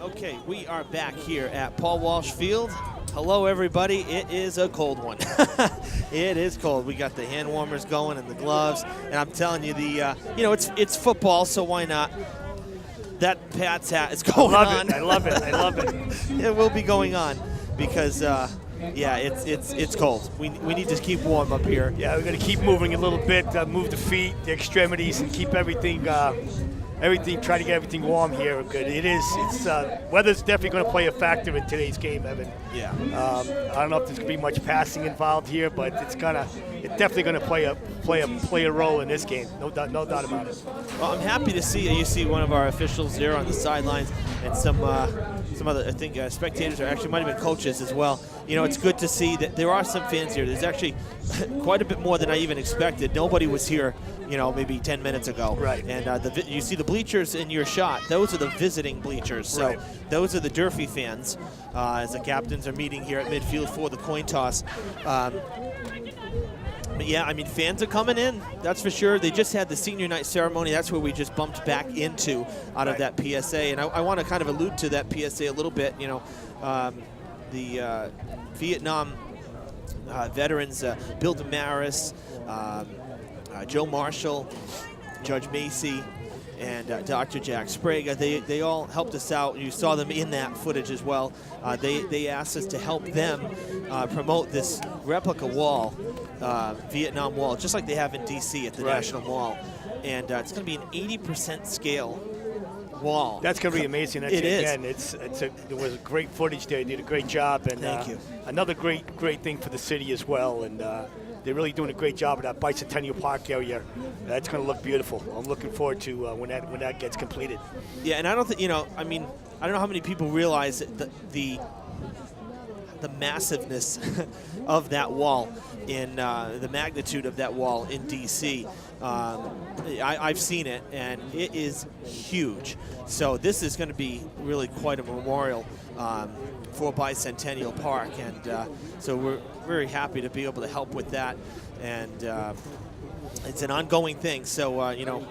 Okay, we are back here at Paul Walsh Field. Hello, everybody. It is a cold one. It is cold. We got the hand warmers going and the gloves, and I'm telling you, it's football, so why not? That Pat's hat is going on. I love it. I love it. It will be going on because, yeah, it's cold. We need to keep warm up here. Yeah, we're going to keep moving a little bit, move the feet, the extremities, and keep everything, try to get everything warm here. Good. Weather's definitely going to play a factor in today's game, Evan. Yeah. I don't know if there's going to be much passing involved here, but it's definitely going to play a role in this game. No doubt about it. Well, I'm happy to see you see one of our officials there on the sidelines, and some other, I think, spectators, or actually might have been coaches as well. It's good to see that there are some fans here. There's actually quite a bit more than I even expected. Nobody was here, maybe 10 minutes ago. Right. And you see the bleachers in your shot. Those are the visiting bleachers. So right. Those are the Durfee fans as the captains are meeting here at midfield for the coin toss. But yeah, I mean, fans are coming in, that's for sure. They just had the senior night ceremony. That's where we just bumped back into out of that PSA. And I want to kind of allude to that PSA a little bit. The Vietnam veterans, Bill Damaris, Joe Marshall, Judge Macy, and Dr. Jack Sprague, they all helped us out. You saw them in that footage as well. They asked us to help them promote this replica wall, Vietnam Wall, just like they have in D.C. at the right. National Mall. And it's going to be an 80% scale wall. That's going to be amazing. It is. Again, there was great footage there. They did a great job. And Thank you. Another great thing for the city as well. And they're really doing a great job of that Bicentennial Park area. That's going to look beautiful. I'm looking forward to when that gets completed. Yeah, and I don't think, I don't know how many people realize the massiveness of that wall, in the magnitude of that wall in D.C. I've seen it, and it is huge. So this is going to be really quite a memorial for Bicentennial Park, and so we're very happy to be able to help with that. And it's an ongoing thing, so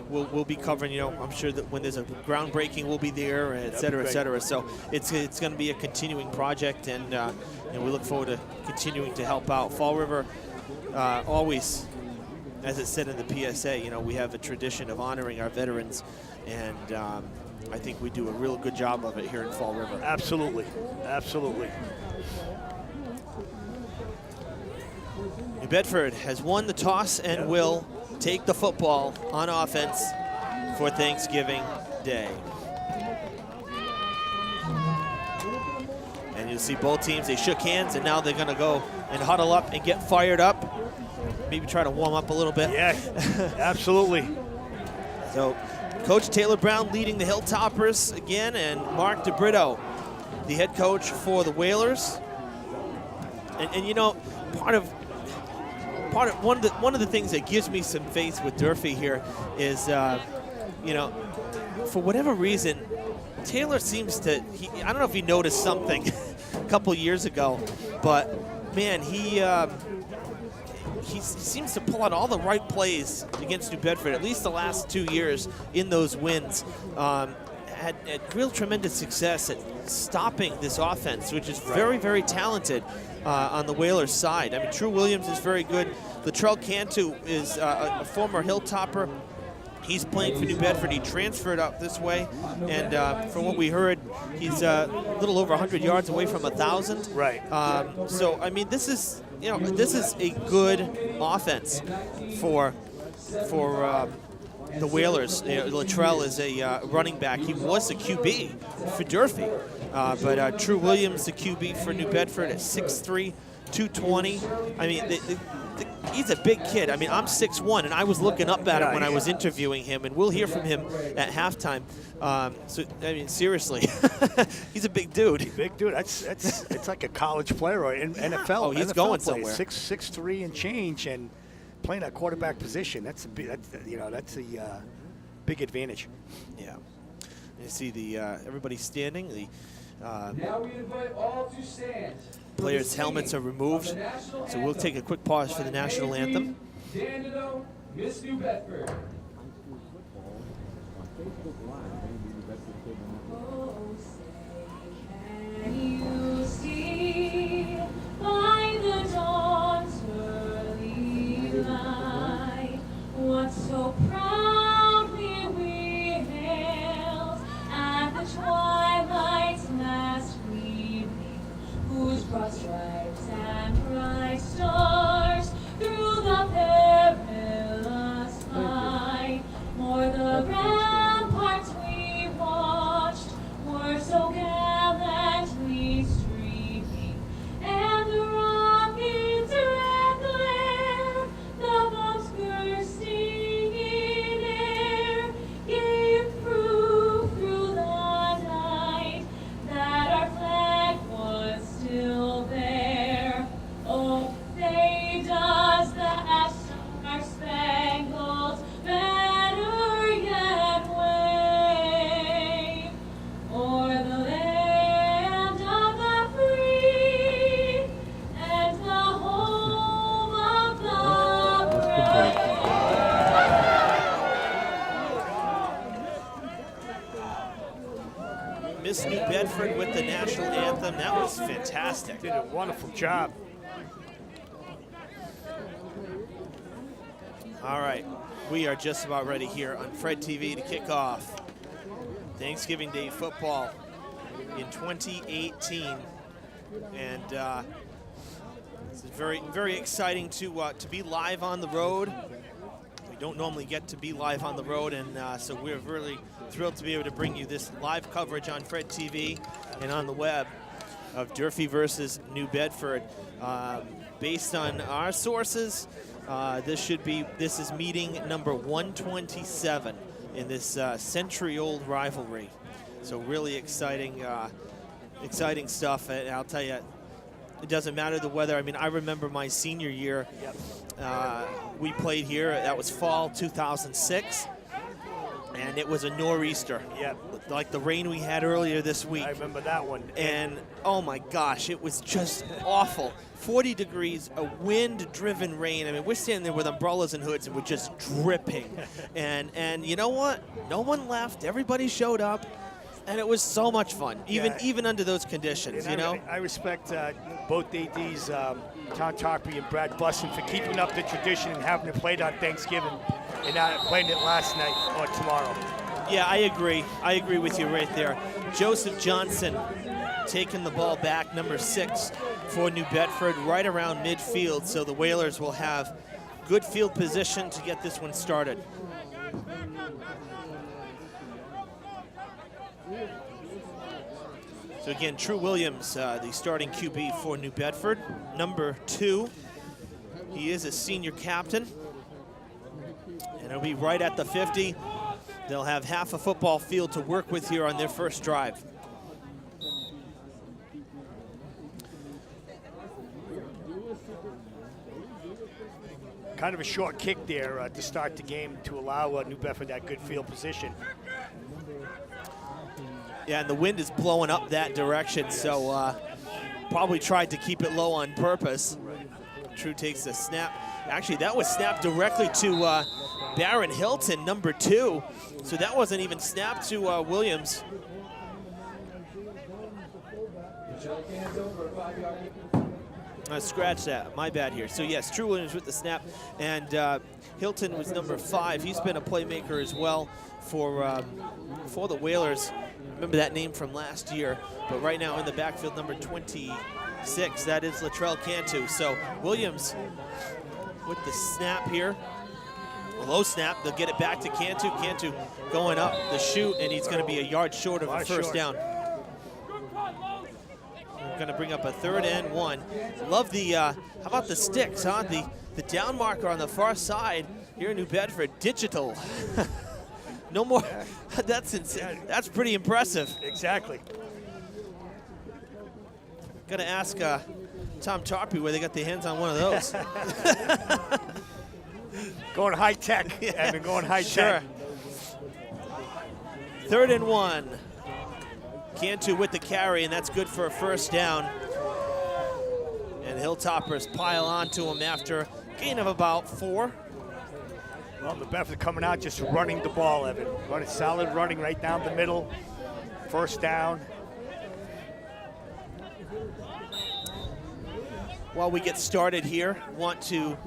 we'll be covering. I'm sure that when there's a groundbreaking, we'll be there, et cetera, et cetera. So it's going to be a continuing project, and we look forward to continuing to help out. Fall River always, as it said in the PSA, we have a tradition of honoring our veterans, and I think we do a real good job of it here in Fall River. Absolutely, absolutely. New Bedford has won the toss and will take the football on offense for Thanksgiving Day. And you'll see both teams, they shook hands, and now they're going to go and huddle up and get fired up. Maybe try to warm up a little bit. Yeah, absolutely. So Coach Taylor Brown leading the Hilltoppers again, and Mark DeBrito, the head coach for the Whalers. And one of the things that gives me some faith with Durfee here is, for whatever reason, Taylor seems to, I don't know if he noticed something a couple years ago, but man, he seems to pull out all the right plays against New Bedford, at least the last 2 years in those wins. Had real tremendous success at stopping this offense, which is very, very talented on the Whalers side. I mean, True Williams is very good. Latrell Cantu is a former Hilltopper. He's playing for New Bedford. He transferred up this way, and from what we heard, he's a little over 100 yards away from 1,000. Right. So, I mean, this is a good offense for the Whalers. Latrell is a running back. He was a QB for Durfee, but True Williams, the QB for New Bedford, at 6'3", 220. I mean, he's a big kid. I mean, I'm 6'1", and I was looking up at him when I was interviewing him, and we'll hear from him at halftime. So, I mean, seriously, he's a big dude. Big dude. It's like a college player or NFL. Oh, he's NFL going player. somewhere. 6'3" and change, and playing that quarterback position. That's a big advantage. Yeah. You see everybody standing. Now we invite all to stand. Players' helmets are removed, so we'll take a quick pause for the national anthem. Danilo, Miss New Bedford. Can you see by the dawn's early light what so proudly we hailed at the twilight's last gleaming, whose broad stripes and bright stars through the perilous fight o'er the ramparts we watched were so gallantly streaming, and the rocket's red glare, the bombs bursting in air, gave proof through the night that our flag was still there. Oh, say does that star-spangled banner yet wave o'er the land of the free and the home of the brave. Miss New Bedford with the national anthem. That was fantastic. Did a wonderful job. All right, we are just about ready here on Fred TV to kick off Thanksgiving Day football in 2018, and it's very, very exciting to be live on the road. We don't normally get to be live on the road, and so we're really thrilled to be able to bring you this live coverage on Fred TV and on the web of Durfee versus New Bedford. Based on our sources, this is meeting number 127 in this century-old rivalry. So really exciting, exciting stuff. And I'll tell you, it doesn't matter the weather. I mean, I remember my senior year. We played here. That was fall 2006. And it was a nor'easter, like the rain we had earlier this week. I remember that one. And oh my gosh, it was just awful. 40 degrees, a wind-driven rain. I mean, we're standing there with umbrellas and hoods, and we're just dripping. And you know what? No one left. Everybody showed up, and it was so much fun, even under those conditions. And you know. I respect both ADs, Tom Tarpey and Brad Bussin, for keeping up the tradition and having it played on Thanksgiving and not playing it last night or tomorrow. Yeah, I agree. I agree with you right there. Joseph Johnson taking the ball back, number 6 for New Bedford, right around midfield. So the Whalers will have good field position to get this one started. So again, True Williams, the starting QB for New Bedford, number 2. He is a senior captain. And it'll be right at the 50. They'll have half a football field to work with here on their first drive. Kind of a short kick there to start the game to allow New Bedford that good field position. Yeah, and the wind is blowing up that direction, so probably tried to keep it low on purpose. True takes a snap. Actually, that was snapped directly to Barron Hilton, number 2. So that wasn't even snapped to Williams. Scratch that, my bad here. So yes, True Williams with the snap, and Hilton was number 5. He's been a playmaker as well for the Whalers. Remember that name from last year, but right now in the backfield, number 26, that is Latrell Cantu. So Williams with the snap here. A low snap, they'll get it back to Cantu. Cantu going up the chute, and he's going to be a yard short of a first down. We're going to bring up a 3rd and 1. Love the, how about the sticks, huh? The down marker on the far side here in New Bedford, digital. No more, that's pretty impressive. Exactly. Got to ask Tom Tarpey where they got their hands on one of those. Going high tech, Evan, going high tech. Sure. 3rd and 1. Cantu with the carry, and that's good for a first down. And Hilltoppers pile onto him after a gain of about 4. Well, New Bedford coming out just running the ball, Evan. Running solid running right down the middle. first down. While we get started here, want to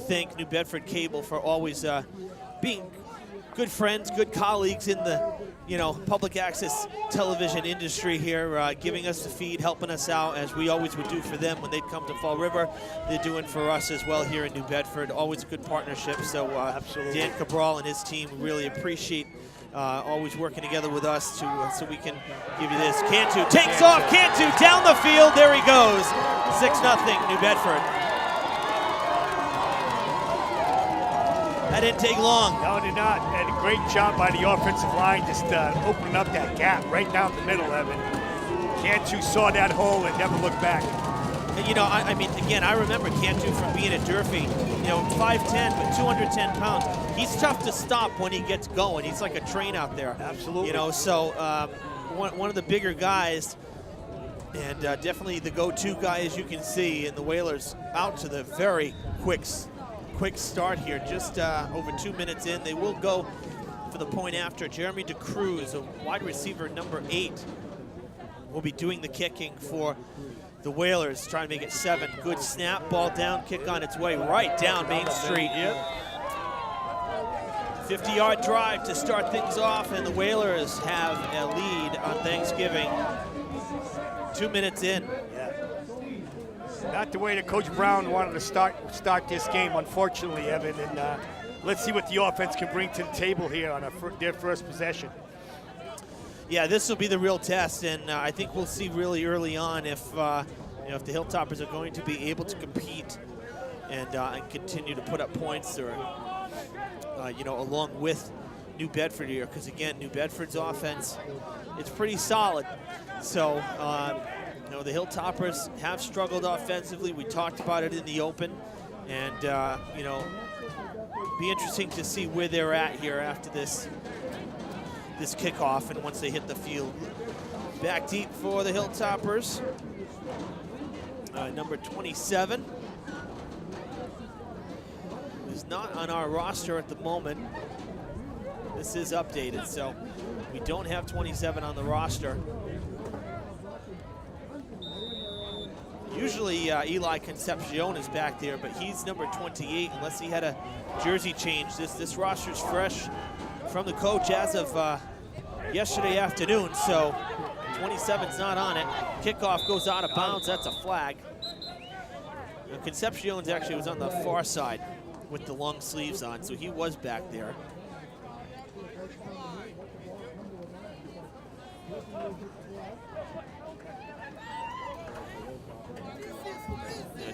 thank New Bedford Cable for always being good friends, good colleagues in the public access television industry here, giving us the feed, helping us out as we always would do for them when they'd come to Fall River. They're doing for us as well here in New Bedford. Always a good partnership. So Absolutely. Dan Cabral and his team really appreciate always working together with us so we can give you this. Cantu takes off. Cantu down the field. There he goes. 6-0 New Bedford. That didn't take long. No, it did not. And a great job by the offensive line, just opening up that gap right down the middle, Evan. Cantu saw that hole and never looked back. And I mean, again, I remember Cantu from being at Durfee. 5'10", but 210 pounds. He's tough to stop when he gets going. He's like a train out there. Absolutely. So one of the bigger guys, and definitely the go-to guy, as you can see. And the Whalers out to the very quick start here, just over 2 minutes in. They will go for the point after. Jeremy DeCruz, a wide receiver number 8, will be doing the kicking for the Whalers, trying to make it 7. Good snap, ball down, kick on its way right down Main Street. 50-yard drive to start things off, and the Whalers have a lead on Thanksgiving. 2 minutes in. Not the way that Coach Brown wanted to start this game, unfortunately, Evan. And let's see what the offense can bring to the table here on their first possession. Yeah, this will be the real test, and I think we'll see really early on if the Hilltoppers are going to be able to compete and continue to put up points, or along with New Bedford here, because again, New Bedford's offense, it's pretty solid. So. The Hilltoppers have struggled offensively. We talked about it in the open, and be interesting to see where they're at here after this kickoff and once they hit the field. Back deep for the Hilltoppers, number 27 is not on our roster at the moment. This is updated, so we don't have 27 on the roster. Usually Eli Concepcion is back there, but he's number 28 unless he had a jersey change. This roster's fresh from the coach as of yesterday afternoon, so 27's not on it. Kickoff goes out of bounds. That's a flag. Now, Concepcion's actually was on the far side with the long sleeves on, so he was back there.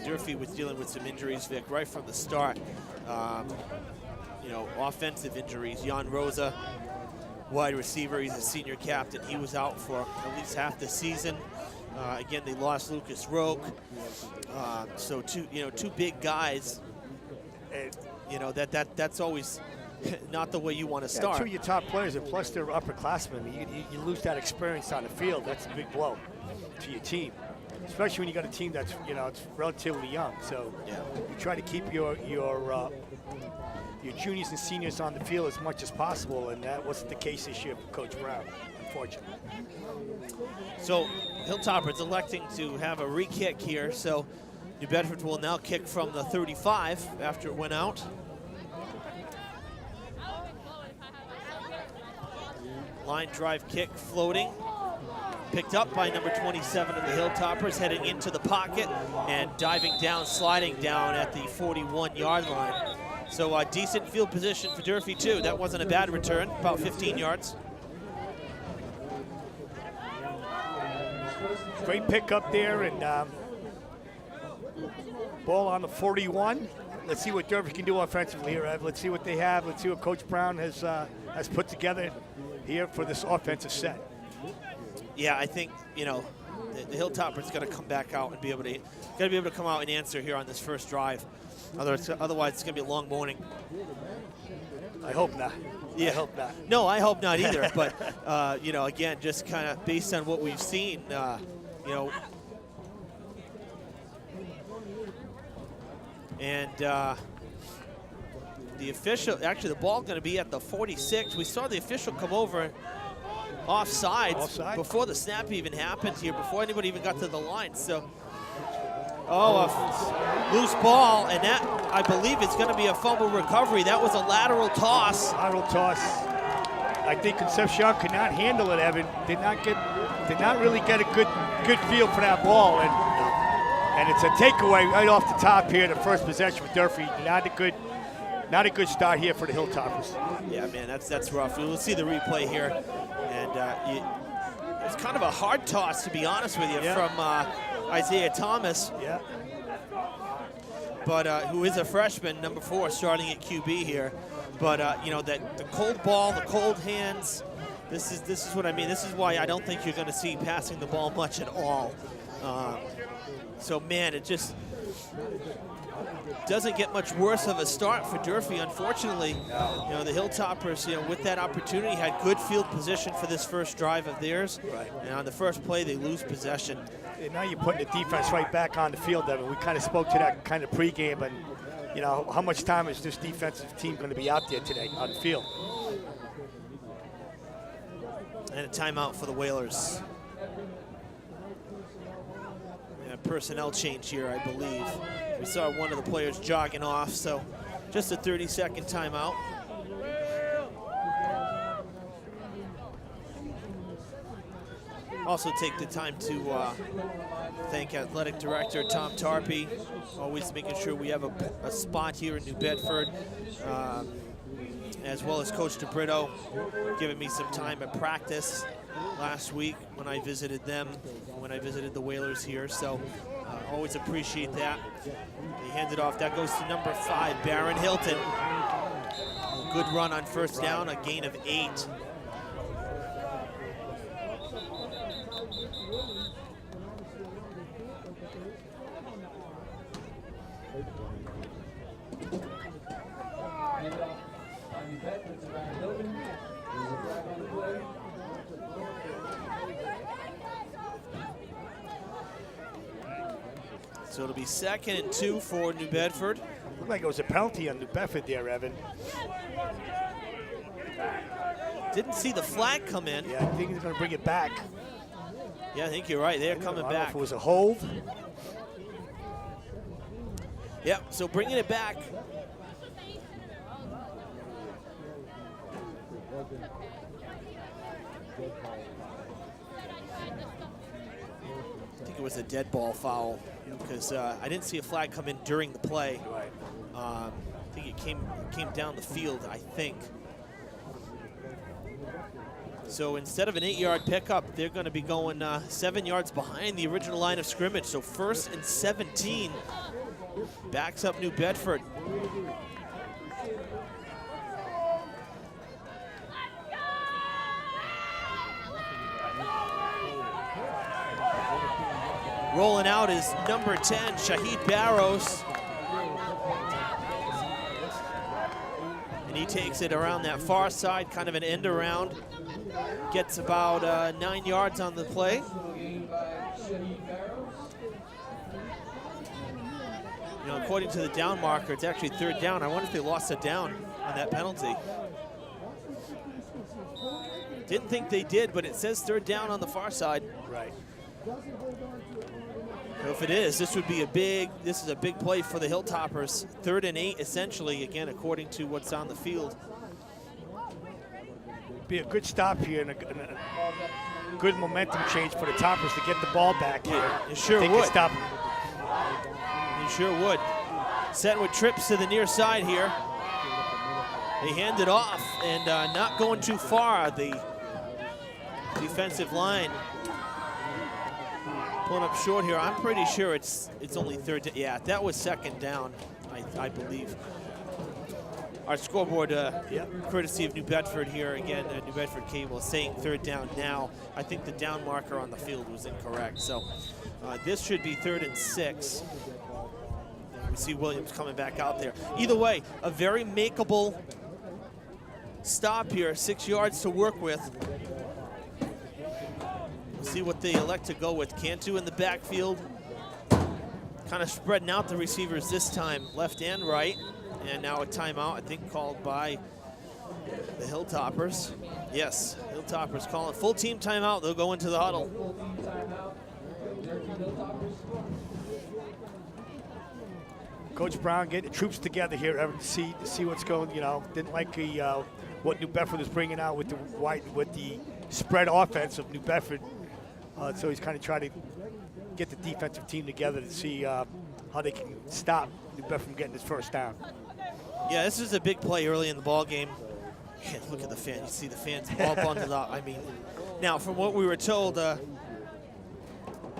Durfee was dealing with some injuries, Vic, right from the start. Offensive injuries. Jan Rosa, wide receiver, he's a senior captain. He was out for at least half the season. Again, they lost Lucas Roque. So two big guys. That's always not the way you want to start. 2 of your top players, and plus they're upperclassmen. You lose that experience on the field. That's a big blow to your team. Especially when you got a team that's it's relatively young. So you try to keep your juniors and seniors on the field as much as possible, and that wasn't the case this year for Coach Brown, unfortunately. So Hilltoppers electing to have a re-kick here. So New Bedford will now kick from the 35 after it went out. Line drive kick floating. Picked up by number 27 of the Hilltoppers, heading into the pocket and diving down, sliding down at the 41-yard line. So a decent field position for Durfee too. That wasn't a bad return, about 15 yards. Great pick up there, and ball on the 41. Let's see what Durfee can do offensively here, Ev. Let's see what they have. Let's see what Coach Brown has put together here for this offensive set. Yeah, I think the Hilltoppers got to come back out and be able to come out and answer here on this first drive. Otherwise, it's going to be a long morning. I hope not. Yeah. I hope not. No, I hope not either. But again, just kind of based on what we've seen, and the official, actually, the ball going to be at the 46. We saw the official come over offsides Offside? before the snap even happened here, before anybody even got to the line. So, a loose ball, and that, I believe, it's going to be a fumble recovery. That was a lateral toss. Lateral toss. I think Concepcion could not handle it, Evan. Did not really get a good feel for that ball, and it's a takeaway right off the top here. The first possession with Durfee, not a good start here for the Hilltoppers. Yeah, man, that's rough. We'll see the replay here, and it's kind of a hard toss, to be honest with you, from Isaiah Thomas. Yeah. But who is a freshman, number 4, starting at QB here. But you know, that the cold ball, the cold hands. This is what I mean. This is why I don't think you're going to see passing the ball much at all. So man, it just doesn't get much worse of a start for Durfee. Unfortunately, you know, the Hilltoppers, you know, with that opportunity, had good field position for this first drive of theirs. Right. And on the first play, they lose possession. And now you're putting the defense right back on the field, Evan. We kind of spoke to that kind of pregame, and you know, how much time is this defensive team going to be out there today on the field? And a timeout for the Whalers. And a personnel change here, I believe. We saw one of the players jogging off, so just a 30-second timeout. Also take the time to thank Athletic Director Tom Tarpey, always making sure we have a spot here in New Bedford, as well as Coach DeBrito, giving me some time at practice last week when I visited them, when I visited the Whalers here. So always appreciate that. He handed off. That goes to number 5, Baron Hilton. Good run on first down, a gain of 8. So it'll be 2nd and 2 for New Bedford. Looked like it was a penalty on New Bedford there, Evan. Didn't see the flag come in. Yeah, I think he's going to bring it back. Yeah, I think you're right. They're coming I don't know back. if it was a hold. Yep, so bringing it back. I think it was a dead ball foul because I didn't see a flag come in during the play. Right. I think it came down the field, I think. So instead of an 8-yard pickup, they're going to be going 7 yards behind the original line of scrimmage. So 1st and 17, backs up New Bedford. Rolling out is number 10, Shahid Barros. And he takes it around that far side, kind of an end around. Gets about 9 yards on the play. You know, according to the down marker, it's actually 3rd down. I wonder if they lost a down on that penalty. Didn't think they did, but it says 3rd down on the far side. Right. So if it is, this would be this is a big play for the Hilltoppers. 3rd and 8, essentially, again, according to what's on the field. Be a good stop here and a good momentum change for the Toppers to get the ball back here. It sure They would. can stop them. You sure would. Set with trips to the near side here. They hand it off and not going too far. The defensive line pulling up short here. I'm pretty sure it's only 3rd. Yeah, that was 2nd down, I believe. Our scoreboard, courtesy of New Bedford here again, New Bedford Cable, saying 3rd down now. I think the down marker on the field was incorrect. So this should be 3rd and 6. We see Williams coming back out there. Either way, a very makeable stop here, 6 yards to work with. We'll see what they elect to go with. Cantu in the backfield, kind of spreading out the receivers this time, left and right. And now a timeout, I think, called by The Hilltoppers. Yes, Hilltoppers calling full team timeout. They'll go into the huddle. Coach Brown getting the troops together here to see what's going. Didn't like what New Bedford is bringing out with the spread offense of New Bedford. So he's kind of trying to get the defensive team together to see how they can stop New Bedford from getting his first down. Yeah, this is a big play early in the ball game. Yeah, look at the fans. You see the fans all bundled up. I mean, now from what we were told, it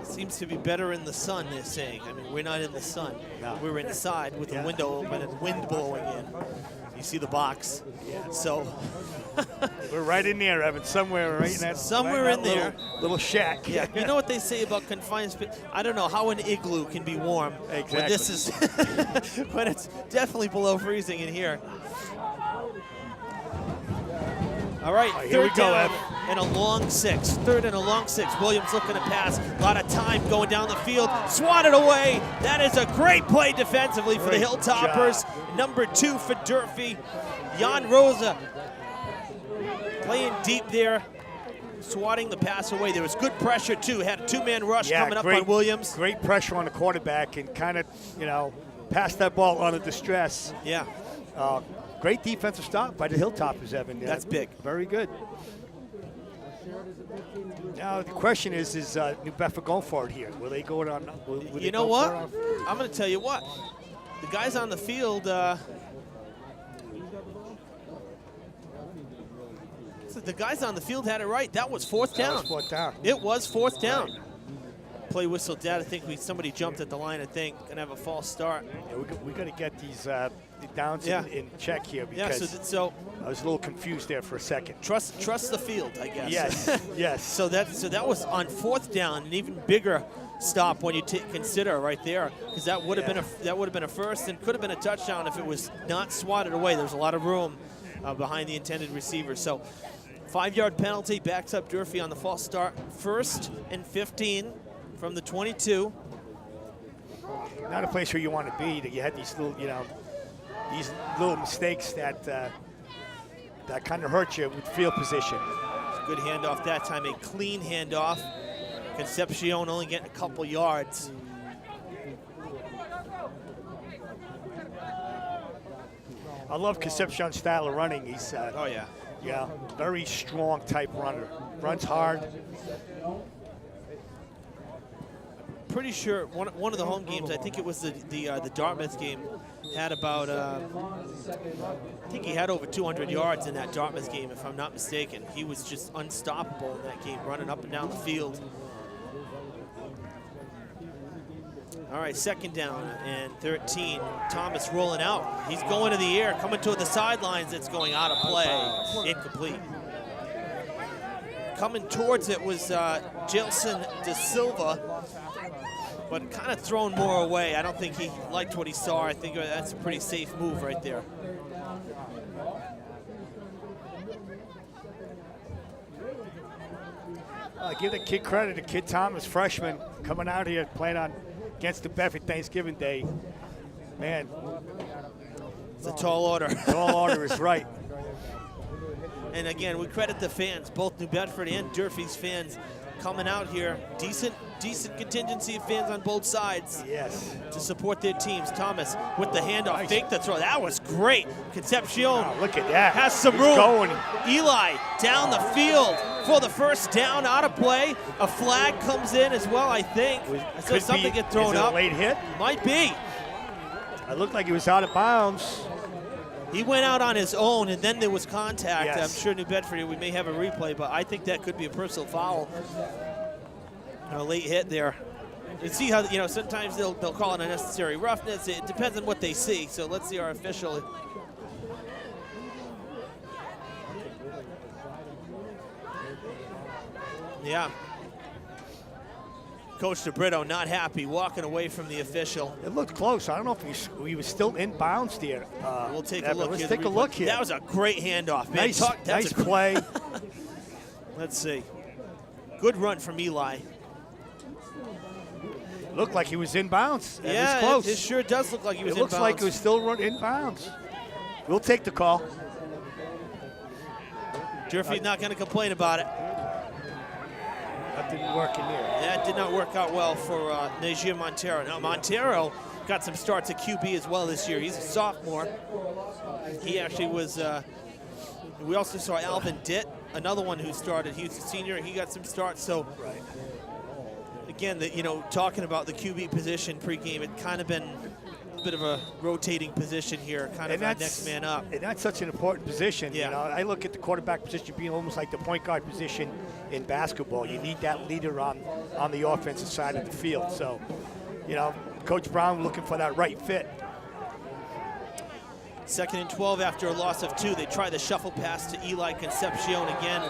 seems to be better in the sun, they're saying. I mean, we're not in the sun. No. We're inside with the window open and wind blowing in. You see the box. Yeah. So We're right in there, Evan, somewhere right in that. Somewhere right in there. Little shack. yeah, you know what they say about confined space? I don't know how an igloo can be warm when this is, when it's definitely below freezing in here. All right, Here we third go, down Ev. and a long 6. Third and a long 6. Williams looking to pass. A lot of time going down the field. Swatted away. That is a great play defensively for the Great Hilltoppers. Number 2 for Durfee. Jan Rosa playing deep there, swatting the pass away. There was good pressure, too. Had a 2-man rush coming up on Williams. Great pressure on the quarterback and kind of, pass that ball on a distress. Yeah. Great defensive stop by the Hilltoppers, Evan. Yeah, That's big. Very good. Now the question is New Bedford going for it here? Will they go on? Will You know what? I'm going to tell you what. The guys on the field, the guys on the field had it right. That was fourth down. That was fourth down. It was fourth down. Play whistle dead. I think somebody jumped at the line, I think. Going to have a false start. Yeah, we got to get these the downs in check here Yeah, because so I was a little confused there for a second. trust the field, I guess. Yes, yes. So that was on fourth down, an even bigger stop when you consider right there, because that would have been a first and could have been a touchdown if it was not swatted away. There's a lot of room behind the intended receiver. So 5-yard penalty backs up Durfee on the false start. 1st and 15 from the 22. Not a place where you want to be. That you had these little mistakes that kind of hurt you with field position. Good handoff that time, a clean handoff. Concepcion only getting a couple yards. I love Concepcion's style of running. He's Oh yeah. very strong type runner. Runs hard. Pretty sure one of the home games, I think it was the Dartmouth game, had about I think he had over 200 yards in that Dartmouth game, if I'm not mistaken. He was just unstoppable in that game, running up and down the field. All right, 2nd down and 13. Thomas rolling out. He's going to the air, coming toward the sidelines. It's going out of play, incomplete. Coming towards it was Jilson De Silva, but kind of thrown more away. I don't think he liked what he saw. I think that's a pretty safe move right there. Give the kid credit. The kid Thomas, freshman, coming out here playing against the Bedford Thanksgiving Day. Man, It's a tall order. tall order is right. And again, we credit the fans, both New Bedford and Durfee's fans, coming out here. Decent contingency of fans on both sides. Yes. To support their teams. Thomas with the handoff, Nice. fake the throw. That was great. Concepcion Wow, look at that. has some He's room. going. Eli down the field for the first down, out of play. A flag comes in as well, I think. I saw something get thrown is it up. a late hit? Might be. It looked like he was out of bounds. He went out on his own, and then there was contact. Yes. I'm sure New Bedford, we may have a replay, but I think that could be a personal foul. A late hit there. You see how, sometimes they'll call it unnecessary roughness. It depends on what they see. So let's see our official. Yeah. Coach DeBrito not happy, walking away from the official. It looked close. I don't know if he was still in bounds there. We'll take a Evan, look. Let's here, take the a replay. look here. That was a great handoff, man. Nice, That's a play. Let's see. Good run from Eli. Looked like he was in bounds. It Yeah, was close. it sure does look like he was It in looks like bounds. it was still in bounds. We'll take the call. Durfee's not going to complain about it. That didn't work in there. That did not work out well for Najir Montero. Now, Montero got some starts at QB as well this year. He's a sophomore. He actually was, we also saw Alvin Ditt, another one who started. He was a senior. He got some starts. So, again, talking about the QB position pregame, it kind of been a bit of a rotating position here, kind of a next man up. And that's such an important position. Yeah. You know, I look at the quarterback position being almost like the point guard position in basketball. You need that leader on the offensive side of the field. So, you know, Coach Brown looking for that right fit. 2nd and 12 after a loss of 2. They try the shuffle pass to Eli Concepcion again.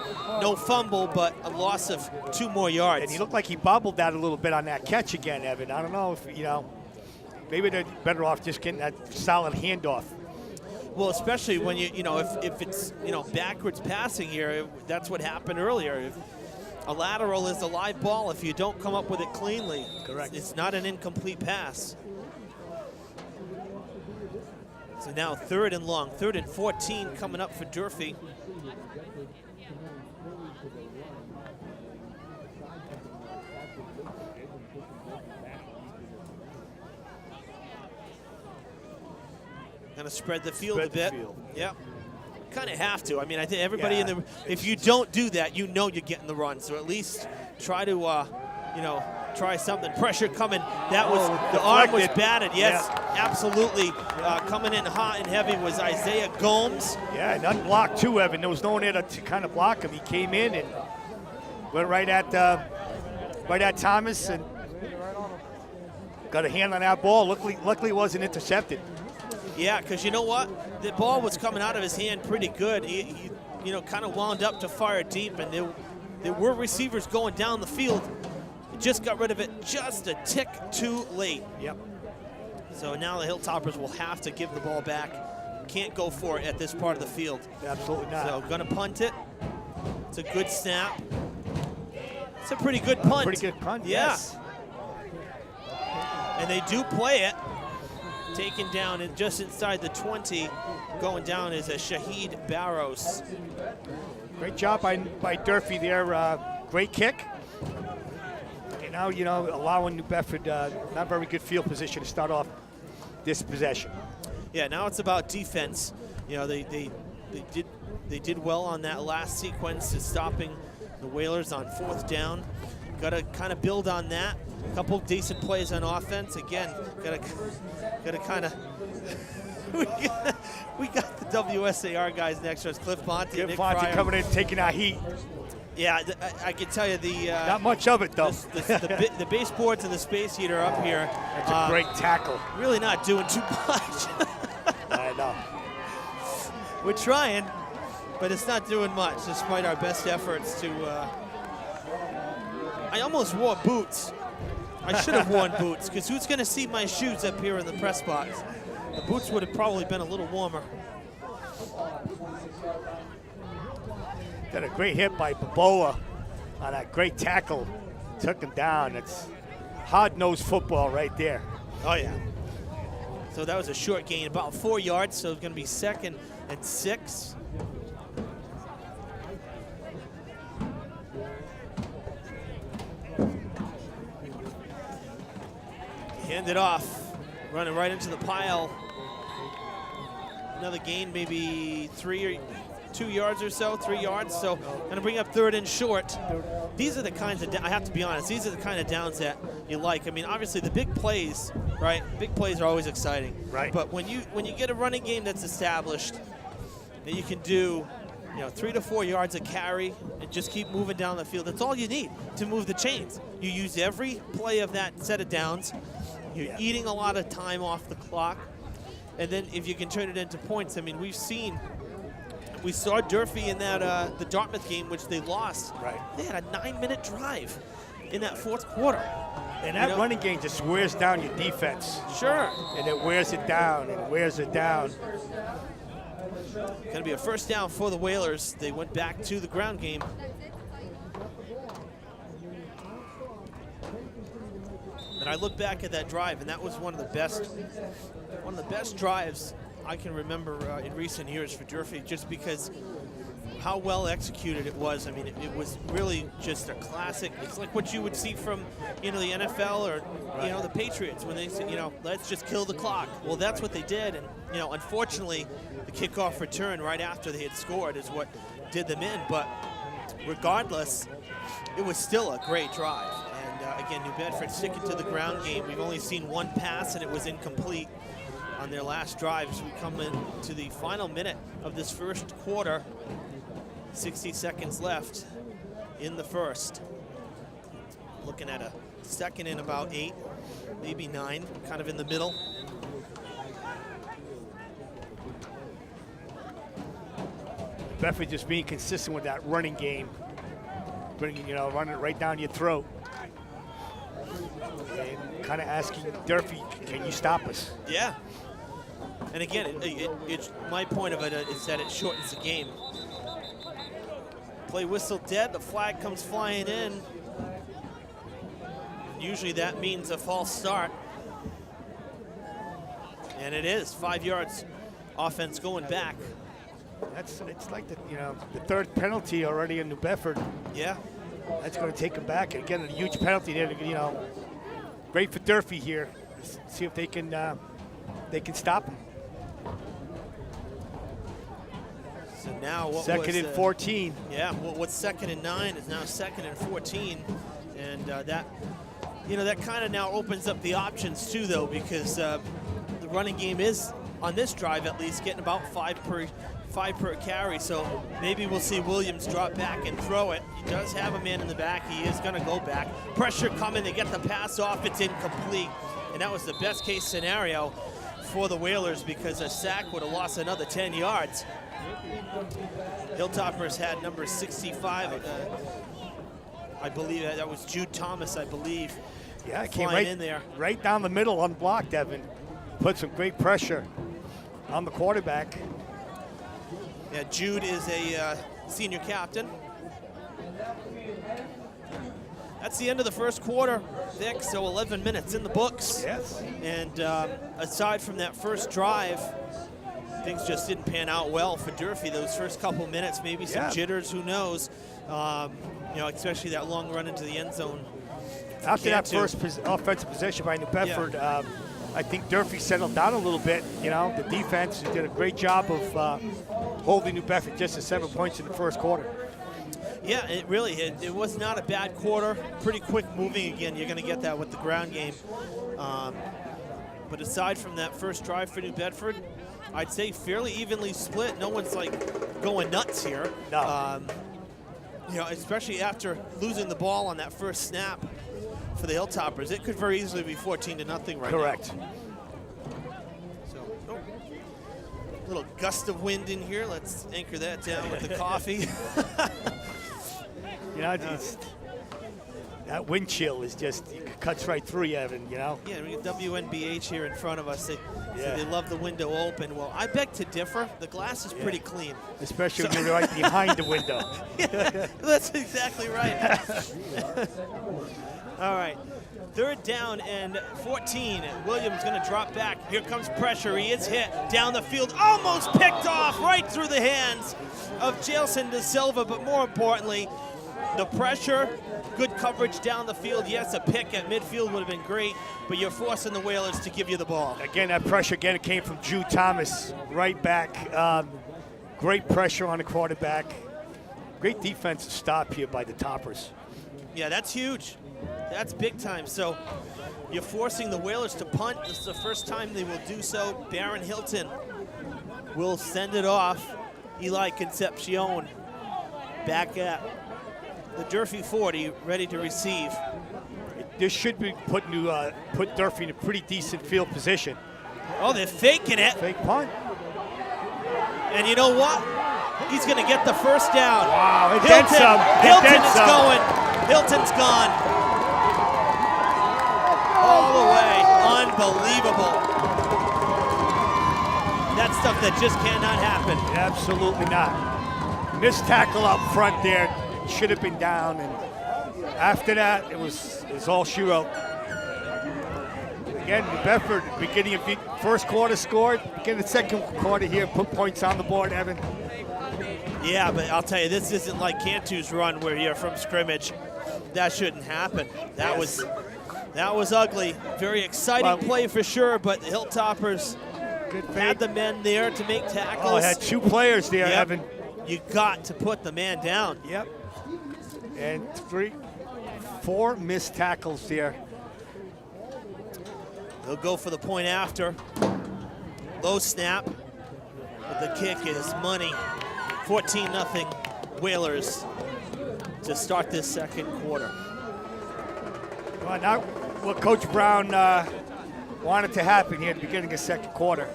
No fumble, but a loss of 2 more yards. And he looked like he bobbled that a little bit on that catch again, Evan. I don't know if, you know, maybe they're better off just getting that solid handoff. Well, especially when if it's, backwards passing here, that's what happened earlier. If a lateral is a live ball, if you don't come up with it cleanly, correct, it's not an incomplete pass. So now 3rd and long, 3rd and 14 coming up for Durfee. Gonna spread the field a bit. Yep. Kind of have to. I mean, I think everybody in the, if you don't do that, you're getting the run. So at least try to, try something. Pressure coming. That was, the arm was batted. Yes, absolutely. Coming in hot and heavy was Isaiah Gomes. Yeah, and unblocked too, Evan. There was no one there to kind of block him. He came in and went right at Thomas and got a hand on that ball. Luckily it wasn't intercepted. Yeah, because you know what? The ball was coming out of his hand pretty good. He kind of wound up to fire deep, and there were receivers going down the field. He just got rid of it just a tick too late. Yep. So now the Hilltoppers will have to give the ball back. Can't go for it at this part of the field. Absolutely not. So gonna punt it. It's a good snap. It's a pretty good punt. Pretty good punt, yeah. Yes. And they do play it. Taken down and just inside the 20. Going down is a Shahid Barros. Great job by Durfee there. Great kick. And now, allowing New Bedford not very good field position to start off this possession. Yeah, now it's about defense. They did well on that last sequence, stopping the Whalers on 4th down. Got to kind of build on that. A couple decent plays on offense. Again, got to kind of. we got the WSAR guys next to us. Cliff Ponte, Nick Fryer coming in, taking our heat. Yeah, I can tell you the. Not much of it though. The baseboards and the space heater up here. That's a great tackle. Really not doing too much. I know. We're trying, but it's not doing much, despite our best efforts to. I almost wore boots. I should have worn boots, because who's going to see my shoes up here in the press box? The boots would have probably been a little warmer. Got a great hit by Baboa on that great tackle. Took him down. It's hard-nosed football right there. Oh, yeah. So that was a short gain, about 4 yards, so it's going to be 2nd and 6. Hand it off, running right into the pile. Another gain, maybe 2 yards or so, 3 yards. So going to bring up 3rd and short. These are the kinds of, I have to be honest, these are the kind of downs that you like. I mean, obviously the big plays, right? Big plays are always exciting. Right. But when you get a running game that's established, that you can do, 3 to 4 yards a carry and just keep moving down the field. That's all you need to move the chains. You use every play of that set of downs. You're eating a lot of time off the clock. And then if you can turn it into points, I mean, we saw Durfee in that the Dartmouth game, which they lost. Right. They had a 9-minute drive in that 4th quarter. And that running game just wears down your defense. Sure. And it wears it down and wears it down. Going to be a 1st down for the Whalers. They went back to the ground game. And I look back at that drive, and that was one of the best drives I can remember in recent years for Durfee, just because how well executed it was. I mean, it was really just a classic. It's like what you would see from, the NFL or, the Patriots when they say, let's just kill the clock. Well, that's what they did. And, unfortunately, the kickoff return right after they had scored is what did them in. But regardless, it was still a great drive. And, again, New Bedford sticking to the ground game. We've only seen one pass, and it was incomplete on their last drive. As we come into the final minute of this first quarter, 60 seconds left in the first. Looking at a second and about 8, maybe 9, kind of in the middle. Bedford just being consistent with that running game, running it right down your throat, and kind of asking Durfee, can you stop us? Yeah. And again, it's my point of it is that it shortens the game. Play whistle dead, the flag comes flying in. Usually that means a false start. And it is 5 yards offense going back. It's like the third penalty already in New Bedford. Yeah. That's going to take them back. And again, a huge penalty there. Great for Durfee here. See if they can stop him. So now what second was, and 14. Yeah, what's second and 9 is now second and 14. And that kind of now opens up the options too, though, because the running game is, on this drive at least, getting about 5 per carry. So maybe we'll see Williams drop back and throw it. He does have a man in the back. He is going to go back. Pressure coming. They get the pass off. It's incomplete. And that was the best case scenario for the Whalers, because a sack would have lost another 10 yards. Hilltoppers had number 65. I believe that was Jude Thomas, I believe. Yeah, it came in there. Right down the middle, unblocked, Evan. Put some great pressure on the quarterback. Yeah, Jude is a senior captain. That's the end of the first quarter, Vic, so 11 minutes in the books. Yes. And aside from that first drive, things just didn't pan out well for Durfee. Those first couple minutes, maybe some jitters, who knows. Especially that long run into the end zone. After that first offensive possession by New Bedford, I think Durfee settled down a little bit. The defense did a great job of holding New Bedford just to 7 points in the first quarter. Yeah, it was not a bad quarter. Pretty quick moving again. You're going to get that with the ground game. But aside from that first drive for New Bedford, I'd say fairly evenly split. No one's going nuts here. No. Especially after losing the ball on that first snap for the Hilltoppers. It could very easily be 14-0 right Correct. now. So, little gust of wind in here. Let's anchor that down with the coffee. That wind chill is just, it cuts right through you, Evan, Yeah, we get WNBH here in front of us. They love the window open. Well, I beg to differ. The glass is pretty clean. Especially when you're right behind the window. Yeah, that's exactly right. All right. Third down and 14. Williams going to drop back. Here comes pressure. He is hit down the field. Almost picked off right through the hands of Jailson De Silva. But more importantly, the pressure, good coverage down the field. Yes, a pick at midfield would have been great, but you're forcing the Whalers to give you the ball. Again, that pressure again came from Jude Thomas right back. Great pressure on the quarterback. Great defensive stop here by the Toppers. Yeah, that's huge. That's big time. So you're forcing the Whalers to punt. This is the first time they will do so. Baron Hilton will send it off. Eli Concepcion back at the Durfee 40, ready to receive. This should be put Durfee in a pretty decent field position. Oh, they're faking it. Fake punt. And you know what? He's going to get the first down. Wow, it did some. Hilton is going. Hilton's gone. All the way. Unbelievable. That's stuff that just cannot happen. Absolutely not. Missed tackle up front there. Should have been down, and after that, it was all she wrote. Again, New Bedford, beginning of the first quarter scored. Beginning of the second quarter here, put points on the board, Evan. Yeah, but I'll tell you, this isn't like Cantu's run where you're from scrimmage. That shouldn't happen. That was ugly. Very exciting play for sure, but the Hilltoppers had the men there to make tackles. Oh, had 2 players there, Yep. Evan. You got to put the man down. Yep. And 4 missed tackles there. They'll go for the point after. Low snap. But the kick is money. 14-0 Whalers to start this second quarter. Well, now what Coach Brown wanted to happen here at the beginning of second quarter.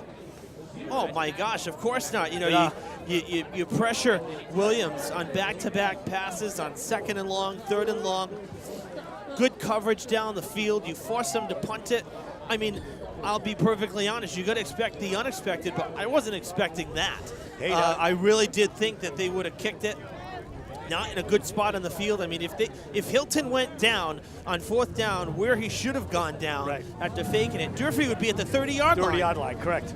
Oh my gosh, of course not. You know, Yeah. you pressure Williams on back-to-back passes, on 2nd and long, 3rd and long. Good coverage down the field. You force them to punt it. I mean, I'll be perfectly honest. You got to expect the unexpected, but I wasn't expecting that. Hey, I really did think that they would have kicked it. Not in a good spot on the field. I mean, if Hilton went down on 4th down where he should have gone down after faking it, Durfee would be at the 30-yard line. 30-yard line, correct.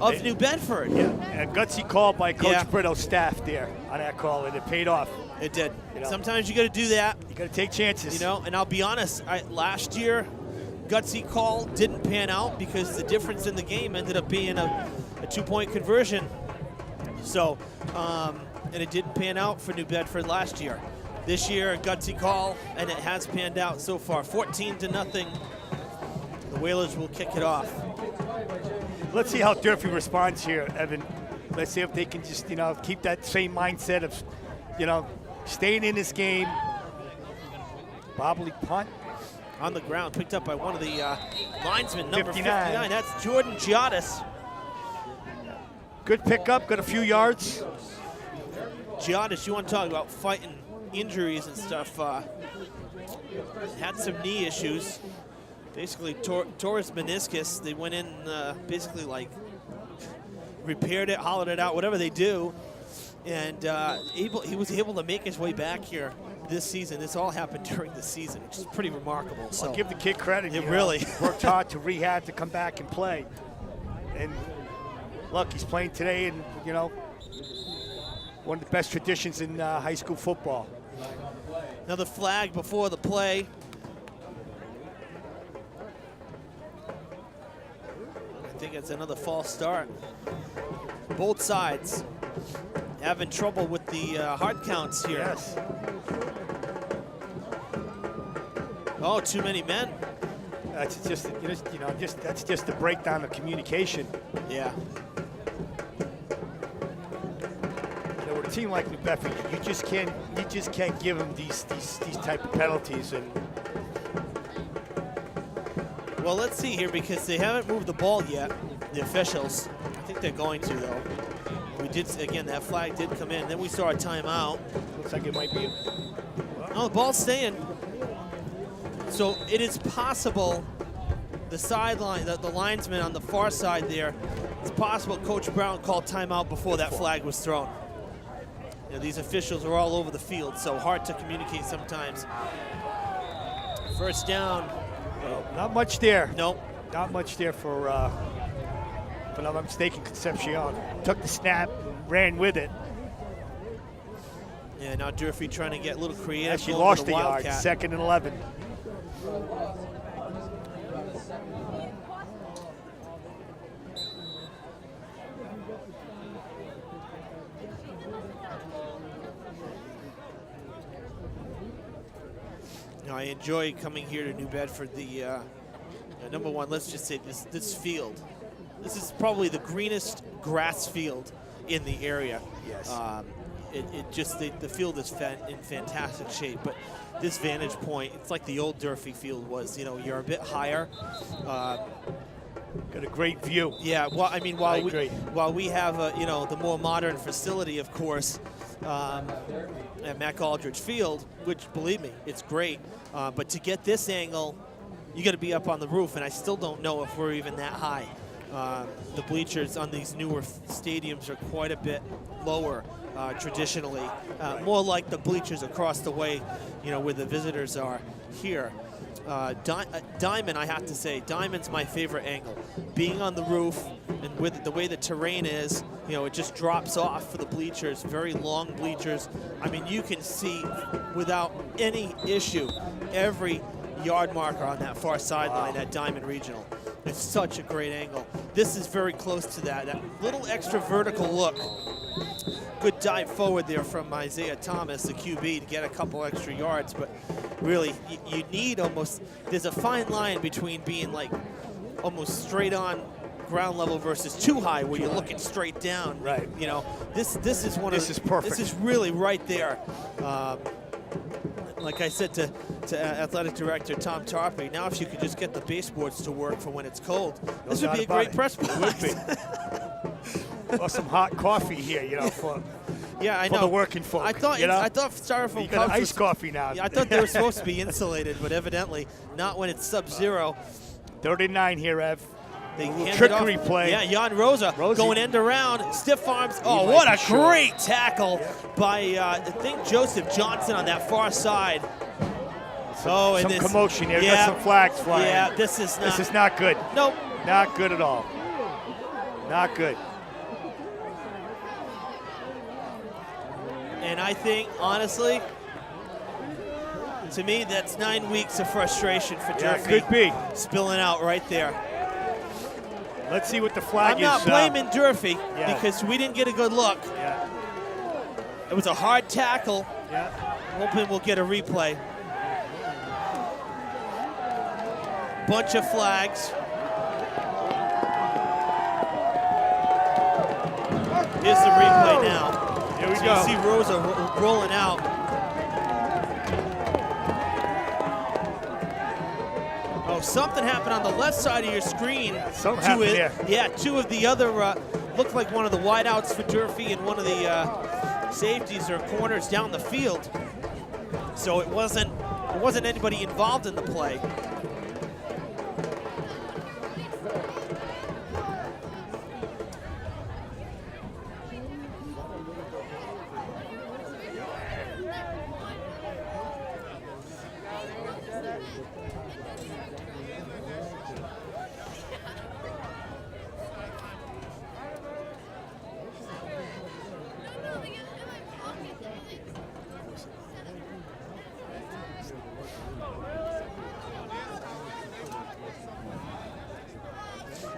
Of New Bedford. Yeah, and a gutsy call by Coach Brito's staff there on that call, and it paid off. It did. You know. Sometimes you got to do that. You got to take chances. You know, and I'll be honest, last year, gutsy call didn't pan out because the difference in the game ended up being a 2-point conversion. So, and it didn't pan out for New Bedford last year. This year, a gutsy call, and it has panned out so far. 14-0. The Whalers will kick it off. Let's see how Durfee responds here, Evan. Let's see if they can just, keep that same mindset of, staying in this game. Bobbly punt. On the ground, picked up by one of the linesmen, number 59. 59. That's Jordan Giottis. Good pickup, got a few yards. Giottis, you want to talk about fighting injuries and stuff. Had some knee issues. Basically tore his meniscus. They went in basically like repaired it, hollowed it out, whatever they do. And he was able to make his way back here this season. This all happened during the season, which is pretty remarkable. So I'll give the kid credit. It really worked hard to rehab to come back and play. And look, he's playing today in, one of the best traditions in high school football. Another flag before the play. I think it's another false start. Both sides having trouble with the hard counts here. Yes. Oh, too many men. That's just, that's just the breakdown of communication. Yeah. With a team like New Bedford, you just can't give them these type of penalties. And well, let's see here because they haven't moved the ball yet. The officials. I think they're going to though. We did again. That flag did come in. Then we saw a timeout. Looks like it might be. Oh, the ball's staying. So it is possible the sideline, the linesman on the far side there, it's possible Coach Brown called timeout before that flag was thrown. You know, these officials are all over the field, so hard to communicate sometimes. First down. Well, not much there. Nope. Not much there for if I'm not mistaken, Concepcion. Took the snap, ran with it. Yeah, now Durfee trying to get a little creative. Actually going lost for the yard, Wildcat. 2nd and 11. Now, I enjoy coming here to New Bedford. The number one, let's just say this field. This is probably the greenest grass field in the area. Yes. The field is in fantastic shape, but this vantage point, it's like the old Durfee field was. You know, you're a bit higher. Got a great view. Yeah, well, I mean, while we have the more modern facility, of course, at Mac Aldridge Field, which believe me, it's great. But to get this angle, you got to be up on the roof, and I still don't know if we're even that high. The bleachers on these newer stadiums are quite a bit lower traditionally, more like the bleachers across the way, where the visitors are here. Diamond, I have to say, Diamond's my favorite angle. Being on the roof, and with the way the terrain is, you know, it just drops off for the bleachers, very long bleachers. I mean, you can see without any issue every yard marker on that far sideline at Diamond Regional. It's such a great angle. This is very close to that. That little extra vertical look. Good dive forward there from Isaiah Thomas, the QB, to get a couple extra yards. But really, you need almost, there's a fine line between being like almost straight on ground level versus too high where you're looking straight down. Right. You know, this is one This of, is perfect. This is really right there. Like I said to Athletic Director Tom Tarpey, now if you could just get the baseboards to work for when it's cold, this would doubt be a about great it. press It box. would be. Or some hot coffee here, you know, for Yeah, I for know. the working folk. I thought you know? I thought styrofoam You got cups iced was- coffee now. Yeah, I thought they were supposed to be insulated, but evidently not when it's sub-zero. 39 here, Ev. They little hand it trickery off. play. Yeah, Jan Rosa Rosie. going end around, stiff arms. Oh, might what be a short. great tackle by I think Joseph Johnson on that far side. Oh, and Some this, commotion here. Yeah, Got some flags flying. yeah, this is not. This is not good. Nope. Not good at all. Not good. And I think, honestly, to me, that's 9 weeks of frustration for Yeah, Durfee. could be. Spilling out right there. Let's see what the flag I'm is. not blaming Durfee yeah. because we didn't get a good look. Yeah. It was a hard tackle. Yeah. Hoping we'll get a replay. Bunch of flags. Here's the replay now. Here we So go. you see Rosa rolling out. Oh, something happened on the left side of your screen. something happened there. Yeah, two of the other looked like one of the wideouts for Durfee and one of the safeties or corners down the field. So it wasn't anybody involved in the play.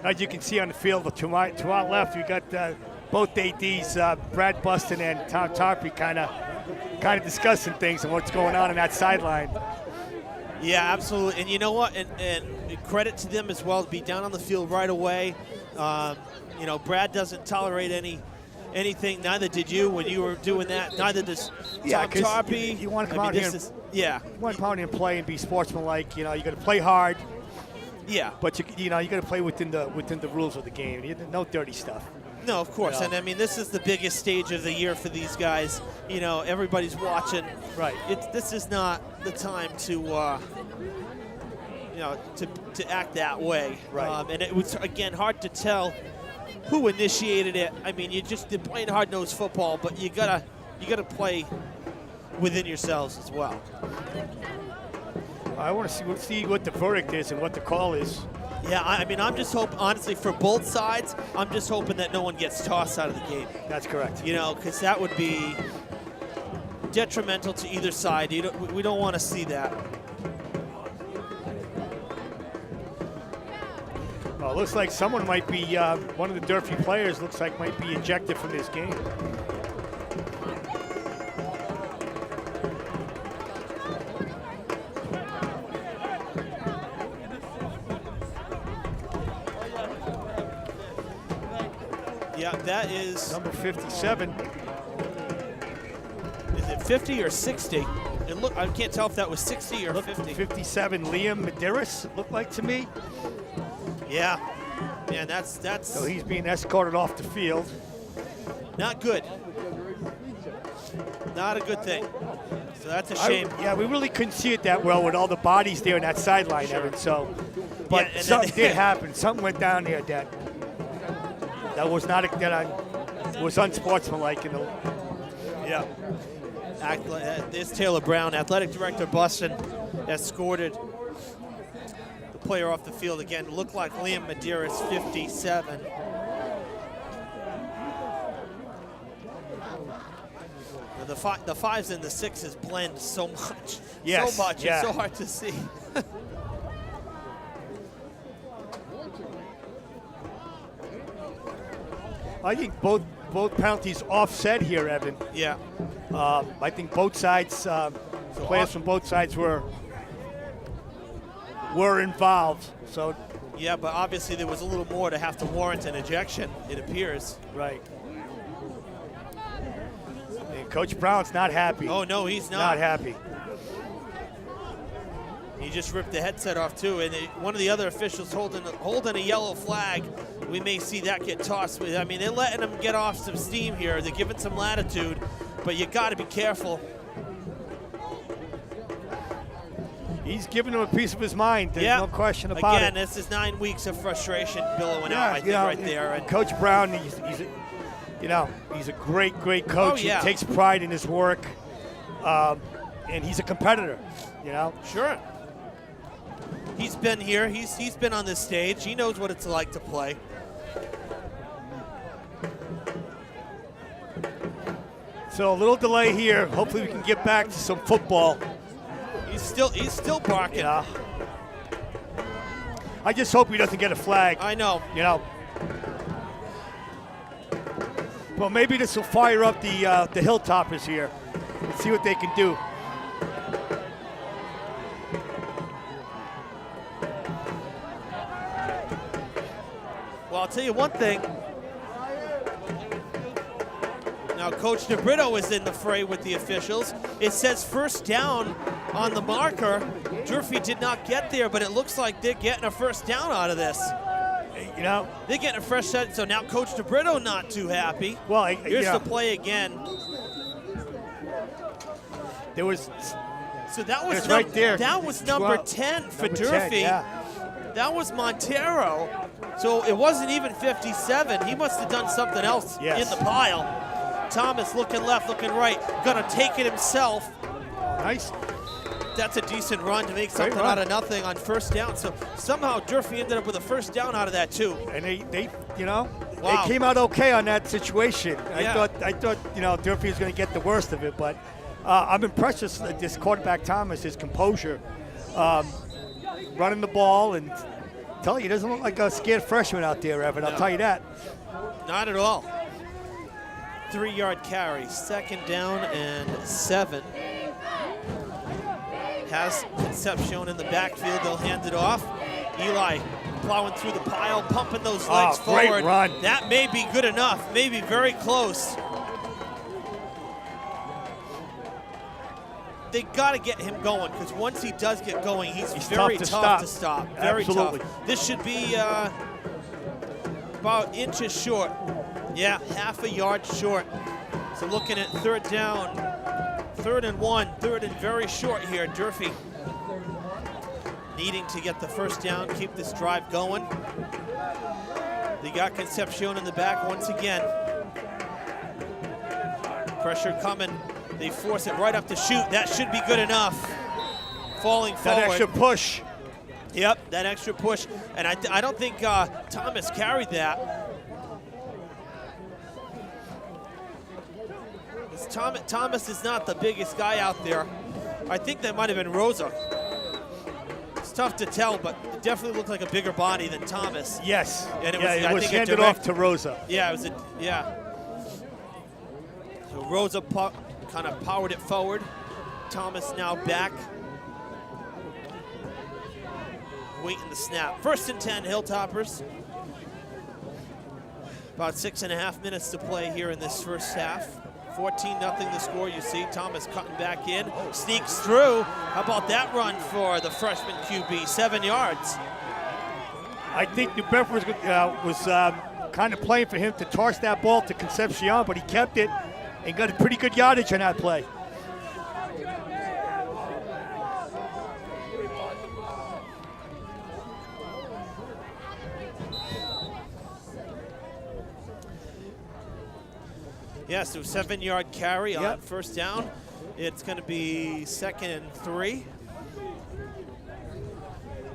As you can see on the field, to our left, we got both ADs, Brad Buston and Tom Tarpey, kind of discussing things and what's going on in that sideline. Yeah, absolutely. And you know what? And credit to them as well to be down on the field right away. You know, Brad doesn't tolerate anything. Neither did you when you were doing that. Neither does Yeah, Tom 'cause Tarpey. you wanna come I mean, out here this and- is, yeah, You want to come out and play and be sportsmanlike. You know, you got to play hard, yeah. but you got to play within the rules of the game. No dirty stuff. No, of course. Yeah. And I mean, this is the biggest stage of the year for these guys. You know, everybody's watching. Right. This is not the time to, you know, to act that way. Right. And it was, again, hard to tell who initiated it. I mean, they're playing hard-nosed football, but you gotta play within yourselves as well. I want to see what the verdict is and what the call is. Yeah, I mean, I'm just hoping, honestly, for both sides, I'm just hoping that no one gets tossed out of the game. That's correct. You know, because that would be detrimental to either side. We don't want to see that. Well, it looks like someone might be, one of the Durfee players looks like might be ejected from this game. Yeah, that is, Number 57. is it 50 or 60? And look, I can't tell if that was 60 or 50. 57, Liam Medeiros, it looked like to me. Yeah, man, that's So he's being escorted off the field. not good. Not a good thing. So that's a shame. Yeah, we really couldn't see it that well with all the bodies there in that sideline, Evan. So, but Yeah, and something then- did happen. Something went down there that was not was unsportsmanlike. Yeah. There's Taylor Brown, athletic director of Boston, escorted the player off the field again. Looked like Liam Medeiros, 57. the fives and the sixes blend so much. Yes, So much. yeah. It's so hard to see. I think both penalties offset here, Evan. Yeah. I think both sides, players from both sides were involved. So, Yeah, but obviously there was a little more to have to warrant an ejection, it appears. right. And Coach Brown's not happy. Oh, no, he's Not happy. He just ripped the headset off, too. And one of the other officials holding a yellow flag. We may see that get tossed. I mean, they're letting them get off some steam here. They're giving some latitude, but you got to be careful. He's giving him a piece of his mind. There's no question about Again, it. this is 9 weeks of frustration billowing out, I think, right there. And Coach Brown, he's a great coach. Oh, yeah. He takes pride in his work, and he's a competitor. sure. He's been here. He's been on this stage. He knows what it's like to play. So a little delay here. Hopefully we can get back to some football. He's still barking. Yeah. I just hope he doesn't get a flag. I know. Well, maybe this will fire up the Hilltoppers here. Let's see what they can do. Well, I'll tell you one thing. Now, Coach DeBrito is in the fray with the officials. It says first down on the marker. Durfee did not get there, but it looks like they're getting a first down out of this. They're getting a fresh set. So now Coach DeBrito not too happy. Well, Here's the play again. There was. So that was It's right there. That was number 10 for Number Durfee. 10, yeah. That was Montero. So it wasn't even 57. He must have done something else Yes. in the pile. Thomas looking left, looking right. Gonna take it himself. Nice. That's a decent run to make something run. out of nothing on first down. So somehow Durfee ended up with a first down out of that too. And they Wow. they came out okay on that situation. Yeah. I thought Durfee was going to get the worst of it, but I'm impressed with this quarterback Thomas, his composure, running the ball, and tell you, he doesn't look like a scared freshman out there, Evan. I'll No. tell you that. Not at all. 3-yard carry, second down and 7. Has Concepcion in the backfield. They'll hand it off. Eli plowing through the pile, pumping those legs great forward. run. That may be good enough, maybe very close. They got to get him going, because once he does get going, he's very tough to stop. Very Absolutely. tough. This should be about inches short. Yeah, half a yard short. So looking at third down, 3rd and 1, 3rd and very short here. Durfee needing to get the first down, keep this drive going. They got Concepcion in the back once again. Pressure coming. They force it right up to shoot. That should be good enough. Falling forward. That extra push. Yep, that extra push. And I don't think Thomas carried that. Thomas is not the biggest guy out there. I think that might have been Rosa. It's tough to tell, but it definitely looked like a bigger body than Thomas. Yes. And it it was handed off to Rosa. Yeah, it was So Rosa kind of powered it forward. Thomas now back. Waiting the snap. 1st and 10, Hilltoppers. About 6.5 minutes to play here in this first half. 14-0 the score, you see. Thomas cutting back in, sneaks through. How about that run for the freshman QB? 7 yards. I think New Bedford was kind of playing for him to toss that ball to Concepcion, but he kept it and got a pretty good yardage on that play. Yeah, so 7-yard carry on first down. It's going to be 2nd and 3.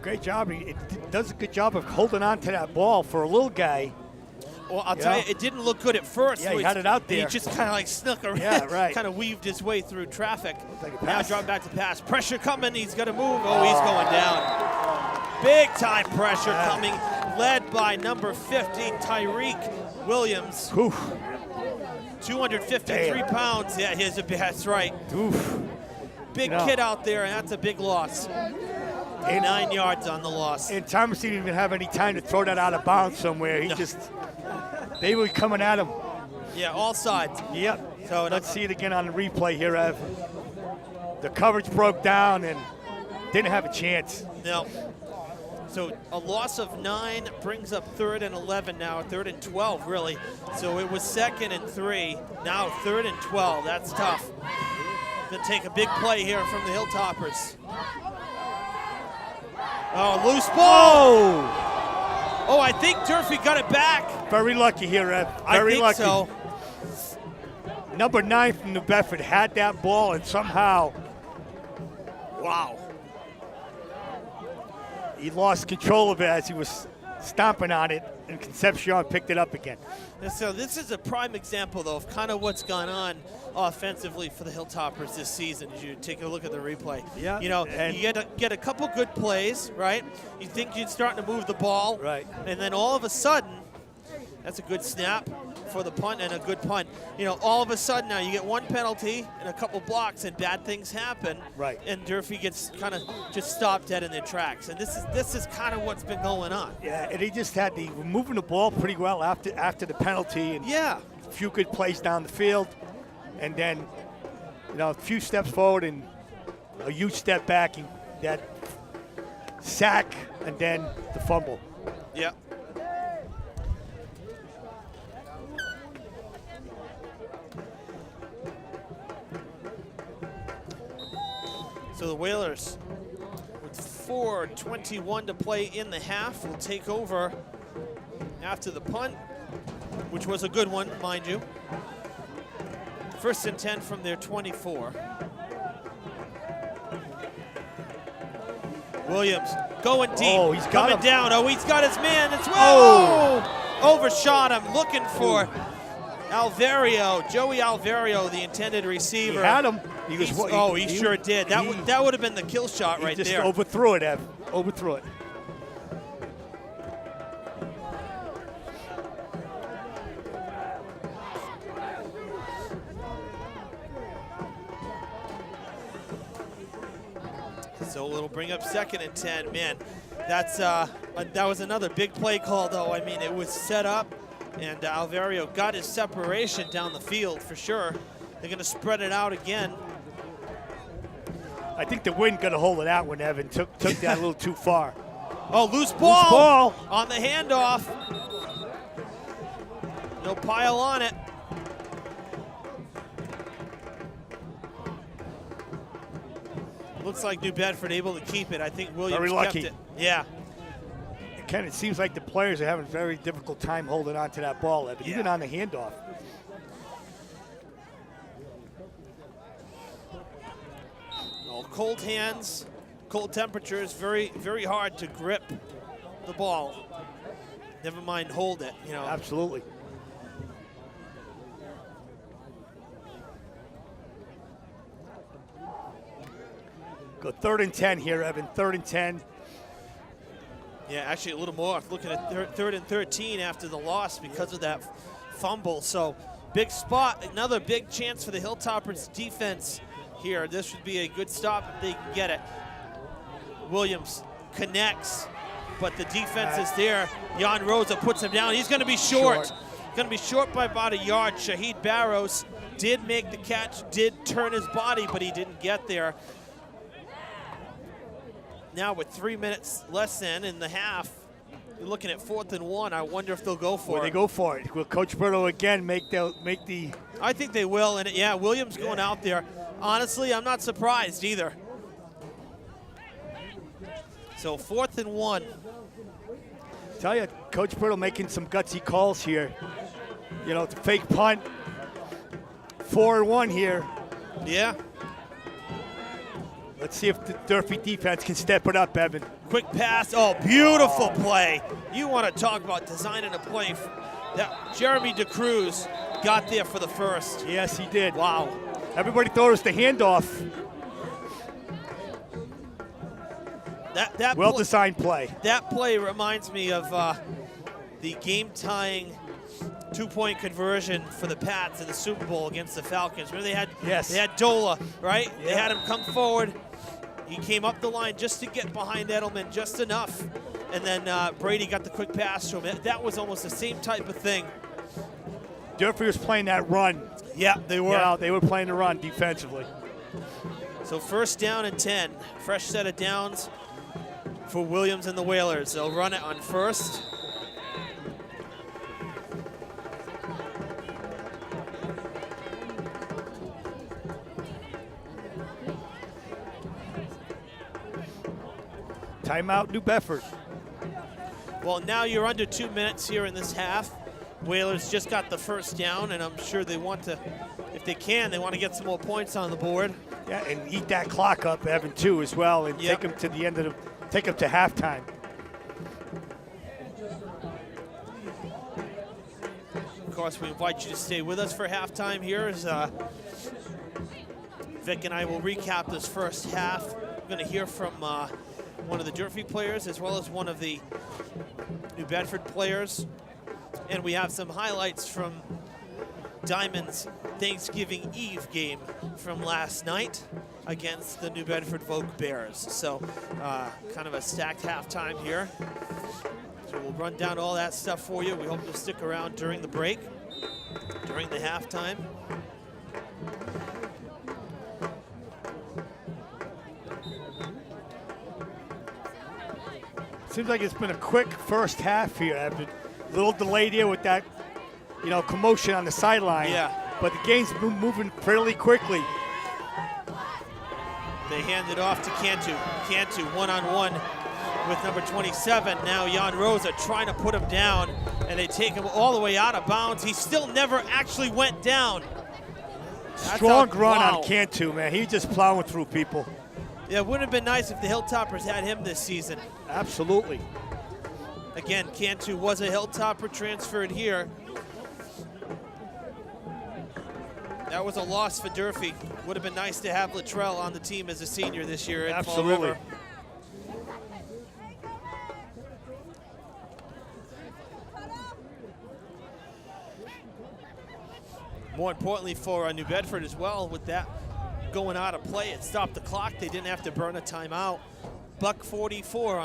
Great job. It does a good job of holding on to that ball for a little guy. Well, I'll tell you, it didn't look good at first. Yeah, he had it out there. He just kind of like snuck around, Yeah, right. kind of weaved his way through traffic. Like a Now pass. dropping back to pass. Pressure coming. He's going to move. Oh, he's going down. Big time pressure coming, led by number 50, Tyreek Williams. Whew. 253 Damn. pounds. Yeah, that's right. Oof. Big No. kid out there, and that's a big loss. And, 9 yards on the loss. and Thomas didn't even have any time to throw that out of bounds somewhere. He No. just, they were coming at him. Yeah, all sides. Yep. So Let's see it again on the replay here, Ev. The coverage broke down and didn't have a chance. No. So a loss of 9 brings up 3rd and 11 now, 3rd and 12 really. So it was 2nd and 3, now 3rd and 12. That's tough. Gonna take a big play here from the Hilltoppers. Oh, loose ball. Oh, I think Durfee got it back. Very lucky here, Ev. I Very think lucky. so. Number 9 from New Bedford had that ball and somehow Wow. he lost control of it as he was stomping on it, and Concepcion picked it up again. And so this is a prime example, though, of kind of what's gone on offensively for the Hilltoppers this season. As you take a look at the replay, Yeah, you know, and- you get a couple good plays, right? You think you're starting to move the ball, Right. And then all of a sudden, that's a good snap for the punt and a good punt. You know, all of a sudden now you get one penalty and a couple blocks, and bad things happen. Right. And Durfee gets kind of just stopped dead in their tracks. And this is kind of what's been going on. Yeah, and he just had the moving the ball pretty well after the penalty, and Yeah. a few good plays down the field, and then a few steps forward and a huge step back, and that sack, and then the fumble. Yeah. So the Whalers, with 4:21 to play in the half, will take over after the punt, which was a good one, mind you. 1st and 10 from their 24. Williams going deep. Oh, he's got coming him. down. Oh, he's got his man as well. Oh, overshot him. Looking for Alvario, Joey Alvario, the intended He receiver. had him. He was. He sure did. That would have been the kill shot he right just there. overthrew it, Ev. Overthrew it. So it'll bring up 2nd and 10. Man, that was another big play call, though. I mean, it was set up, and Alvario got his separation down the field for sure. They're going to spread it out again. I think the wind got a hold of that one, Evan. Took that a little too far. Oh, loose ball. ball. On the handoff. No pile on it. Looks like New Bedford able to keep it. I think Williams Very lucky. kept it. Yeah. Ken, it seems like the players are having a very difficult time holding on to that ball, Evan, even Yeah. on the handoff. Oh, cold hands, cold temperatures, very, very hard to grip the ball. Never mind hold it, you know. Absolutely. Go 3rd and 10 here, Evan. 3rd and 10. Yeah, actually a little more. Looking at 3rd and 13 after the loss because of that fumble. So big spot, another big chance for the Hilltoppers defense here. This would be a good stop if they can get it. Williams connects, but the defense is there. Jan Rosa puts him down. He's going to be short. Going to be short by about a yard. Shahid Barrows did make the catch, did turn his body, but he didn't get there. Now with 3 minutes less than in the half, you're looking at 4th and 1. I wonder if they'll go for Will it. they go for it? Will Coach Berto again make the I think they will, and yeah, Williams going out there. Honestly, I'm not surprised either. So 4th and 1. Tell you, Coach Berto making some gutsy calls here. You know, the fake punt. 4-1 here. Yeah, Let's see if the Durfee defense can step it up, Evan. quick pass. Oh, beautiful play. You want to talk about designing a play That Jeremy DeCruz got there for the first. Yes, he did. Wow. Everybody thought it was the handoff. That Well-designed play. That play reminds me of the game-tying two-point conversion for the Pats in the Super Bowl against the Falcons. Remember they had Dola, right? Yeah. They had him come forward. He came up the line just to get behind Edelman, just enough. And then Brady got the quick pass to him. That was almost the same type of thing. Durfee was playing that run. Yeah, they were. Yeah, they were playing the run defensively. So first down and 10. Fresh set of downs for Williams and the Whalers. They'll run it on first. Timeout, New Bedford. Well, now you're under 2 minutes here in this half. Whalers just got the first down, and I'm sure they want to, if they can, they want to get some more points on the board. Yeah, and eat that clock up, Evan, too, as well, and Yep. take them to the end of the, take them to halftime. Of course, we invite you to stay with us for halftime here as Vic and I will recap this first half. We're going to hear from one of the Durfee players as well as one of the New Bedford players. And we have some highlights from Diamond's Thanksgiving Eve game from last night against the New Bedford Vogue Bears. So kind of a stacked halftime here. So we'll run down all that stuff for you. We hope you'll stick around during the break, during the halftime. Seems like it's been a quick first half here. After a little delayed here with that, commotion on the sideline. Yeah. But the game's moving fairly quickly. They hand it off to Cantu. Cantu one-on-one with number 27. Now Jan Rosa trying to put him down, and they take him all the way out of bounds. He still never actually went down. That's Strong how- run wow. on Cantu, man. He's just plowing through people. Yeah, it would have been nice if the Hilltoppers had him this season. Absolutely. Again, Cantu was a Hilltopper, transferred here. That was a loss for Durfee. Would have been nice to have Luttrell on the team as a senior this year at Fall Absolutely. River. More importantly for New Bedford as well, with that going out of play, it stopped the clock. They didn't have to burn a timeout. Buck 44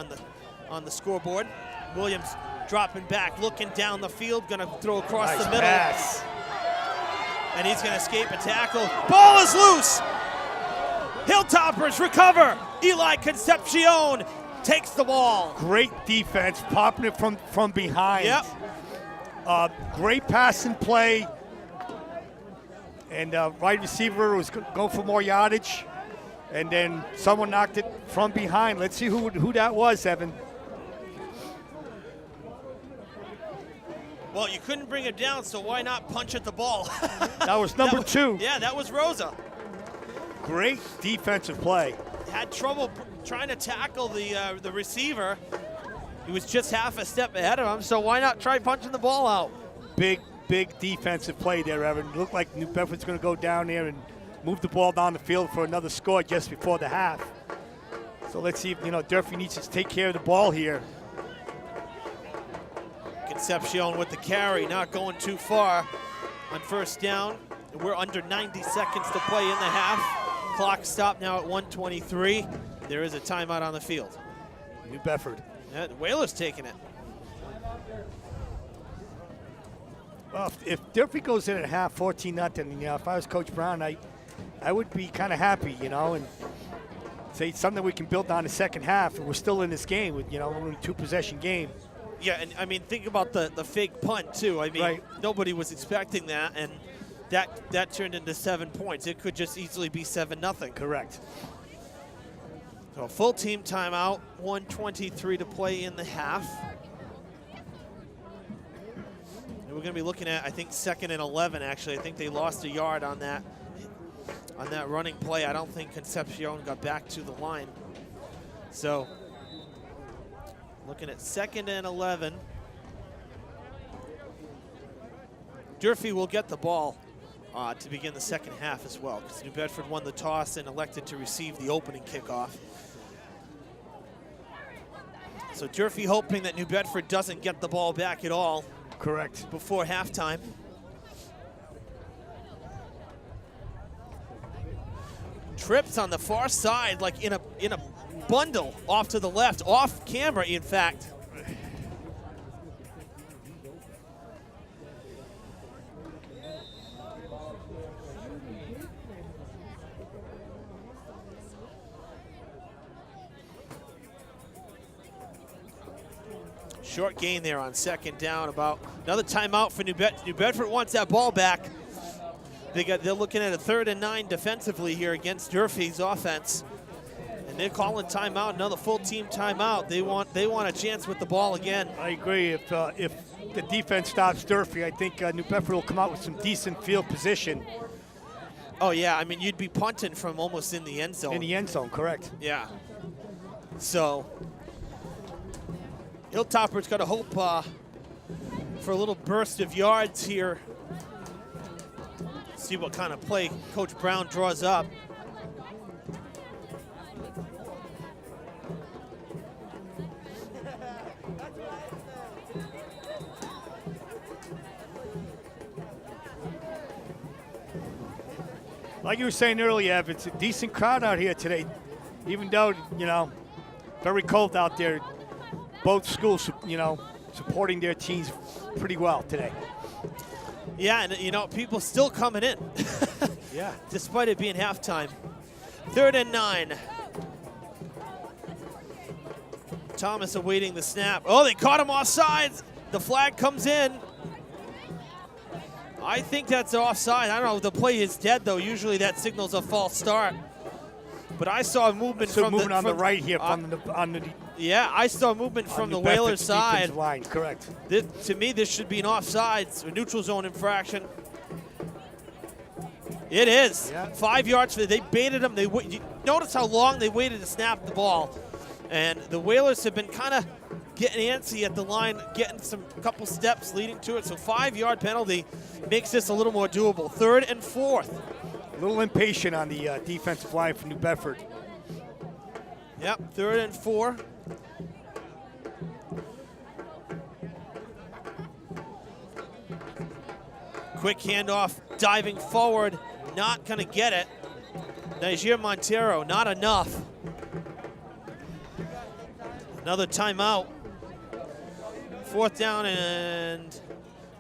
on the scoreboard. Williams dropping back, looking down the field, gonna throw across Nice the middle. pass. And he's gonna escape a tackle. Ball is loose. Hilltoppers recover. Eli Concepcion takes the ball. Great defense, popping it from behind. Yep. Great passing play. And wide receiver was going for more yardage. And then someone knocked it from behind. Let's see who that was, Evan. Well, you couldn't bring it down, so why not punch at the ball? That was number 2. Yeah, that was Rosa. Great defensive play. Had trouble trying to tackle the receiver. He was just half a step ahead of him, so why not try punching the ball out? Big defensive play there, Evan. Looked like New Bedford's going to go down there and move the ball down the field for another score just before the half. So let's see if, Durfee needs to take care of the ball here. Concepcion with the carry, not going too far on first down. We're under 90 seconds to play in the half. Clock stopped now at 1:23. There is a timeout on the field. New Bedford. Yeah, the Whalers taking it. Well, if Durfee goes in at half 14-0, if I was Coach Brown, I would be kind of happy, and say it's something we can build on the second half. We're still in this game with, only 2-possession game. Yeah, and I mean, think about the fake punt too. I mean, Right. Nobody was expecting that, and that turned into 7 points. It could just easily be 7-0. Correct. So a full team timeout, 1:23 to play in the half. And we're going to be looking at, I think, 2nd and 11. Actually, I think they lost a yard on that running play. I don't think Concepcion got back to the line. So looking at 2nd and 11. Durfee will get the ball to begin the second half as well, because New Bedford won the toss and elected to receive the opening kickoff. So Durfee hoping that New Bedford doesn't get the ball back at all. Correct. Before halftime. Trips on the far side, like in a bundle off to the left, off camera, in fact. Short gain there on second down. About another timeout for New Bedford. New Bedford wants that ball back. They're looking at a 3rd and 9 defensively here against Durfee's offense, and they're calling timeout. Another full team timeout. They want a chance with the ball again. I agree. If the defense stops Durfee, I think New Bedford will come out with some decent field position. Oh yeah, I mean you'd be punting from almost in the end zone. In the end zone, correct. Yeah. So Hilltopper's got to hope for a little burst of yards here. See what kind of play Coach Brown draws up. Like you were saying earlier, Ev, it's a decent crowd out here today. Even though, you know, very cold out there, both schools, you know, supporting their teams pretty well today. Yeah, and you know, people still coming in. Yeah. Despite it being halftime. 3rd and 9. Thomas awaiting the snap. Oh, they caught him offsides. The flag comes in. I think that's offside. I don't know. The play is dead, though. Usually that signals a false start. But I saw movement So from moving the on the right here on the yeah, I saw movement from the New Bedford's Whalers side. defensive line, correct. To me, this should be an offsides, a neutral zone infraction. It is. Yeah. 5 yards for they baited them. You notice how long they waited to snap the ball, and the Whalers have been kind of getting antsy at the line, getting a couple steps leading to it. So 5-yard penalty makes this a little more doable. 3rd and 4th. A little impatient on the defensive line for New Bedford. Yep, 3rd and 4. Quick handoff, diving forward, not going to get it. Niger Montero, not enough. Another timeout. 4th down and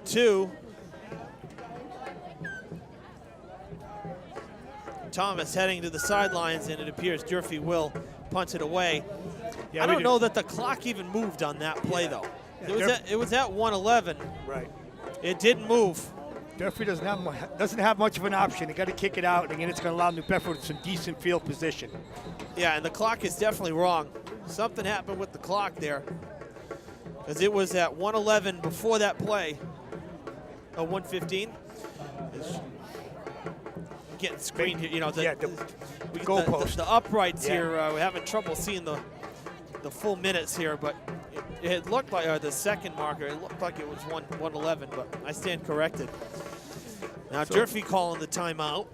2. Thomas heading to the sidelines, and it appears Durfee will punt it away. Yeah, I don't know that the clock even moved on that play, though. It was at 1:11. Right. It didn't move. Durfee doesn't have much of an option. They got to kick it out, and again, it's going to allow New Bedford some decent field position. Yeah, and the clock is definitely wrong. Something happened with the clock there, because it was at 1:11 before that play. 1:15. It's getting screened here. You know, the goalpost. The uprights here. We're having trouble seeing the full minutes here, but it looked like the second marker. It looked like it was 1:11, but I stand corrected. Now Durfee calling the timeout.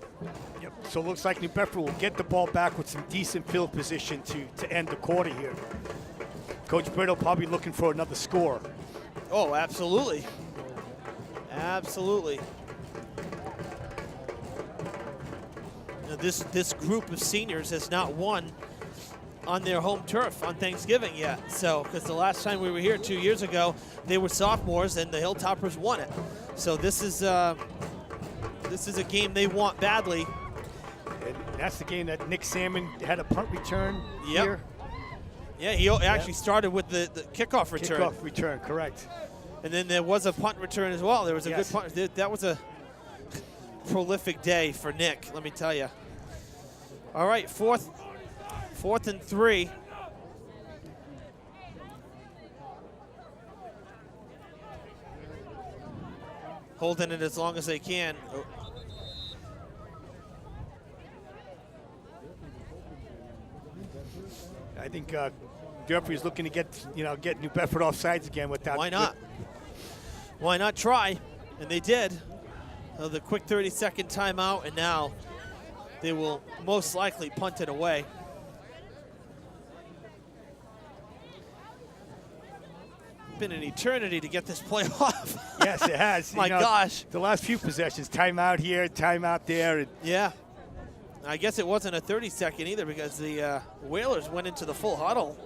Yep. So it looks like New Bedford will get the ball back with some decent field position to end the quarter here. Coach Brittle probably looking for another score. Oh, absolutely. Absolutely. Now this group of seniors has not won on their home turf on Thanksgiving yet. So, because the last time we were here 2 years ago, they were sophomores and the Hilltoppers won it. So this is a game they want badly. And that's the game that Nick Salmon had a punt return here. Yeah, he actually started with the kickoff return. Kickoff return, correct. And then there was a punt return as well. There was a good punt. That was a prolific day for Nick, let me tell you. All right, 4th and 3. Holding it as long as they can. I think Durfee's looking to get New Bedford off sides again with that. Why not? Why not try? And they did. of the quick 30-second timeout, and now they will most likely punt it away. Been an eternity to get this play off. Yes, it has. My gosh. The last few possessions, timeout here, timeout there. And Yeah. I guess it wasn't a 30-second either because the Whalers went into the full huddle.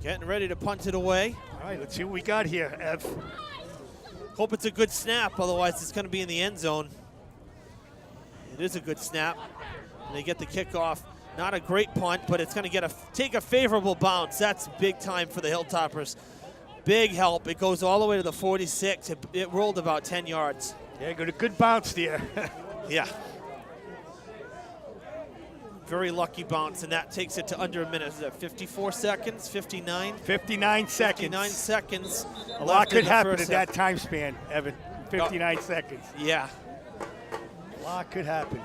Getting ready to punt it away. all right, let's see what we got here, Ev. Hope it's a good snap, otherwise it's going to be in the end zone. It is a good snap. And they get the kickoff. Not a great punt, but it's going to take a favorable bounce. That's big time for the Hilltoppers. Big help. It goes all the way to the 46. It rolled about 10 yards. Yeah, got a good bounce there. Yeah. Very lucky bounce, and that takes it to under a minute. Is that 54 seconds, 59? 59 seconds. 59 seconds. A lot left in could the happen in first that half. time span, Evan. 59 seconds. Yeah. A lot could happen.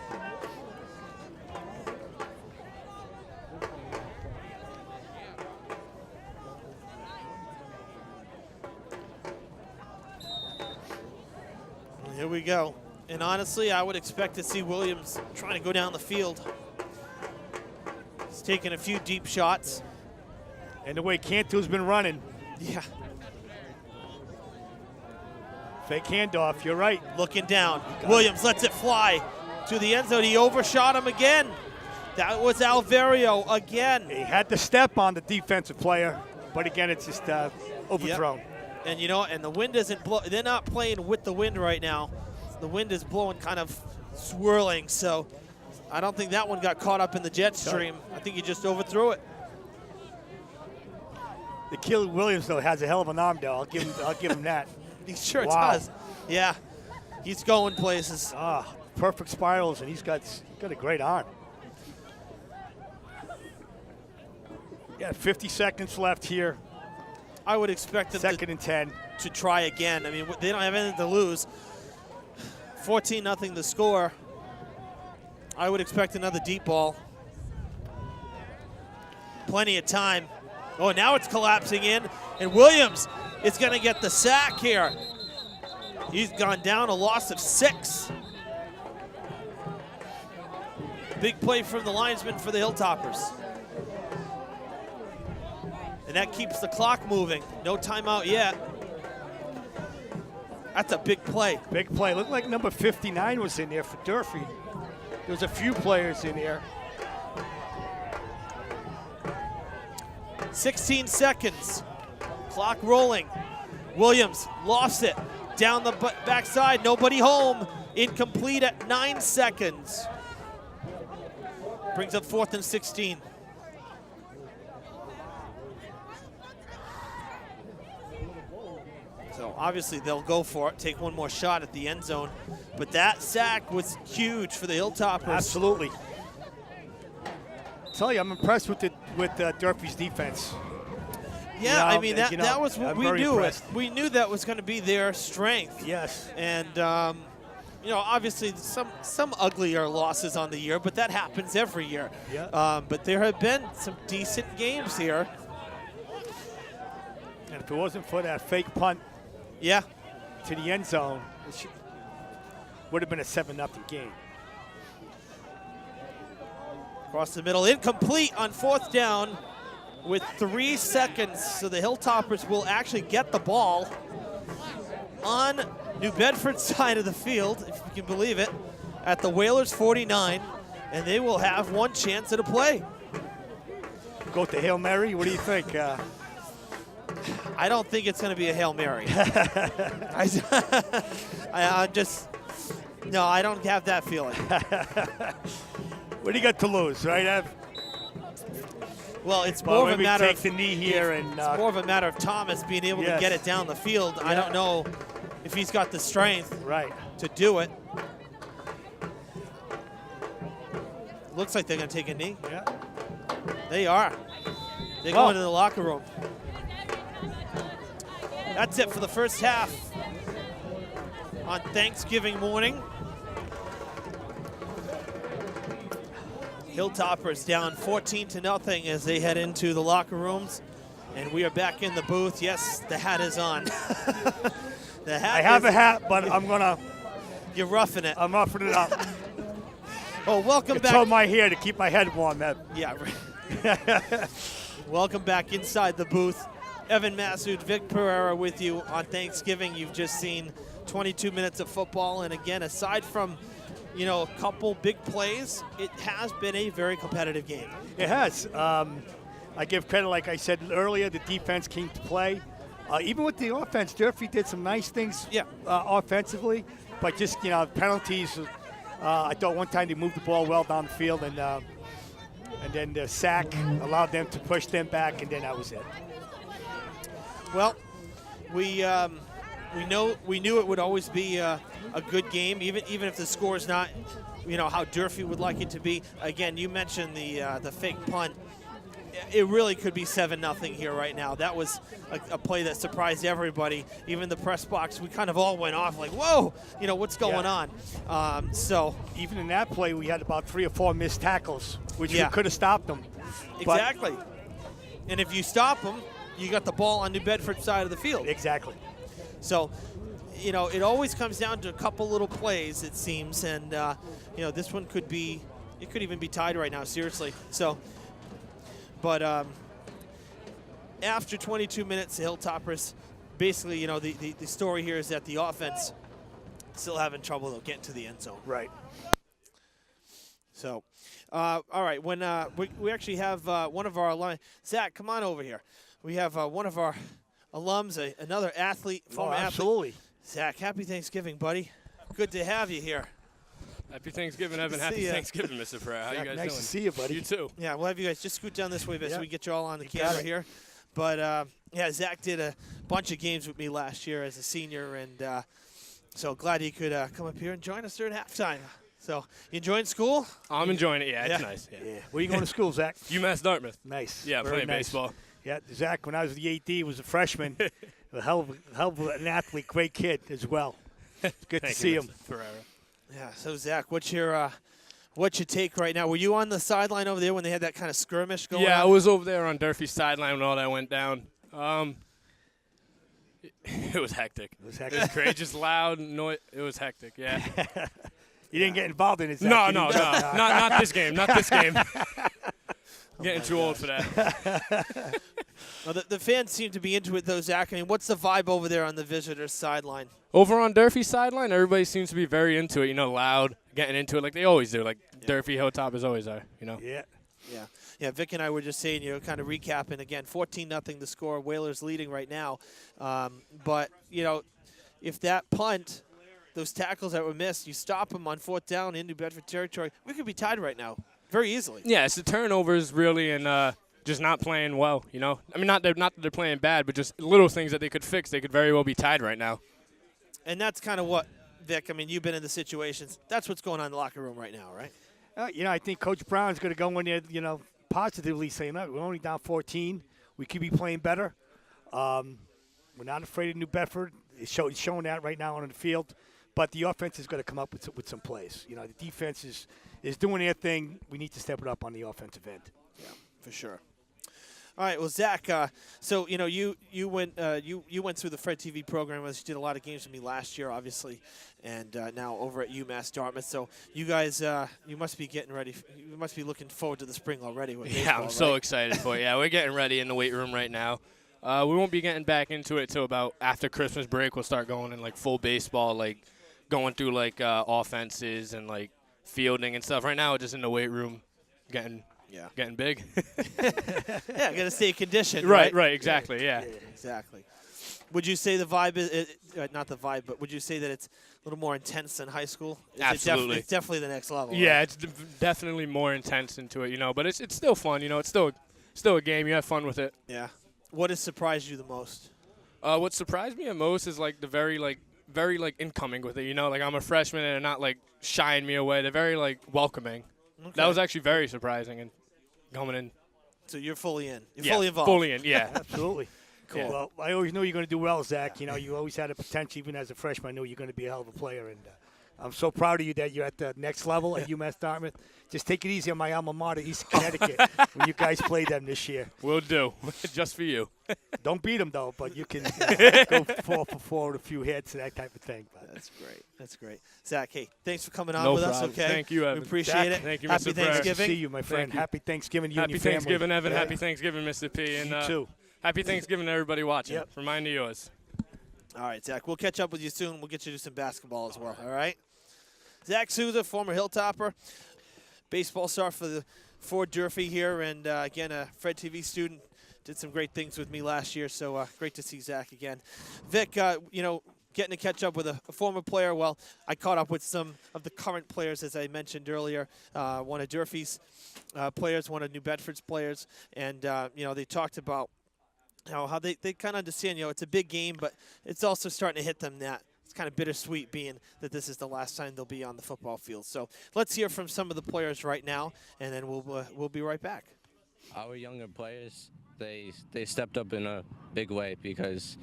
Here we go. And honestly, I would expect to see Williams trying to go down the field. He's taking a few deep shots. And the way Cantu's been running, Yeah. fake handoff, you're right. Looking down. Williams lets it fly to the end zone. He overshot him again. That was Alverio again. He had to step on the defensive player, but again, it's just overthrown. Yep. And you know, and the wind isn't they're not playing with the wind right now. The wind is blowing, kind of swirling, so I don't think that one got caught up in the jet stream. I think he just overthrew it. The kid Williams though has a hell of an arm, though. I'll give him that. He sure Wow. does. Yeah, he's going places. Perfect spirals, and he's got a great arm. Yeah, 50 seconds left here. I would expect them Second and 10. to try again. I mean, they don't have anything to lose. 14-0 the score. I would expect another deep ball. Plenty of time. Oh, now it's collapsing in, and Williams is going to get the sack here. He's gone down, a loss of 6. Big play from the linesman for the Hilltoppers. And that keeps the clock moving. No timeout yet. That's a big play. Big play. Looked like number 59 was in there for Durfee. There was a few players in there. 16 seconds. Clock rolling. Williams lost it. Down the backside. Nobody home. Incomplete at 9 seconds. Brings up 4th and 16. So obviously they'll go for it, take one more shot at the end zone. But that sack was huge for the Hilltoppers. Absolutely. Tell you, I'm impressed with Durfee's defense. Yeah, You know, I mean, that, you know, that was what I'm we very knew. impressed. We knew that was going to be their strength. Yes. And, you know, obviously some uglier losses on the year, but that happens every year. Yeah. But there have been some decent games here. And if it wasn't for that fake punt Yeah. to the end zone, it would have been a 7-0 game. Across the middle, incomplete on 4th down with 3 seconds. So the Hilltoppers will actually get the ball on New Bedford's side of the field, if you can believe it, at the Whalers 49, and they will have one chance at a play. Go to Hail Mary. What do you think? I don't think it's going to be a Hail Mary. I just, no, I don't have that feeling. What do you got to lose, right, Ev? Well, it's Well, more of a maybe matter take of the knee here and it's more of a matter of Thomas being able yes. to get it down the field. I don't know if he's got the strength right. to do it. Looks like they're going to take a knee. Yeah. They are. They go into the locker room. That's it for the first half on Thanksgiving morning. Hilltoppers down 14-0 as they head into the locker rooms. And we are back in the booth. Yes, the hat is on. The hat I have is, a hat, but You're roughing it. I'm roughing it up. Oh, welcome It's back. on my hair to keep my head warm, Ed. Yeah. Right. Welcome back inside the booth. Evan Massoud, Vic Pereira with you on Thanksgiving. You've just seen 22 minutes of football. And again, aside from, a couple big plays, it has been a very competitive game. It has. I give credit, like I said earlier, the defense came to play. Even with the offense, Durfee did some nice things offensively, but just, penalties. I thought one time they moved the ball well down the field, and then the sack allowed them to push them back, and then that was it. Well, we knew it would always be a good game, even if the score is not, how Durfee would like it to be. Again, you mentioned the fake punt. It really could be 7-0 here right now. That was a play that surprised everybody. Even the press box, we kind of all went off like, whoa, what's going on? So even in that play, we had about 3 or 4 missed tackles, which we could have stopped them. Exactly. And if you stop them, you got the ball on New Bedford side of the field. Exactly. So, it always comes down to a couple little plays, it seems. And, this one could even be tied right now, seriously. So, but after 22 minutes, the Hilltoppers, basically, the story here is that the offense still having trouble, though, getting to the end zone. Right. So, all right, when we actually have one of our alumni. Zach, come on over here. We have one of our alums, another athlete, former absolutely. athlete. Zach, happy Thanksgiving, buddy. Good to have you here. Happy Thanksgiving, Evan. to Happy see ya. Thanksgiving, Mr. Ferrer. How you guys nice doing? to see you, buddy. You too. Yeah, we'll have you guys just scoot down this way a bit so we get you all on the You got camera it. here. But, Zach did a bunch of games with me last year as a senior, and so glad he could come up here and join us during halftime. So, you enjoying school? I'm enjoying it. Yeah, it's Yeah. nice. Yeah. Where are you going to school, Zach? UMass Dartmouth. Nice. Yeah, Very playing nice. baseball. Yeah, Zach, when I was the AD, was a freshman. a hell of an athlete, great kid as well. It's good to Thank see you, him. Mr. Ferreira. Yeah, so, Zach, what's your take right now? Were you on the sideline over there when they had that kind of skirmish going Yeah, I on? was over there on Durfee's sideline when all that went down. It was hectic. It was It hectic. was crazy, just loud noise. It was hectic. Yeah. You didn't get involved in it, Zach. No, You no, no, didn't- not this game. Not this game. Getting too old for that. Well, the fans seem to be into it, though, Zach. I mean, what's the vibe over there on the visitors' sideline? Over on Durfee's sideline, everybody seems to be very into it. Loud, getting into it like they always do. Like Durfee Hilltoppers always are. Yeah. Yeah, Vic and I were just saying, kind of recapping again, 14-0 the score. Whalers leading right now. But, if that punt, those tackles that were missed, you stop them on 4th down in New Bedford territory, we could be tied right now very easily. Yeah, it's the turnovers really and just not playing well, I mean, not that they're playing bad, but just little things that they could fix. They could very well be tied right now. And that's kind of what, Vic, I mean, you've been in the situations. That's what's going on in the locker room right now, right? I think Coach Brown's going to go in there, positively saying, no, we're only down 14. We could be playing better. We're not afraid of New Bedford. It's showing that right now on the field. But the offense is going to come up with some plays. The defense is doing their thing. We need to step it up on the offensive end. Yeah, for sure. All right, well, Zach. So you went through the Fred TV program. You did a lot of games with me last year, obviously, and now over at UMass Dartmouth. So you guys, you must be getting ready. You must be looking forward to the spring already. With Yeah, baseball, I'm so right? excited for it. Yeah, we're getting ready in the weight room right now. We won't be getting back into it till about after Christmas break. We'll start going in full baseball, going through offenses and fielding and stuff. Right now, we're just in the weight room, getting big. Yeah, got to stay conditioned. Right, exactly, yeah. Exactly. Would you say the vibe is not the vibe, but would you say that it's a little more intense than high school? Absolutely. It's definitely the next level. Yeah, right? it's definitely more intense into it, but it's still fun. It's still a game. You have fun with it. Yeah. What has surprised you the most? What surprised me the most is the very incoming with it. I'm a freshman and they're not shying me away. They're very welcoming. Okay. That was actually very surprising and coming in. So you're fully in. You're Yeah, fully involved. Fully in, yeah. Absolutely. Cool. Well, I always knew you were going to do well, Zach. You always had a potential, even as a freshman. I knew you were going to be a hell of a player, and I'm so proud of you that you're at the next level at UMass Dartmouth. Just take it easy on my alma mater, East Connecticut, when you guys play them this year. Will do. Just for you. Don't beat them, though, but you can go 4 for 4 with a few hits and that type of thing. But That's great. That's great. Zach, hey, thanks for coming on No with problem. us, okay? Thank you, Evan. We appreciate Zach, it. thank you, Happy Mr. Ferris. Thanksgiving. see you, my friend. you. Happy Thanksgiving, you Happy and your family. Thanksgiving, Evan. Yeah. Happy Thanksgiving, Mr. P. And You too. happy Thanksgiving to everybody watching. Yep. From mine to yours. All right, Zach, we'll catch up with you soon. We'll get you to some basketball as well, all right? Zach Souza, former Hilltopper, baseball star for Durfee here, and again, a Fred TV student. Did some great things with me last year, so great to see Zach again. Vic, getting to catch up with a former player. Well, I caught up with some of the current players, as I mentioned earlier. One of Durfee's players, one of New Bedford's players, and they talked about how they kind of understand, it's a big game, but it's also starting to hit them that it's kind of bittersweet being that this is the last time they'll be on the football field. So let's hear from some of the players right now, and then we'll be right back. Our younger players, they stepped up in a big way because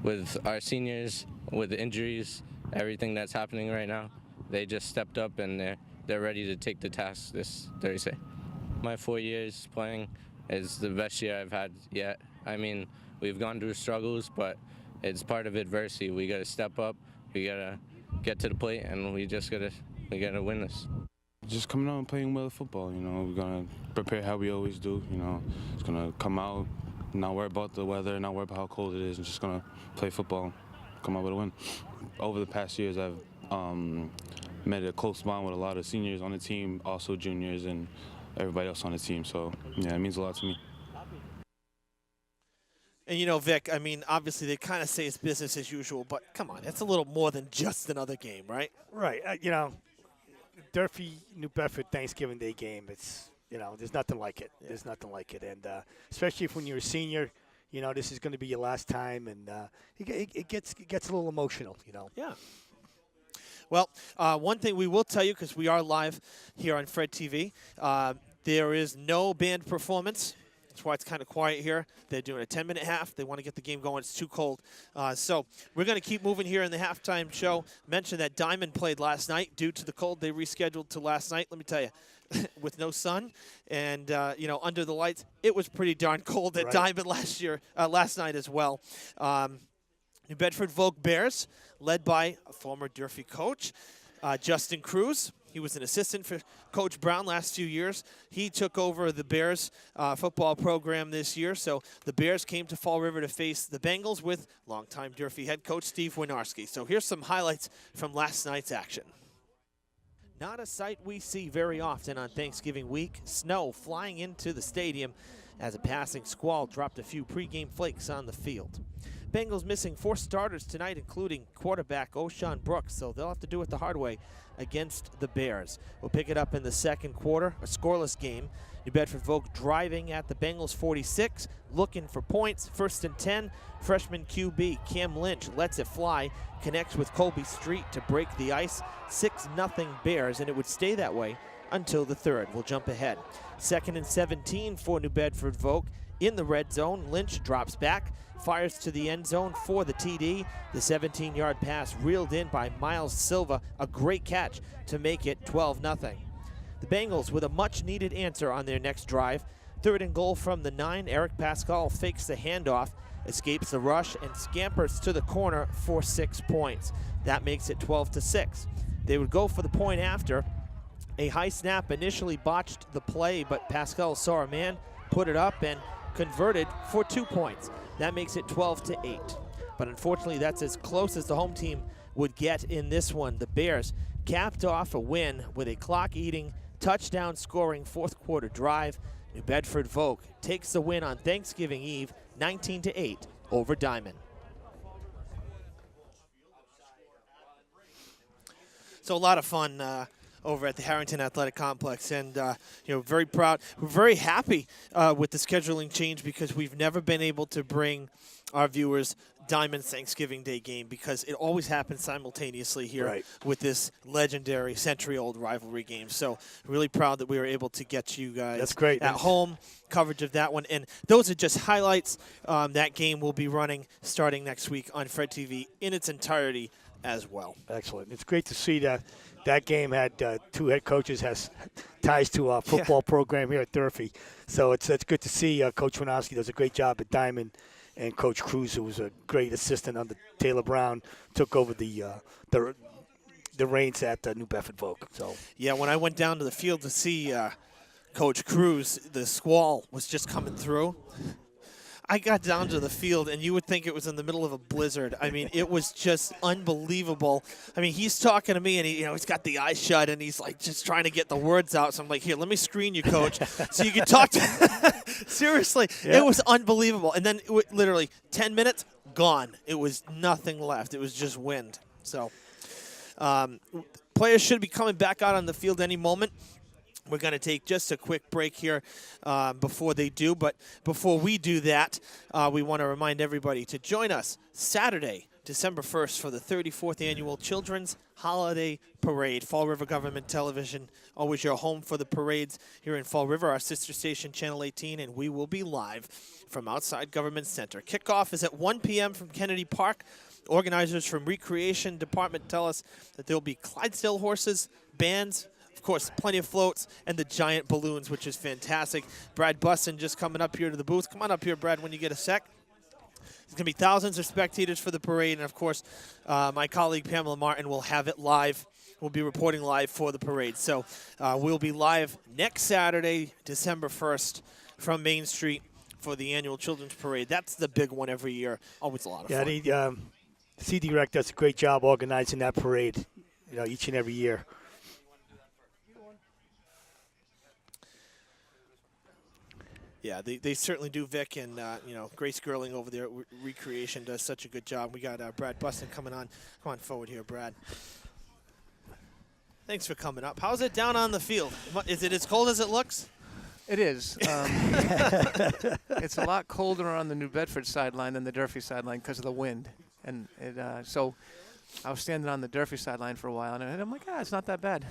with our seniors, with the injuries, everything that's happening right now, they just stepped up and they're ready to take the task this Thursday. My 4 years playing is the best year I've had yet. I mean, we've gone through struggles, but it's part of adversity. We got to step up. We got to get to the plate, and we got to win this. Just coming out and playing well football, we're going to prepare how we always do, It's going to come out, not worry about the weather, not worry about how cold it is, and just going to play football, come out with a win. Over the past years, I've made a close bond with a lot of seniors on the team, also juniors and everybody else on the team. So, yeah, it means a lot to me. And, Vic, I mean, obviously they kind of say it's business as usual, but come on, it's a little more than just another game, right? Right. Durfee, New Bedford Thanksgiving Day game, it's, there's nothing like it. Yeah. There's nothing like it. And especially if when you're a senior, this is going to be your last time, and it gets a little emotional, Yeah. Well, one thing we will tell you, because we are live here on Fred TV, there is no band performance. That's why it's kind of quiet here. They're doing a 10-minute half. They want to get the game going. It's too cold. So we're going to keep moving here in the halftime show. Mentioned that Diamond played last night. Due to the cold, they rescheduled to last night. Let me tell you, with no sun and, under the lights, it was pretty darn cold at Right. Diamond last night as well. New Bedford Vogue Bears, led by a former Durfee coach, Justin Cruz. He was an assistant for Coach Brown last few years. He took over the Bears football program this year. So the Bears came to Fall River to face the Bengals with longtime Durfee head coach Steve Winarski. So here's some highlights from last night's action. Not a sight we see very often on Thanksgiving week. Snow flying into the stadium as a passing squall dropped a few pregame flakes on the field. Bengals missing 4 starters tonight, including quarterback O'Shawn Brooks, so they'll have to do it the hard way against the Bears. We'll pick it up in the second quarter, a scoreless game. New Bedford Vogue driving at the Bengals 46, looking for points. 1st and 10, freshman QB Cam Lynch lets it fly, connects with Colby Street to break the ice. 6-0 Bears, and it would stay that way until the third. We'll jump ahead. 2nd and 17 for New Bedford Vogue. In the red zone, Lynch drops back, fires to the end zone for the TD. The 17-yard pass reeled in by Miles Silva. A great catch to make it 12-0. The Bengals with a much-needed answer on their next drive. 3rd and goal from the 9. Eric Pascal fakes the handoff, escapes the rush, and scampers to the corner for 6 points. That makes it 12-6. They would go for the point after. A high snap initially botched the play, but Pascal saw a man, put it up, and converted for 2 points. That makes it 12-8. But unfortunately, that's as close as the home team would get in this one. The Bears capped off a win with a clock-eating, touchdown-scoring fourth-quarter drive. New Bedford Vogue takes the win on Thanksgiving Eve, 19-8 over Diamond. So a lot of fun over at the Harrington Athletic Complex, and very proud. We're very happy with the scheduling change because we've never been able to bring our viewers Diamond's Thanksgiving Day game because it always happens simultaneously here Right. with this legendary century-old rivalry game. So really proud that we were able to get you guys That's great. at home coverage of that one. And those are just highlights. That game will be running starting next week on Fred TV in its entirety as well. Excellent. It's great to see that game had 2 head coaches has ties to our football program here at Durfee. So it's good to see Coach Winowski does a great job at Diamond, and Coach Cruz, who was a great assistant under Taylor Brown, took over the reins at New Bedford Vogue. So Yeah, when I went down to the field to see Coach Cruz, the squall was just coming through. I got down to the field, and you would think it was in the middle of a blizzard. I mean, it was just unbelievable. I mean, he's talking to me, and he's got the eyes shut, and he's like just trying to get the words out. So I'm like, here, let me screen you, Coach, so you can talk to. Seriously, It was unbelievable. And then literally 10 minutes, gone. It was nothing left. It was just wind. So players should be coming back out on the field any moment. We're going to take just a quick break here before they do. But before we do that, we want to remind everybody to join us Saturday, December 1st, for the 34th Annual Children's Holiday Parade. Fall River Government Television, always your home for the parades here in Fall River, our sister station, Channel 18, and we will be live from outside Government Center. Kickoff is at 1 p.m. from Kennedy Park. Organizers from Recreation Department tell us that there will be Clydesdale horses, bands, of course, plenty of floats, and the giant balloons, which is fantastic. Brad Bussin just coming up here to the booth. Come on up here, Brad, when you get a sec. There's going to be thousands of spectators for the parade, and, of course, my colleague Pamela Martin will have it live. We'll be reporting live for the parade. So we'll be live next Saturday, December 1st, from Main Street for the annual Children's Parade. That's the big one every year. Always a lot of fun. the CD Rec does a great job organizing that parade, each and every year. Yeah, they certainly do, Vic, and, Grace Gerling over there at Recreation does such a good job. We got Brad Bustin coming on. Come on forward here, Brad. Thanks for coming up. How's it down on the field? Is it as cold as it looks? It is. It's a lot colder on the New Bedford sideline than the Durfee sideline because of the wind. And so I was standing on the Durfee sideline for a while, and I'm like, it's not that bad.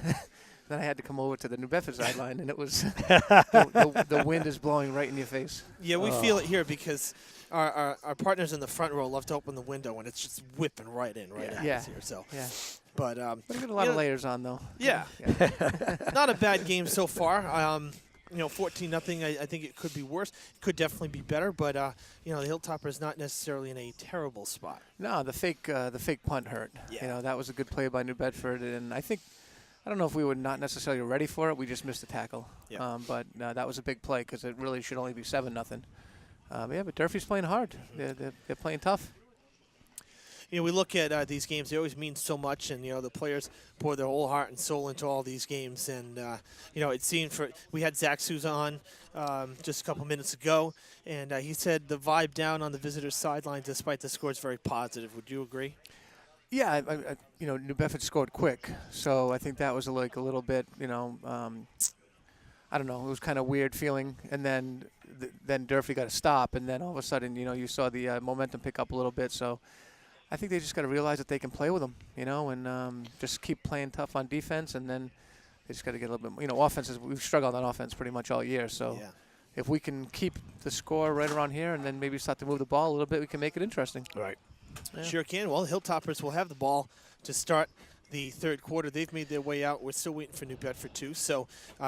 Then I had to come over to the New Bedford sideline, and it was the wind is blowing right in your face. Yeah, we feel it here because our partners in the front row love to open the window, and it's just whipping right at us here. So, yeah. But we got a lot of layers on, though. Yeah. Not a bad game so far. 14-0. I think it could be worse. It could definitely be better, but the Hilltopper is not necessarily in a terrible spot. No, the fake punt hurt. Yeah. That was a good play by New Bedford, and I don't know if we were not necessarily ready for it. We just missed the tackle. Yeah. But that was a big play because it really should only be 7-0. But Durfee's playing hard. They're playing tough. We look at these games. They always mean so much, and the players pour their whole heart and soul into all these games. And it seemed we had Zach Souza on just a couple minutes ago, and he said the vibe down on the visitors' sideline, despite the score, is very positive. Would you agree? Yeah, New Bedford scored quick, so I think that was a little bit, I don't know, it was kind of weird feeling. And then Durfee got a stop, and then all of a sudden, you saw the momentum pick up a little bit. So I think they just got to realize that they can play with them, and just keep playing tough on defense, and then they just got to get a little bit, offenses. We've struggled on offense pretty much all year, so. Yeah. If we can keep the score right around here and then maybe start to move the ball a little bit, we can make it interesting. Right. Yeah. Sure can. Well, the Hilltoppers will have the ball to start the third quarter. They've made their way out. We're still waiting for New Bedford, too. So,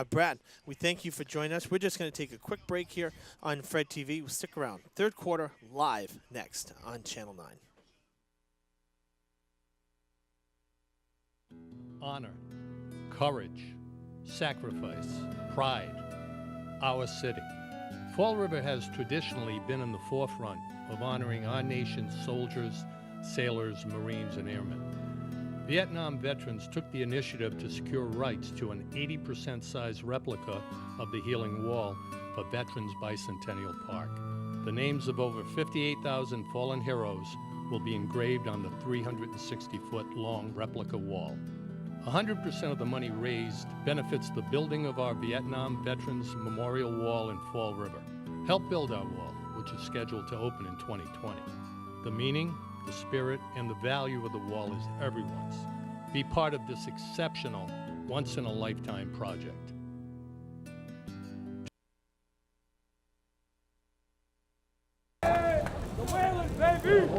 Brad, we thank you for joining us. We're just going to take a quick break here on Fred TV. We'll stick around. Third quarter live next on Channel 9. Honor, courage, sacrifice, pride, our city. Fall River has traditionally been in the forefront of honoring our nation's soldiers, sailors, Marines, and airmen. Vietnam veterans took the initiative to secure rights to an 80% size replica of the Healing Wall for Veterans Bicentennial Park. The names of over 58,000 fallen heroes will be engraved on the 360-foot long replica wall. 100% of the money raised benefits the building of our Vietnam Veterans Memorial Wall in Fall River. Help build our wall, which is scheduled to open in 2020. The meaning, the spirit, and the value of the wall is everyone's. Be part of this exceptional, once-in-a-lifetime project. The Whalers, baby!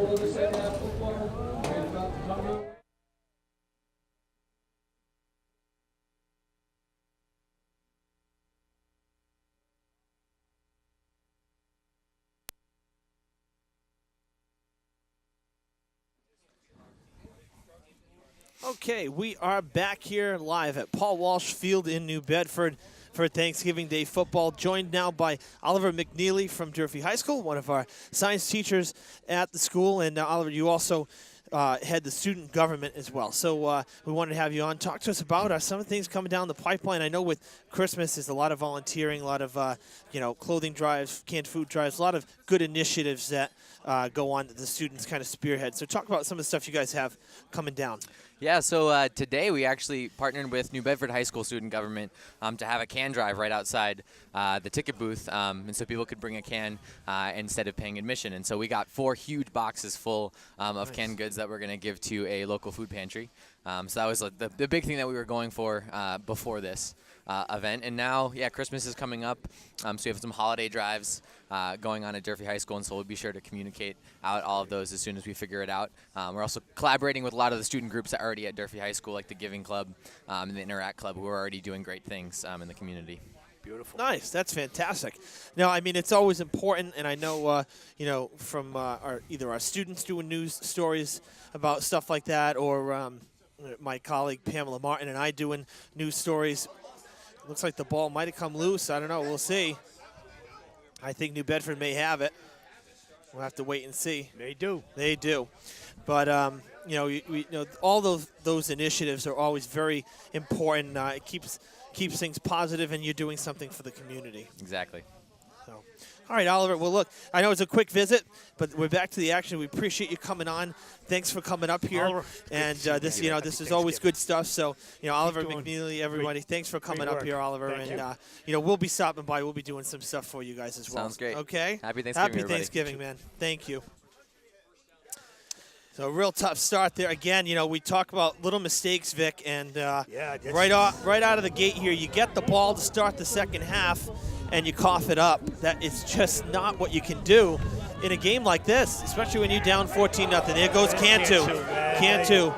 Okay, we are back here live at Paul Walsh Field in New Bedford for Thanksgiving Day football, joined now by Oliver McNeely from Durfee High School, one of our science teachers at the school. And Oliver, you also head the student government as well. So we wanted to have you on. Talk to us about some of the things coming down the pipeline. I know with Christmas there's a lot of volunteering, a lot of clothing drives, canned food drives, a lot of good initiatives that go on that the students kind of spearhead. So talk about some of the stuff you guys have coming down. Yeah, so today we actually partnered with New Bedford High School Student Government to have a can drive right outside the ticket booth, and so people could bring a can instead of paying admission. And so we got 4 huge boxes full of canned goods that we're going to give to a local food pantry. So that was the big thing that we were going for before this event. And now, yeah, Christmas is coming up, so we have some holiday drives going on at Durfee High School, and so we'll be sure to communicate out all of those as soon as we figure it out. We're also collaborating with a lot of the student groups that are already at Durfee High School, like the Giving Club and the Interact Club, who are already doing great things in the community. Beautiful. Nice. That's fantastic. Now, I mean, it's always important, and I know, from either our students doing news stories about stuff like that, or my colleague Pamela Martin and I doing news stories. Looks like the ball might have come loose. I don't know. We'll see. I think New Bedford may have it. We'll have to wait and see. They do. They do. But, all those initiatives are always very important. It keeps things positive, and you're doing something for the community. Exactly. So, all right, Oliver. Well, look, I know it's a quick visit, but we're back to the action. We appreciate you coming on. Thanks for coming up here. Oliver, and this is always good stuff. So, Oliver McNeely, everybody, thanks for coming up here, Oliver. Thank and we'll be stopping by. We'll be doing some stuff for you guys as well. Sounds great. Okay. Happy Thanksgiving, Happy everybody. Thanksgiving, man. Thank you. So a real tough start there. Again, we talk about little mistakes, Vic, and right out of the gate here, you get the ball to start the second half, and you cough it up. That is just not what you can do in a game like this, especially when you're down 14-0. There goes Cantu. Cantu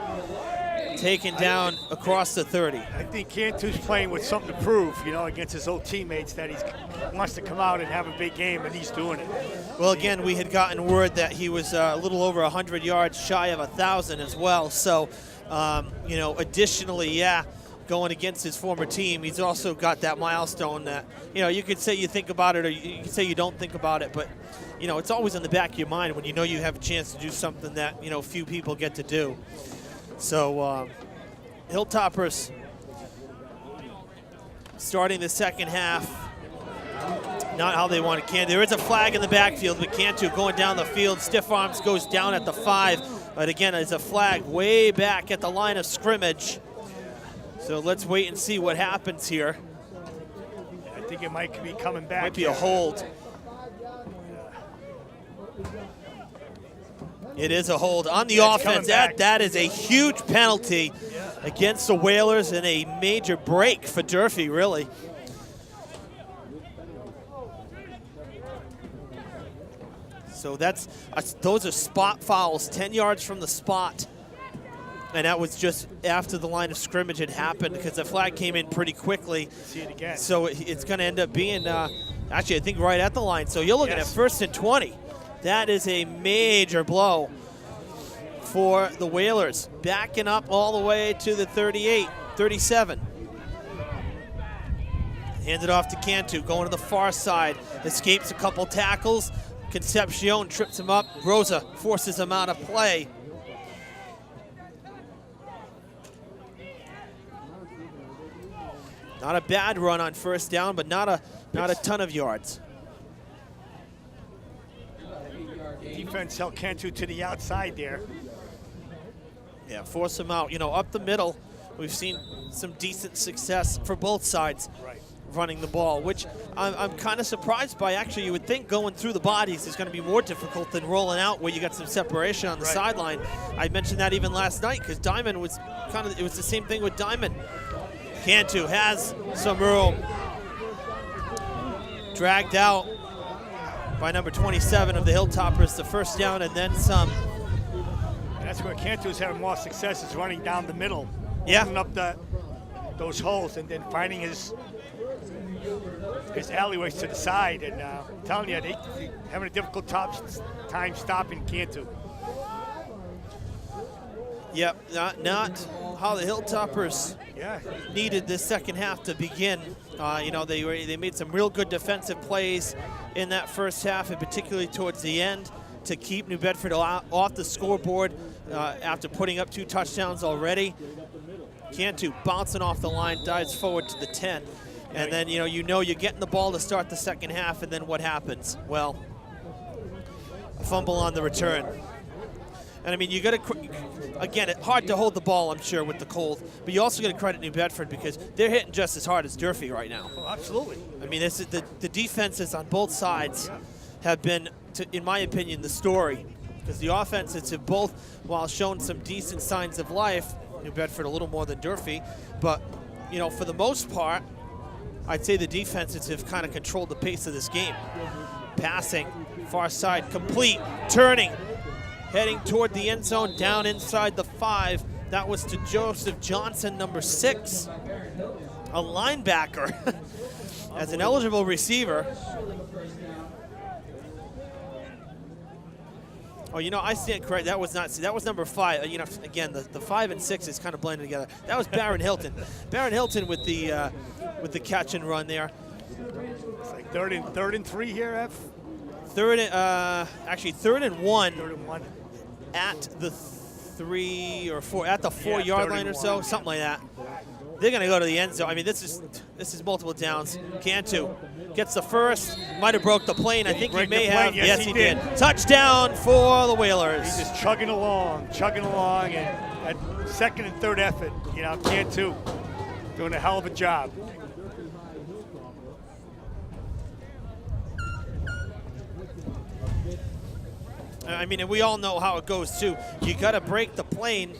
taken down across the 30. I think Cantu's playing with something to prove, against his old teammates, that he wants to come out and have a big game, and he's doing it. Well, again, we had gotten word that he was a little over 100 yards shy of 1,000 as well. So, additionally, going against his former team, he's also got that milestone that, you could say you think about it or you could say you don't think about it, but, it's always in the back of your mind when you have a chance to do something that, few people get to do. So, Hilltoppers starting the second half. Not how they wanted Cantu. There is a flag in the backfield, but Cantu going down the field. Stiff arms goes down at the 5. But again, it's a flag way back at the line of scrimmage. So let's wait and see what happens here. I think it might be coming back. Might be a hold. It is a hold on the offense. That is a huge penalty against the Whalers and a major break for Durfee, really. So those are spot fouls, 10 yards from the spot. And that was just after the line of scrimmage had happened because the flag came in pretty quickly. See it again. So it's going to end up being, actually, I think right at the line. So you're looking at 1st and 20. That is a major blow for the Whalers. Backing up all the way to the 38, 37. Handed off to Cantu, going to the far side. Escapes a couple tackles. Concepcion trips him up. Rosa forces him out of play. Not a bad run on 1st down, but not a ton of yards. Defense held Cantu to the outside there. Yeah, force him out. Up the middle, we've seen some decent success for both sides running the ball, which I'm kind of surprised by. Actually, you would think going through the bodies is going to be more difficult than rolling out where you got some separation on the sideline. I mentioned that even last night because Diamond was it was the same thing with Diamond. Cantu has some room. Dragged out by number 27 of the Hilltoppers, the 1st down and then some. And that's where Cantu's having more success, is running down the middle, opening up those holes, and then finding his alleyways to the side. And I'm telling you, they're having a difficult time stopping Cantu. Yep, not how the Hilltoppers Yeah. needed this second half to begin. They made some real good defensive plays in that first half, and particularly towards the end, to keep New Bedford off the scoreboard after putting up 2 touchdowns already. Cantu bouncing off the line, dives forward to the 10. And then, you're getting the ball to start the second half, and then what happens? Well, a fumble on the return. And I mean, you got to, again, it's hard to hold the ball, I'm sure, with the cold, but you also got to credit New Bedford because they're hitting just as hard as Durfee right now. Oh, absolutely. I mean, this is the defenses on both sides have been, in my opinion, the story, because the offenses have both, while shown some decent signs of life, New Bedford a little more than Durfee, but, for the most part, I'd say the defenses have kind of controlled the pace of this game. Passing, far side, complete, turning, heading toward the end zone, down inside the 5. That was to Joseph Johnson, number 6, a linebacker, as an eligible receiver. Oh, I stand correct. That was number 5. Again, the 5 and 6 is kind of blended together. That was Barron Hilton. Barron Hilton with the catch and run there. It's like third and 3 here, F. Third and 1. 3rd and 1. At the 3 or 4, at the 4-yard line or so, something like that. They're going to go to the end zone. I mean, this is multiple downs. Cantu gets the first. Might have broke the plane. I think he may have. Yes, he did. Touchdown for the Whalers. He's just chugging along, and at second and third effort, Cantu doing a hell of a job. I mean, and we all know how it goes, too. You got to break the plane.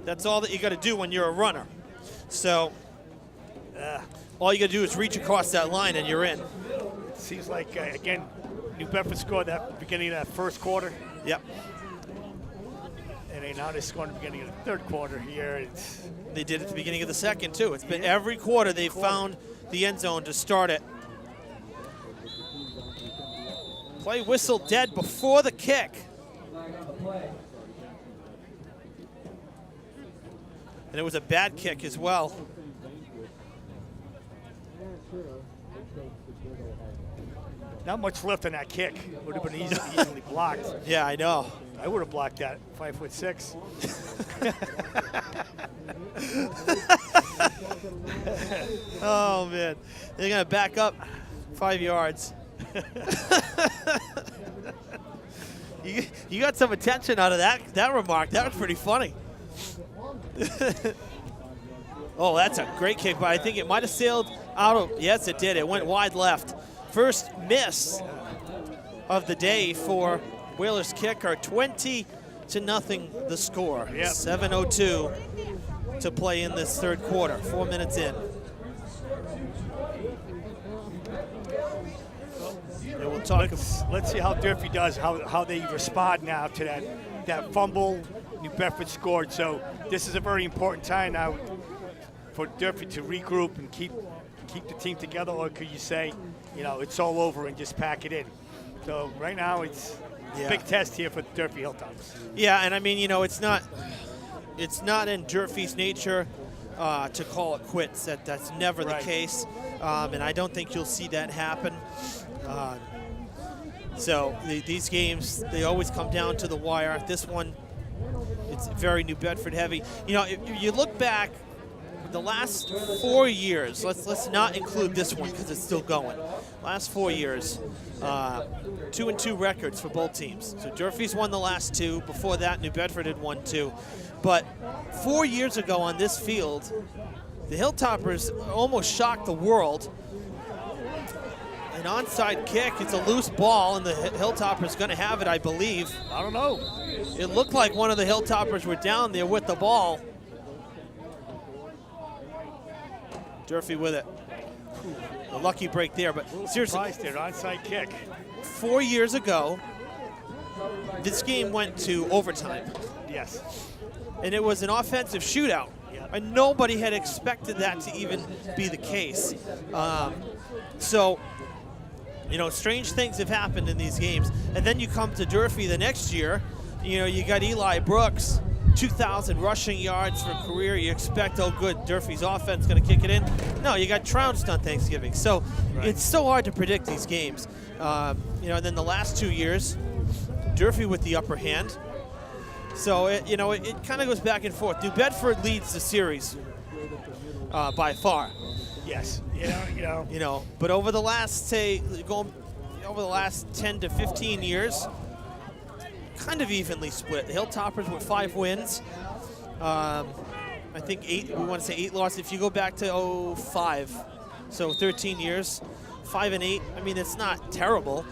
That's all that you got to do when you're a runner. So all you got to do is reach across that line, and you're in. It seems like, again, New Bedford scored that beginning of that first quarter. Yep. And now they scored in the beginning of the third quarter here. They did it at the beginning of the second, too. It's been every quarter they've found the end zone to start it. Play whistle dead before the kick. And it was a bad kick as well. Not much left on that kick. Would have been easily blocked. Yeah, I know. I would have blocked that, 5'6". Oh, man. They're going to back up 5 yards. You got some attention out of that remark. That was pretty funny. Oh, that's a great kick, but I think it might have sailed out of, yes, it did. It went wide left. First miss of the day for Whalers kicker. 20-0 the score. Yep. 7:02 to play in this third quarter. 4 minutes in. And we'll talk. Let's see how Durfee does, how they respond now to that fumble New Bedford scored. So this is a very important time now for Durfee to regroup and keep the team together, or could you say, it's all over and just pack it in? So right now it's a big test here for the Durfee Hilltops. Yeah, and I mean, it's not in Durfee's nature to call it quits. That's never the case, and I don't think you'll see that happen. So these games, they always come down to the wire. This one, it's very New Bedford heavy. If you look back, the last 4 years, let's not include this one because it's still going. Last 4 years, 2-2 records for both teams. So Durfee's won the last 2. Before that, New Bedford had won 2. But 4 years ago on this field, the Hilltoppers almost shocked the world. An onside kick, it's a loose ball, and the Hilltoppers going to have it, I believe. I don't know. It looked like one of the Hilltoppers were down there with the ball. Durfee with it. A lucky break there, but seriously. There, onside kick. 4 years ago, this game went to overtime. Yes. And it was an offensive shootout. And nobody had expected that to even be the case. So, strange things have happened in these games. And then you come to Durfee the next year, you got Eli Brooks 2,000 rushing yards for a career. You expect, oh, good, Durfee's offense going to kick it in. No, you got trounced on Thanksgiving. So it's so hard to predict these games. You know, and then the last 2 years, Durfee with the upper hand. So, it kind of goes back and forth. New Bedford leads the series by far. Yes. But over the last, over the last 10 to 15 years, kind of evenly split. The Hilltoppers with 5 wins. I think 8, we want to say 8 losses. If you go back to 05, so 13 years, 5 and 8, I mean, it's not terrible.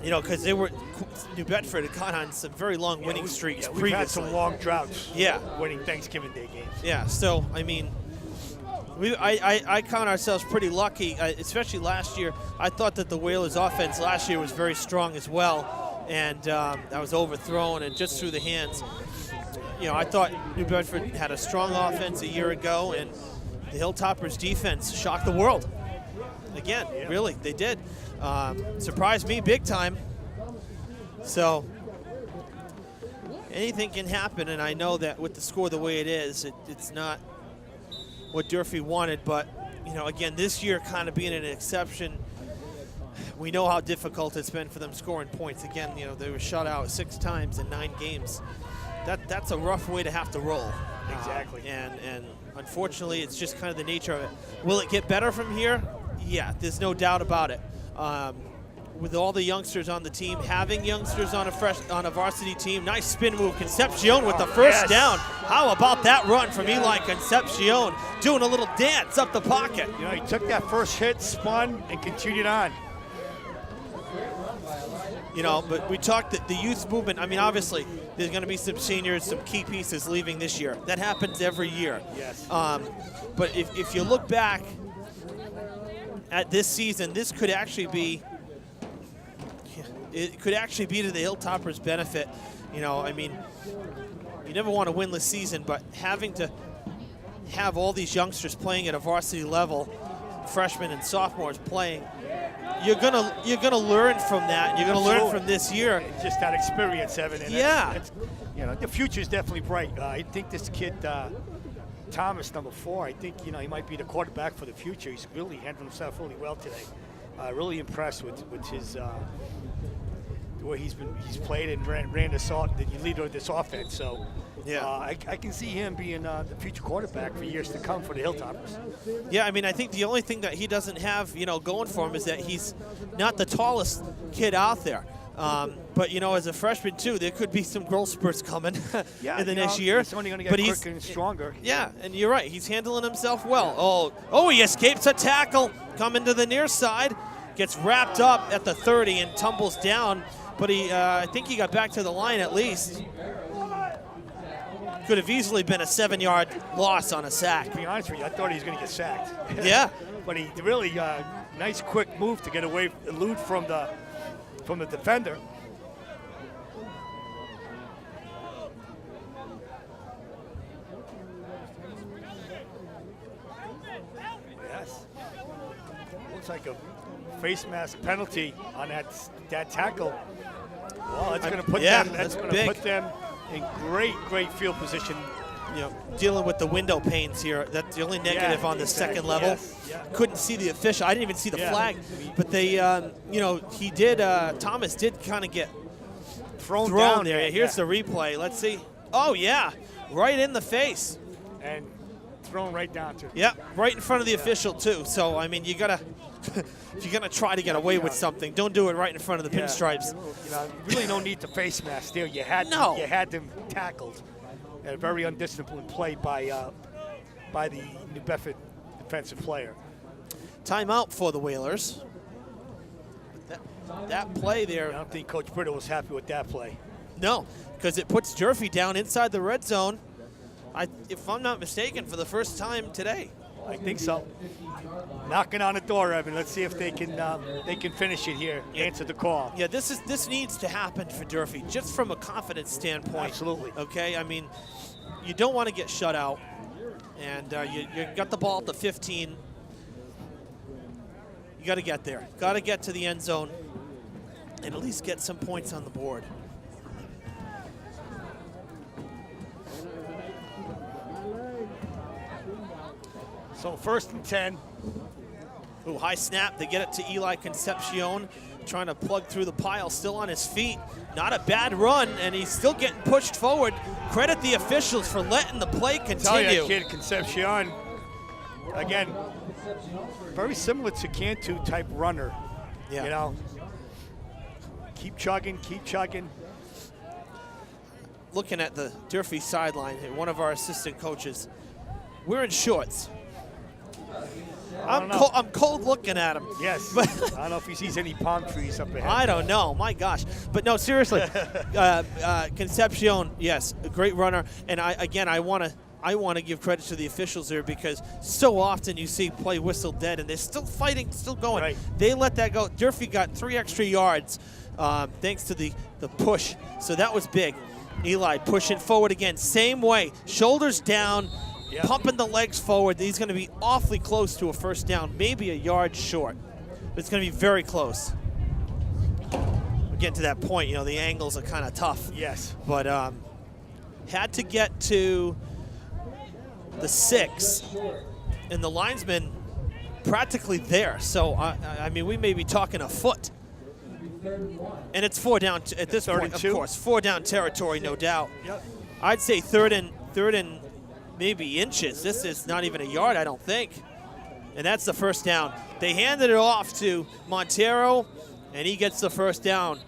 Because New Bedford had gone on some very long winning streaks previously. We've had some long droughts. Yeah. Winning Thanksgiving Day games. Yeah, so, I mean, I count ourselves pretty lucky, especially last year. I thought that the Whalers' offense last year was very strong as well, and that was overthrown and just through the hands. I thought New Bedford had a strong offense a year ago, and the Hilltoppers' defense shocked the world. Again, really, they did. Surprised me big time. So anything can happen, and I know that with the score the way it is, it's not what Durfee wanted, but again, this year kind of being an exception, we know how difficult it's been for them scoring points. Again, they were shut out 6 times in 9 games. That's a rough way to have to roll. Exactly. And unfortunately, it's just kind of the nature of it. Will it get better from here? Yeah, there's no doubt about it. With all the youngsters on the team, having youngsters on a varsity team, nice spin move, Concepcion with the first down. How about that run from Eli Concepcion, doing a little dance up the pocket? He took that first hit, spun, and continued on. But we talked that the youth movement, I mean, obviously, there's going to be some seniors, some key pieces leaving this year. That happens every year. Yes. But if you look back at this season, this could actually be, it could actually be to the Hilltoppers' benefit. I mean, you never want a winless season, but having to have all these youngsters playing at a varsity level, freshmen and sophomores playing, you're gonna learn from that, and you're gonna learn from this year. Just that experience, Evan. And yeah. The future is definitely bright. I think this kid, Thomas, number 4, I think he might be the quarterback for the future. He's really handled himself really well today. Really impressed with his the way he's played and ran the leader of this offense. So I can see him being the future quarterback for years to come for the Hilltoppers. Yeah, I mean, I think the only thing that he doesn't have, going for him is that he's not the tallest kid out there. But, as a freshman, too, there could be some growth spurts coming in the next year. He's only going to get quicker and stronger. Yeah, and you're right. He's handling himself well. Oh, he escapes a tackle. Coming to the near side. Gets wrapped up at the 30 and tumbles down. But I think he got back to the line at least. Could have easily been a 7-yard loss on a sack. To be honest with you, I thought he was going to get sacked. Yeah. But he really, nice quick move to get away, elude from the defender. Yes. Looks like a face mask penalty on that tackle. Well, that's going to put put them in great field position. Dealing with the window panes here. That's the only negative on the second level. Yes, yeah. Couldn't see the official. I didn't even see the flag. But they, he did. Thomas did kind of get thrown down there. Here's the replay. Let's see. Oh yeah, right in the face. And thrown right down to. Yeah, right in front of the official too. So I mean, you gotta. If you're gonna try to get away with something, don't do it right in front of the pinstripes. Really no need to face mask there. You had them tackled. A very undisciplined play by the New Bedford defensive player. Timeout for the Whalers. That play there. I don't think Coach Brittle was happy with that play. No, because it puts Durfee down inside the red zone. If I'm not mistaken, for the first time today. I think so. Knocking on the door, Evan. Let's see if they can finish it here. Answer the call. Yeah, this needs to happen for Durfee, just from a confidence standpoint. Absolutely. Okay, I mean, you don't want to get shut out, and you got the ball at the 15. You got to get there. Got to get to the end zone, and at least get some points on the board. So 1st and 10. Ooh, high snap. They get it to Eli Concepcion, trying to plug through the pile, still on his feet. Not a bad run, and he's still getting pushed forward. Credit the officials for letting the play Tell continue. you, kid Concepcion, again, very similar to Cantu type runner. Yeah. You know, keep chugging, keep chugging. Looking at the Durfee sideline, one of our assistant coaches, we're in shorts. I'm cold looking at him. Yes. But I don't know if he sees any palm trees up ahead. I don't know. My gosh. But no, seriously, Concepcion, yes, a great runner. And I want to give credit to the officials there, because so often you see play whistle dead and they're still fighting, still going. Right. They let that go. Durfee got 3 extra yards thanks to the push. So that was big. Eli pushing forward again, same way, shoulders down, pumping the legs forward. He's going to be awfully close to a first down, maybe a yard short. But it's going to be very close. We're getting to that point, the angles are kind of tough. Yes. But had to get to the 6, and the linesman practically there. So, I mean, we may be talking a foot. And it's 4 down at this point, of course. 4 down territory, no doubt. Yep. I'd say third and maybe inches. This is not even a yard, I don't think. And that's the first down. They handed it off to Montero, and he gets the first down.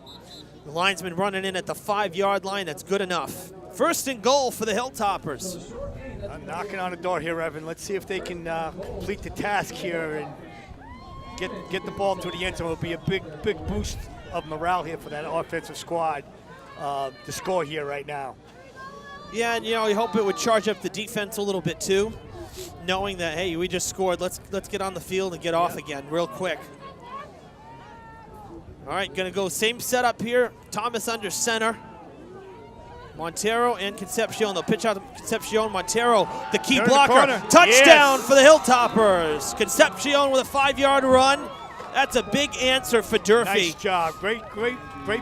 The linesman running in at the 5-yard line. That's good enough. 1st and goal for the Hilltoppers. I'm knocking on the door here, Evan. Let's see if they can complete the task here and get the ball to the end zone. It'll be a big boost of morale here for that offensive squad to score here right now. Yeah, and you hope it would charge up the defense a little bit too, knowing that, hey, we just scored. Let's get on the field and get off again real quick. All right, gonna go same setup here. Thomas under center. Montero and Concepcion. They'll pitch out to Concepcion. Montero, the key blocker. Touchdown for the Hilltoppers. Concepcion with a 5-yard run. That's a big answer for Durfee. Nice job. Great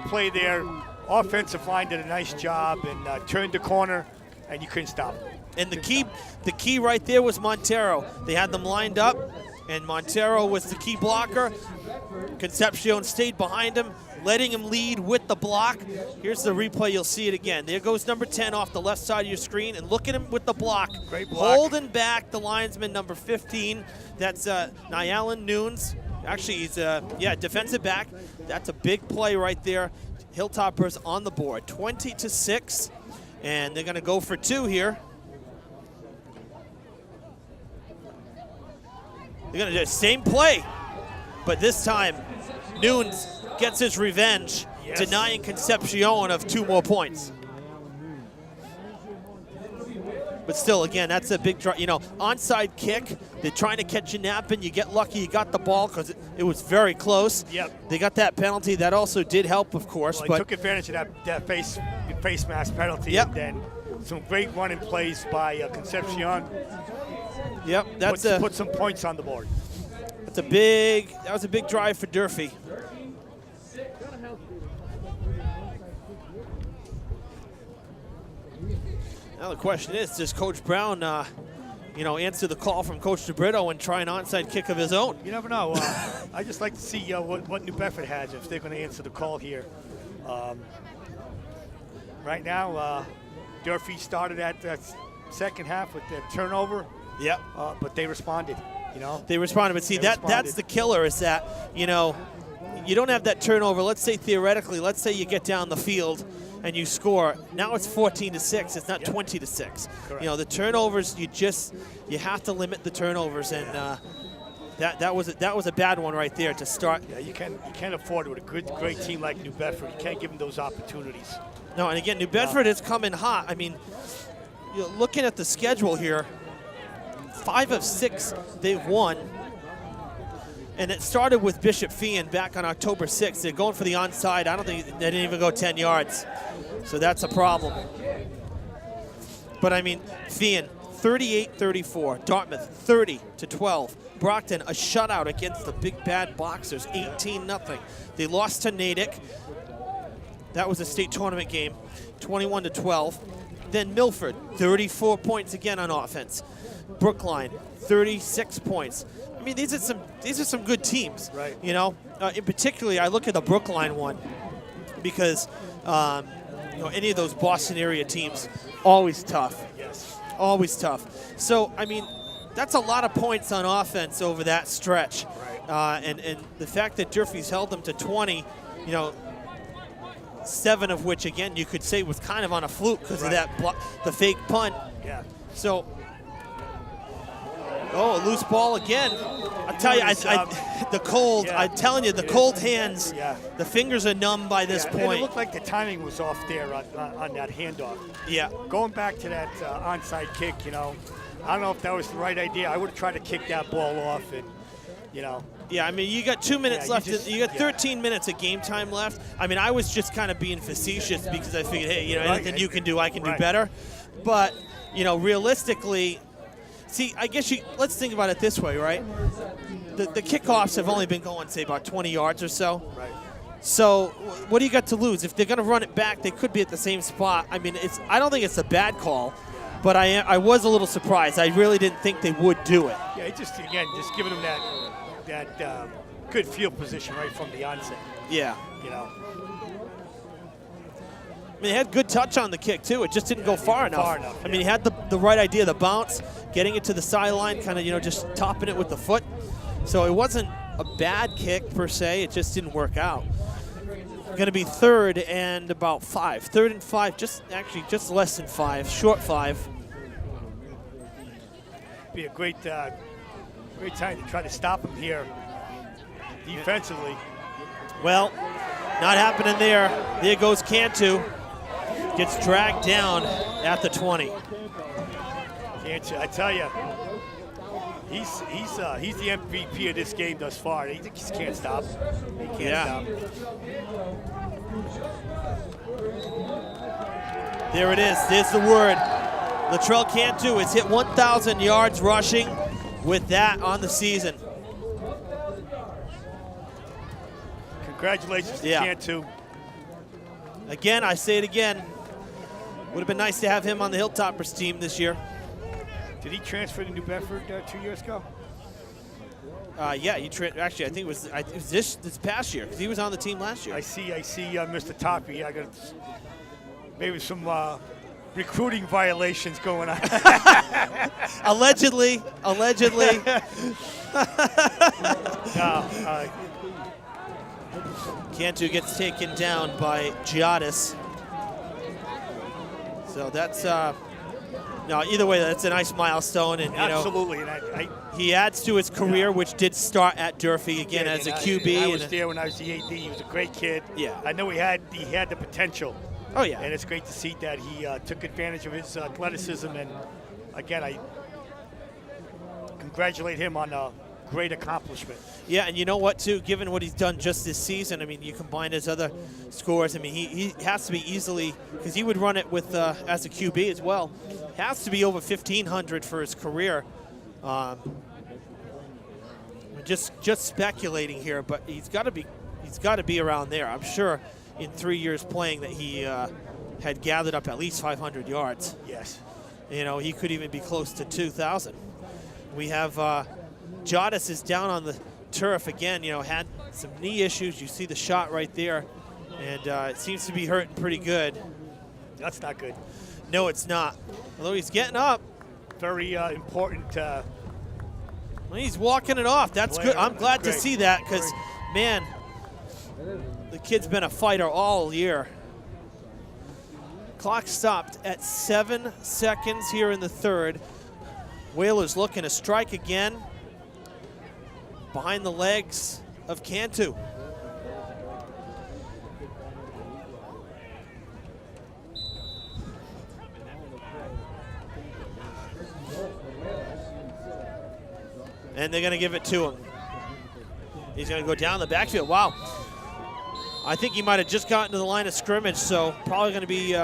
play there. Offensive line did a nice job and turned the corner, and you couldn't stop it. And the key right there was Montero. They had them lined up, and Montero was the key blocker. Concepcion stayed behind him, letting him lead with the block. Here's the replay. You'll see it again. There goes number 10 off the left side of your screen, and look at him with the block. Great block. Holding back the linesman, number 15. That's Nyalan Nunes. Actually, he's defensive back. That's a big play right there. Hilltoppers on the board, 20-6, and they're going to go for 2 here. They're going to do the same play, but this time Nunes gets his revenge, denying Concepcion of 2 more points. But still, again, that's a big drive. Onside kick. They're trying to catch you napping. You get lucky. You got the ball because it was very close. Yep. They got that penalty. That also did help, of course. Well, but they took advantage of that face mask penalty. Yep. And then some great running plays by Concepcion. Yep. Put some points on the board. That was a big drive for Durfee. Now the question is, does Coach Brown, answer the call from Coach DeBrito and try an onside kick of his own? You never know. I just like to see what New Bedford has if they're going to answer the call here. Right now, Durfee started at the second half with the turnover. Yep. But they responded. They responded, but see that's the killer is that you don't have that turnover. Let's say theoretically, you get down the field and you score. Now it's 14-6. It's not 20-6. Correct. The turnovers you have to limit the turnovers, and that was a bad one right there to start. Yeah, you can't afford it with a great team like New Bedford. You can't give them those opportunities. No, and again, New Bedford has come in hot. I mean, looking at the schedule here, 5 of 6 they've won. And it started with Bishop Feehan back on October 6th. They're going for the onside. I don't think they didn't even go 10 yards. So that's a problem. But I mean, Feehan, 38-34. Dartmouth, 30-12. Brockton, a shutout against the big bad Boxers, 18-0. They lost to Natick. That was a state tournament game, 21-12. then Milford, 34 points again on offense. Brookline, 36 points. I mean, these are some good teams. Right. You know, in particularly, I look at the Brookline one because you know, any of those Boston area teams, always tough. Yes. Always tough. So I mean, that's a lot of points on offense over that stretch. Right. And the fact that Durfee's held them to 20, you know, 7 of which, again, you could say was kind of on a fluke because of that the fake punt. Yeah. So, a loose ball again. I tell you, the cold. Yeah. I'm telling you, the cold hands. Yeah. The fingers are numb by this And point. it looked like the timing was off there on that handoff. Yeah. Going back to that onside kick, you know, I don't know if that was the right idea. I would have tried to kick that ball off, and you know. Yeah, I mean, you got 2 minutes Yeah, left. You got 13 minutes of game time left. I mean, I was just kind of being facetious because I figured, hey, you know, anything you can do, I can do better. But, you know, realistically, see, I guess let's think about it this way, right? The kickoffs have only been going, say, about 20 yards or so. Right. So what do you got to lose? If they're going to run it back, they could be at the same spot. I mean, I don't think it's a bad call, but I was a little surprised. I really didn't think they would do it. Yeah, just giving them that good field position right from the onset. Yeah. You know. I mean, he had good touch on the kick, too. It just didn't go far enough. I mean, he yeah. had the right idea, the bounce, getting it to the sideline, kind of, you know, just topping it with the foot. So it wasn't a bad kick, per se. It just didn't work out. Going to be 3rd and about 5. 3rd and 5, just less than 5, short 5. Be a great time to try to stop him here defensively. Well, not happening there. There goes Cantu. Gets dragged down at the 20. Cantu, I tell you, he's the MVP of this game thus far. He just can't stop. He can't stop. There it is. There's the word. Latrell Cantu has hit 1,000 yards rushing with that on the season. Congratulations to Cantu. Again, I say it again. Would have been nice to have him on the Hilltoppers team this year. Did he transfer to New Bedford 2 years ago? Yeah, actually, I think it was this past year because he was on the team last year. I see, Mr. Toppy. I got maybe some recruiting violations going on. Allegedly. No. Cantu gets taken down by Giottis. So that's no. Either way, that's a nice milestone, and absolutely. And he adds to his career, which did start at Durfee again as a QB. I was there when I was the AD. He was a great kid. Yeah. I know he had the potential. Oh yeah. And it's great to see that he took advantage of his athleticism, and again, I congratulate him on a great accomplishment. Yeah, and you know what, too? Given what he's done just this season, I mean, you combine his other scores. I mean, he has to be easily, because he would run it with as a QB as well. Has to be over 1,500 for his career. Just speculating here, but he's got to be around there. I'm sure in 3 years playing that he had gathered up at least 500 yards. Yes. You know, he could even be close to 2,000. We have Giottis is down on the turf again, you know, had some knee issues. You see the shot right there, and it seems to be hurting pretty good. That's not good. No, it's not. Although he's getting up. Very important. Well, he's walking it off. That's good. I'm glad to see that because, man, the kid's been a fighter all year. Clock stopped at 7 seconds here in the 3rd. Whalers looking to strike again. Behind the legs of Cantu. And they're going to give it to him. He's going to go down the backfield. Wow. I think he might have just gotten to the line of scrimmage, so probably going to be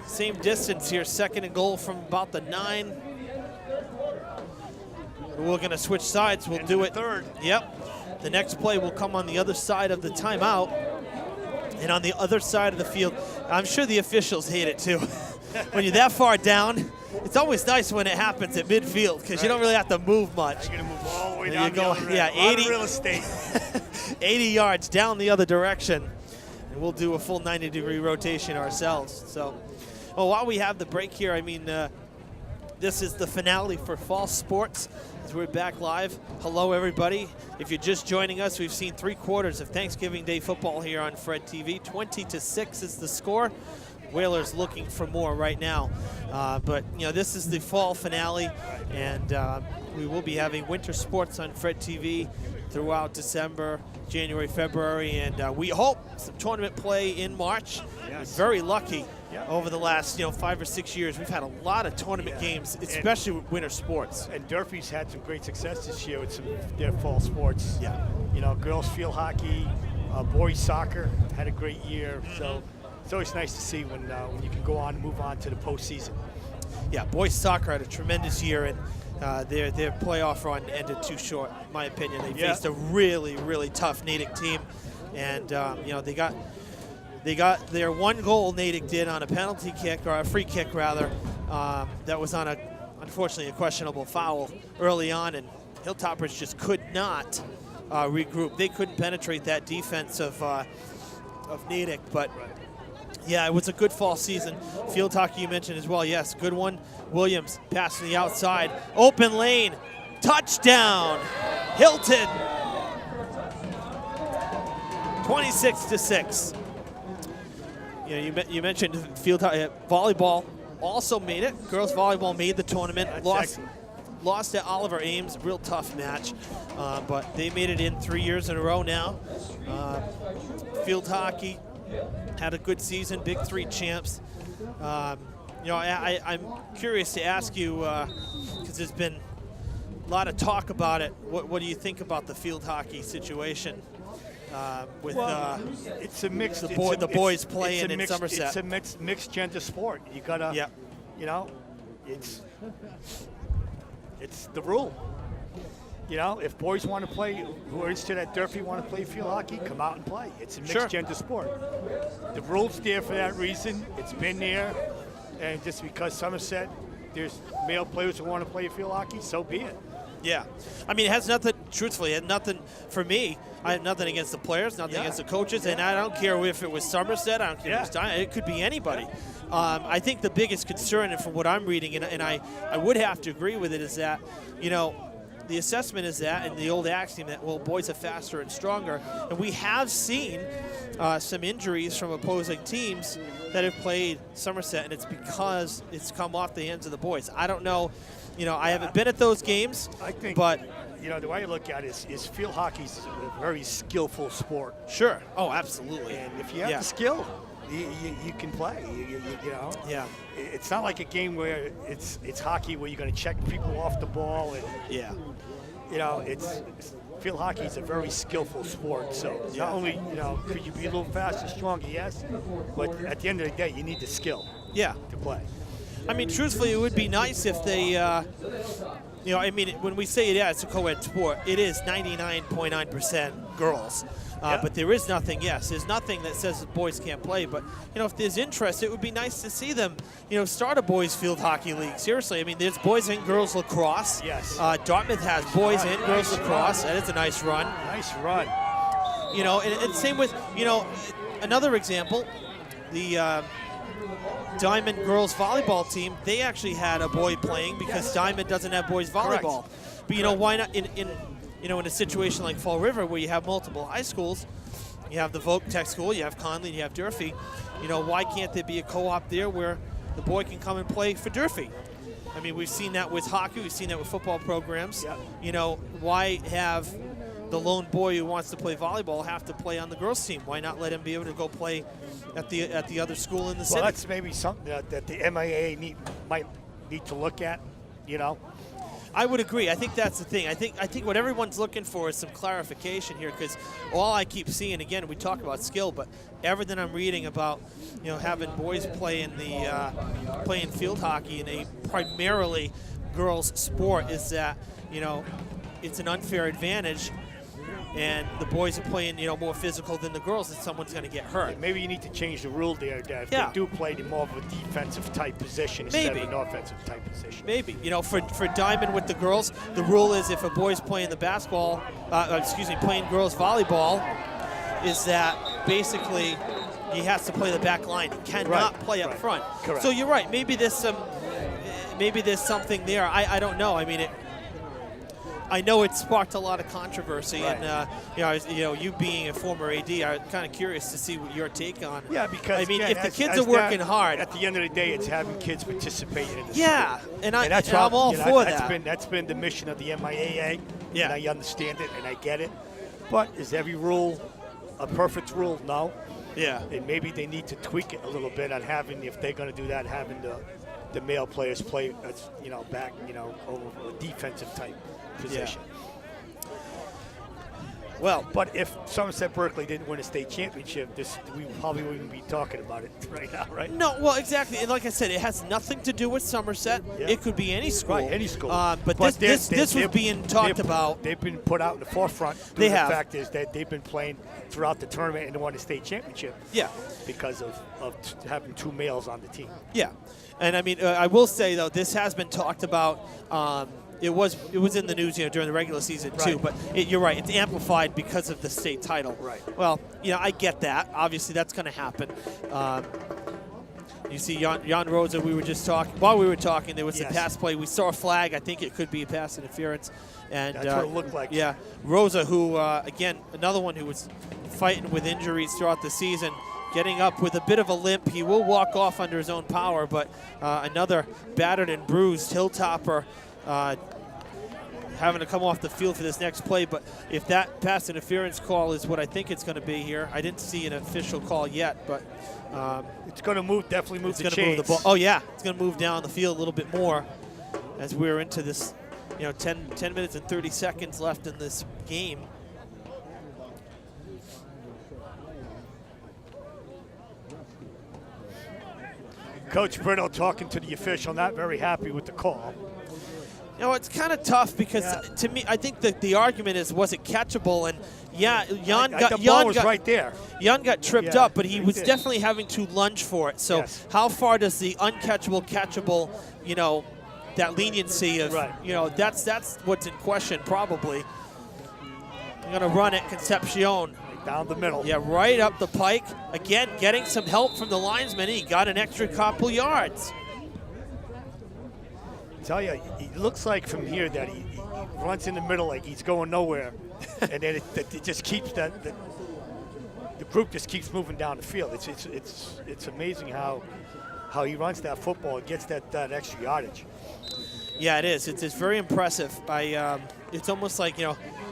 same distance here. 2nd and goal from about the 9. We're going to switch sides. We'll do it. 3rd. Yep. The next play will come on the other side of the timeout. And on the other side of the field, I'm sure the officials hate it too. When you're that far down, it's always nice when it happens at midfield because you don't really have to move much. You're going to move all the way And down you the go, other end. yeah, A lot of 80 real estate. 80 yards down the other direction. And we'll do a full 90-degree rotation ourselves. So, well, while we have the break here, I mean, this is the finale for fall sports as we're back live. Hello, everybody. If you're just joining us, we've seen 3 quarters of Thanksgiving Day football here on Fred TV. 20-6 is the score. Whalers looking for more right now. But, you know, this is the fall finale, and we will be having winter sports on Fred TV throughout December, January, February, and we hope some tournament play in March. Yes. We're very lucky Yeah. over the last 5 or 6 years. We've had a lot of tournament games, especially with winter sports. And Durfee's had some great success this year with some their fall sports. Yeah. You know, girls field hockey, boys soccer had a great year. So it's always nice to see when you can go on and move on to the postseason. Yeah, boys soccer had a tremendous year, and their playoff run ended too short, in my opinion. They faced a really, really tough Natick team, and they got their 1 goal. Natick did on a penalty kick, or a free kick rather, that was on unfortunately a questionable foul early on, and Hilltoppers just could not regroup. They couldn't penetrate that defense of Natick, but. Yeah, it was a good fall season. Field hockey you mentioned as well. Yes, good one. Williams passing the outside. Open lane. Touchdown. Hilton. 26-6. You know, you mentioned field hockey. Volleyball also made it. Girls volleyball made the tournament. Lost to Oliver Ames. Real tough match. But they made it in 3 years in a row now. Field hockey had a good season, Big 3 champs. You know, I'm curious to ask you, because there's been a lot of talk about it. What do you think about the field hockey situation with it's a mixed. the boys playing in Somerset? It's a mixed gender sport. You gotta, you know, it's the rule. You know, if boys want to play, who are interested at Durfee want to play field hockey, come out and play. It's a mixed gender sport. The rule's there for that reason. It's been there. And just because Somerset, there's male players who want to play field hockey, so be it. Yeah. I mean, it has nothing, truthfully, it had nothing, for me, I have nothing against the players, nothing against the coaches, and I don't care if it was Somerset, I don't care if it was Diamond, it could be anybody. I think the biggest concern, and from what I'm reading, and I would have to agree with it, is that, you know, the assessment is that, and the old axiom that, well, boys are faster and stronger. And we have seen some injuries from opposing teams that have played Somerset, and it's because it's come off the hands of the boys. I don't know. You know, I haven't been at those games, I think, but you know, the way I look at it is field hockey's a very skillful sport. Sure. Oh, absolutely. And if you have the skill, you can play. You know. Yeah. It's not like a game where it's hockey where you're going to check people off the ball and you know, it's field hockey is a very skillful sport. So not only, you know, could you be a little faster, stronger, yes, but at the end of the day, you need the skill. To play. I mean, truthfully, it would be nice if they, you know, I mean, when we say it's a co-ed sport, it is 99.9% girls. But there is nothing, there's nothing that says that boys can't play. But, you know, if there's interest, it would be nice to see them, you know, start a boys field hockey league. Seriously, I mean, there's boys and girls lacrosse. Dartmouth has boys and girls lacrosse. That is a nice run. Nice run. You know, and same with, you know, another example, the Diamond girls volleyball team, they actually had a boy playing because Diamond doesn't have boys volleyball. But, you know, why not in a situation like Fall River where you have multiple high schools, you have the Vogue Tech School, you have Conley, and you have Durfee, you know, why can't there be a co-op there where the boy can come and play for Durfee? I mean, we've seen that with hockey, we've seen that with football programs. You know, why have the lone boy who wants to play volleyball have to play on the girls team? Why not let him be able to go play at the other school in the city? Well, that's maybe something that the MIA might need to look at, you know. I would agree. I think that's the thing. I think what everyone's looking for is some clarification here, because all I keep seeing, again, we talk about skill, but everything I'm reading about, you know, having boys play in playing field hockey in a primarily girls sport is that, you know, it's an unfair advantage. and the boys are playing, more physical than the girls, then someone's going to get hurt. Maybe you need to change the rule there, that Yeah. they do play in more of a defensive type position instead Maybe. of an offensive type position. Maybe. For Diamond with the girls, the rule is if a boy's playing the basketball, playing girls volleyball, is that basically he has to play the back line. He cannot play up front. Correct. So you're right. Maybe there's something there. I don't know. I mean, I know it sparked a lot of controversy, and you being a former AD, I'm kind of curious to see what your take on. Yeah, because I mean, again, if the as- kids as are working that- hard, at the end of the day, it's having kids participate in the yeah, sport. and that's I'm all for that. That's been the mission of the MIAA. Yeah. And I understand it and I get it. But is every rule a perfect rule? No. Yeah. And maybe they need to tweak it a little bit on having, if they're going to do that, having the male players play, back, over a defensive type position. Well, but if Somerset Berkeley didn't win a state championship, we probably wouldn't be talking about it right now, right? No, well, exactly. And like I said, it has nothing to do with Somerset. Yeah. It could be any school. Right, any school. But this was being talked about. They've been put out in the forefront. They have. The fact is that they've been playing throughout the tournament and won a state championship. Yeah. Because of having two males on the team. Yeah. And I mean, I will say, though, this has been talked about. It was in the news, during the regular season too. Right. But you're right; it's amplified because of the state title. Right. Well, I get that. Obviously, that's going to happen. You see, Jan Rosa. We were just talking. While we were talking, there was a pass play. We saw a flag. I think it could be a pass interference. And that's what it looked like. Yeah, Rosa, who again, another one who was fighting with injuries throughout the season. Getting up with a bit of a limp. He will walk off under his own power, but another battered and bruised Hilltopper having to come off the field for this next play. But if that pass interference call is what I think it's going to be here, I didn't see an official call yet, but it's going to definitely move the chains. Move the ball. Oh yeah, it's going to move down the field a little bit more as we're into this. 10 minutes and 30 seconds left in this game. Coach Brito talking to the official, not very happy with the call. It's kind of tough because to me, I think that the argument is, was it catchable? And Jan was right there. Jan got tripped up, but he was definitely having to lunge for it. So how far does the uncatchable, catchable, that leniency of, that's what's in question probably. I'm going to run it, Concepcion. Down the middle. Yeah, right up the pike. Again, getting some help from the linesman. He got an extra couple yards. I tell you, it looks like from here that he runs in the middle like he's going nowhere. And then it just keeps the group just keeps moving down the field. It's amazing how he runs that football and gets that extra yardage. Yeah, it is. It's very impressive. It's almost like,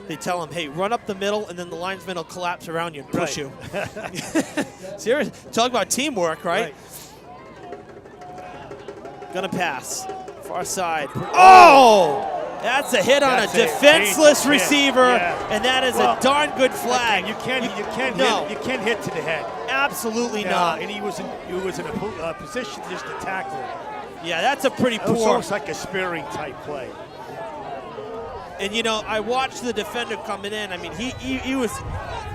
they tell him, hey, run up the middle, and then the linesman will collapse around you and push you. Seriously, talk about teamwork, right? Gonna pass. Far side. Oh! That's a hit on a defenseless receiver, and that is a darn good flag. You can't hit to the head. Absolutely not. And he was in a position just to tackle him. Yeah, that's a pretty poor. It was almost like a spearing type play. And I watched the defender coming in. I mean, he was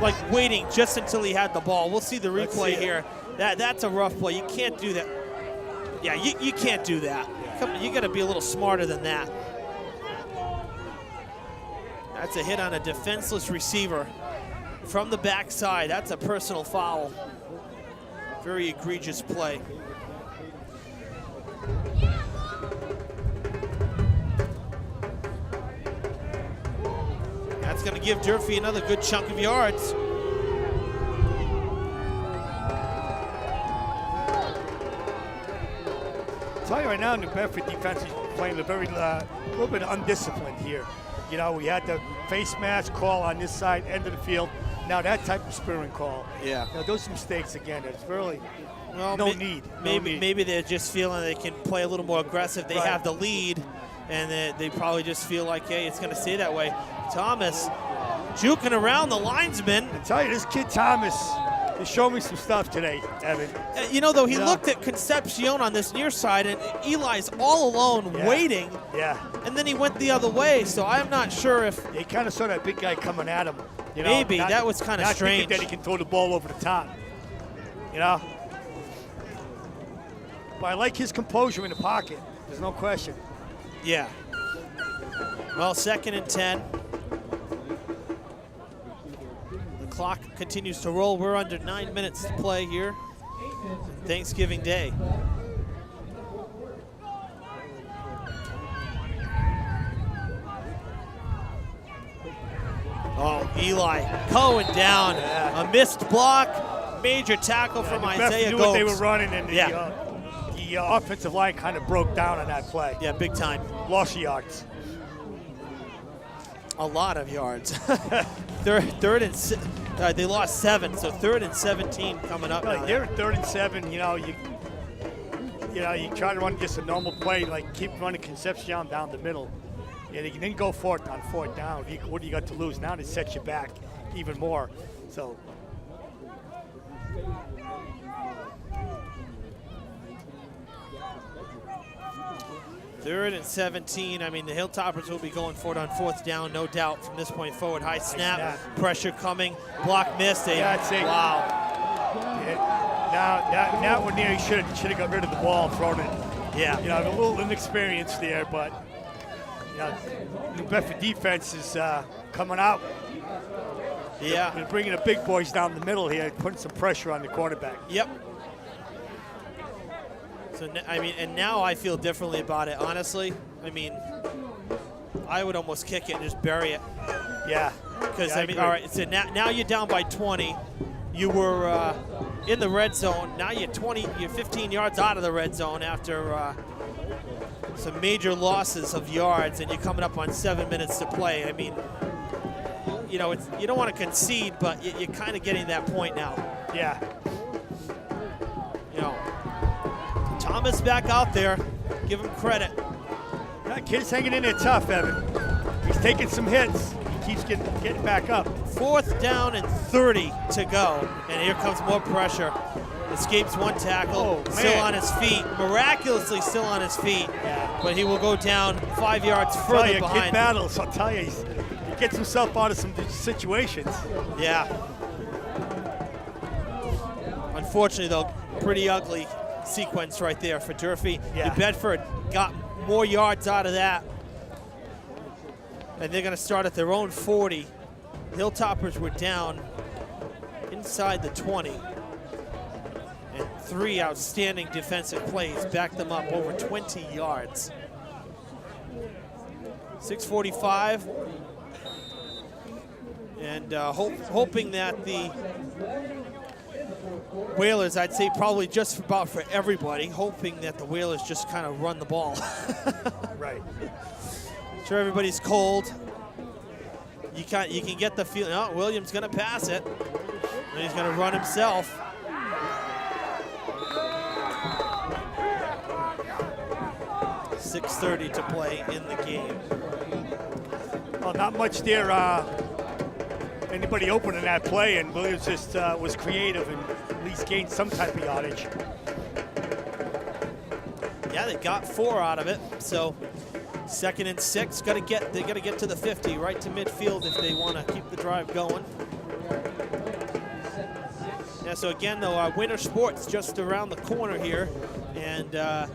like waiting just until he had the ball. We'll see the replay here. That's a rough play. You can't do that. Yeah, you can't do that. Come on, you got to be a little smarter than that. That's a hit on a defenseless receiver from the backside. That's a personal foul. Very egregious play. That's going to give Durfee another good chunk of yards. I'll tell you right now, New Bedford defense is playing a little bit undisciplined here. We had the face mask call on this side, end of the field. Now that type of spearing call. Yeah. Those mistakes again. It's really no need. Maybe they're just feeling they can play a little more aggressive. They have the lead, and they probably just feel like, hey, it's going to stay that way. Thomas juking around the linesman. I tell you, this kid Thomas is showing me some stuff today, Evan. Though he looked at Concepcion on this near side, and Eli's all alone waiting. Yeah. And then he went the other way, so I'm not sure if... They kind of saw that big guy coming at him, You know, Maybe. That was kind of not strange. thinking that he can throw the ball over the top. You know? But I like his composure in the pocket. There's no question. Yeah. Well, 2nd and 10. The clock continues to roll. We're under 9 minutes to play here. Thanksgiving Day. Oh, Eli Cohen down. A missed block. Major tackle from Isaiah knew Gomes. what they were running, and the Yeah. offensive line kind of broke down on that play. Yeah, big time. Lost yards. A lot of yards. third and they lost 7, so 3rd and 17 coming up. Like now. they're 3rd and 7. You know, you try to run just a normal play, like keep running Concepcion down the middle. Yeah, they didn't go for it on 4th down. What do you got to lose? Now they set you back even more. So. Third and 17. I mean, the Hilltoppers will be going for it on 4th down, no doubt, from this point forward. High snap, pressure coming, block missed. That's it. Wow. Yeah. Now we're near. He should have got rid of the ball and thrown it. Yeah. You know, a little inexperience there, but you know, New Bedford defense is coming out. Yeah. They're bringing the big boys down the middle here, putting some pressure on the quarterback. Yep. So, I mean, and now I feel differently about it, honestly. I mean, I would almost kick it and just bury it. Yeah. Because, Yeah, I mean, agree. all right, so now you're down by 20. You were in the red zone. Now you're 15 yards out of the red zone after some major losses of yards, and you're coming up on 7 minutes to play. I mean, you know, you don't want to concede, but you're kind of getting that point now. Yeah. You know, Thomas back out there. Give him credit. That kid's hanging in there tough, Evan. He's taking some hits. He keeps getting back up. 4th down and 30 to go. And here comes more pressure. Escapes one tackle. Still on his feet. Miraculously still on his feet. Yeah. But he will go down 5 yards further Kid behind. battles, I'll tell you. He gets himself out of some situations. Yeah. Unfortunately, though, pretty ugly sequence right there for Durfee. Yeah. New Bedford got more yards out of that. And they're going to start at their own 40. Hilltoppers were down inside the 20. And 3 outstanding defensive plays backed them up over 20 yards. 6:45. And hoping that the Whalers, I'd say probably just about for everybody, hoping that the Whalers just kind of run the ball. Right. Sure, everybody's cold. You can get the feeling. Oh, Williams going to pass it, and he's going to run himself. .6:30 to play in the game. Well, not much there. Anybody open in that play, and Williams just was creative and at least gained some type of yardage. Yeah, they got 4 out of it. So 2nd and 6. They got to get to the 50, right to midfield if they want to keep the drive going. Yeah. So again, though, winter sports just around the corner here, and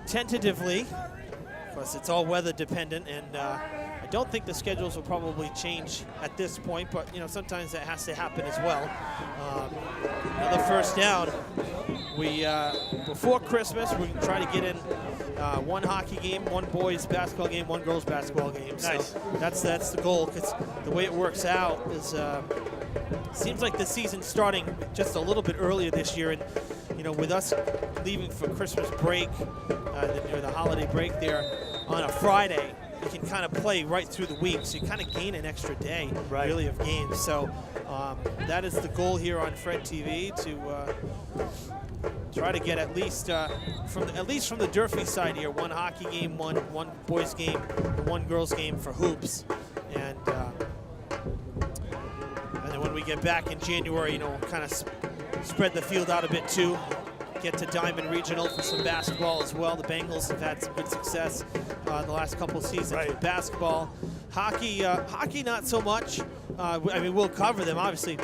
tentatively, of course, it's all weather dependent, and I don't think the schedules will probably change at this point, but you know, sometimes that has to happen as well. Another first down. We before Christmas, we try to get in one hockey game, one boys basketball game, one girls basketball game. Nice. So that's the goal, because the way it works out is seems like the season's starting just a little bit earlier this year, and you know, with us leaving for Christmas break, or the holiday break there on a Friday, you can kind of play right through the week, so you kind of gain an extra day, really, of games. So that is the goal here on Fred TV, to try to get at least from the Durfee side here, one hockey game, one boys game, and one girls game for hoops, and then when we get back in January, you know, we'll kind of spread the field out a bit too. Get to Diamond Regional for some basketball as well. The Bengals have had some good success the last couple of seasons with basketball. Hockey, not so much. I mean, we'll cover them, obviously.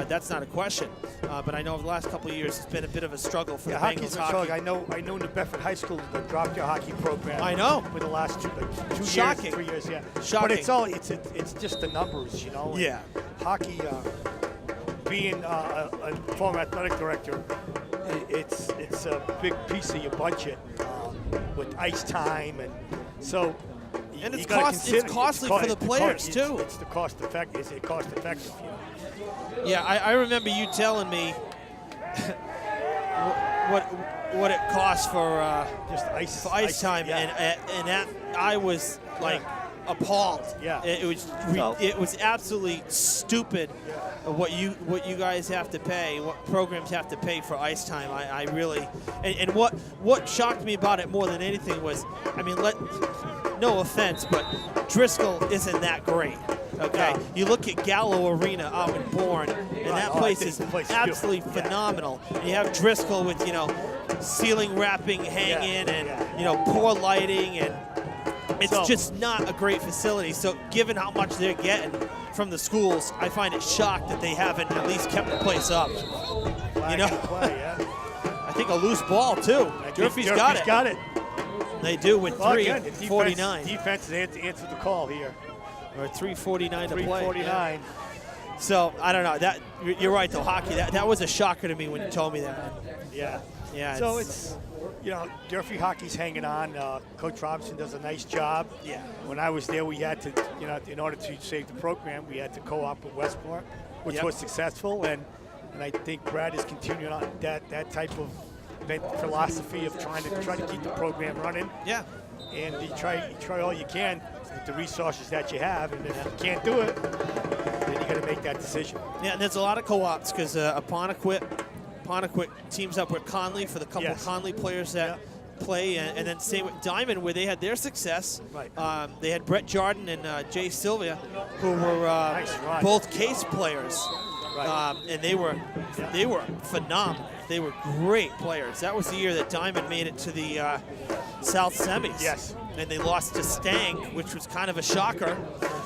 That's not a question. But I know over the last couple of years, it's been a bit of a struggle for the hockey's Bengals. a struggle. I know New Bedford High School dropped their hockey program. I know. For the last two Shocking. years, 3 years, yeah. Shocking. But it's just the numbers, you know. And Yeah. hockey, being a former athletic director, it's a big piece of your budget with ice time, and so. And you it's gotta costly for the players, too. It's the cost effective. Is it cost effective? You know? Yeah, I remember you telling me what it costs for just ice time, yeah. and that I was like appalled. Yeah. It was absolutely stupid what you guys have to pay, what programs have to pay for ice time. I really and what shocked me about it more than anything was, I mean, no offense, but Driscoll isn't that great. Okay, No. you look at Gallo Arena out in Bourne, and that place is absolutely beautiful. phenomenal. And you have Driscoll with ceiling wrapping hanging and yeah. poor lighting, and it's So- just not a great facility. So given how much they're getting from the schools, I find it shocked that they haven't at least kept the place up. Flag and play, yeah. I think a loose ball too. Durfee's got it. They do with Well, again, the 3:49 defense answered the call here. or 3:49 to play. 3:49. Yeah. So I don't know. That you're right though. Hockey that was a shocker to me when you told me that. Yeah. Yeah. So it's Durfee hockey's hanging on. Coach Robinson does a nice job. Yeah. When I was there, we had to, in order to save the program, we had to co-op with Westport, which Yep. was successful, and I think Brad is continuing on that type of philosophy of trying to keep the program running. Yeah. And you try all you can with the resources that you have, and if you can't do it, then you got to make that decision. Yeah, and there's a lot of co-ops because Apponequet teams up with Conley for the couple Yes. of Conley players that play, and then same with Diamond where they had their success. Right. They had Brett Jordan and Jay Sylvia, who were Nice run. both case players, Right. and they were phenomenal. They were great players. That was the year that Diamond made it to the South semis. Yes. And they lost to Stang, which was kind of a shocker.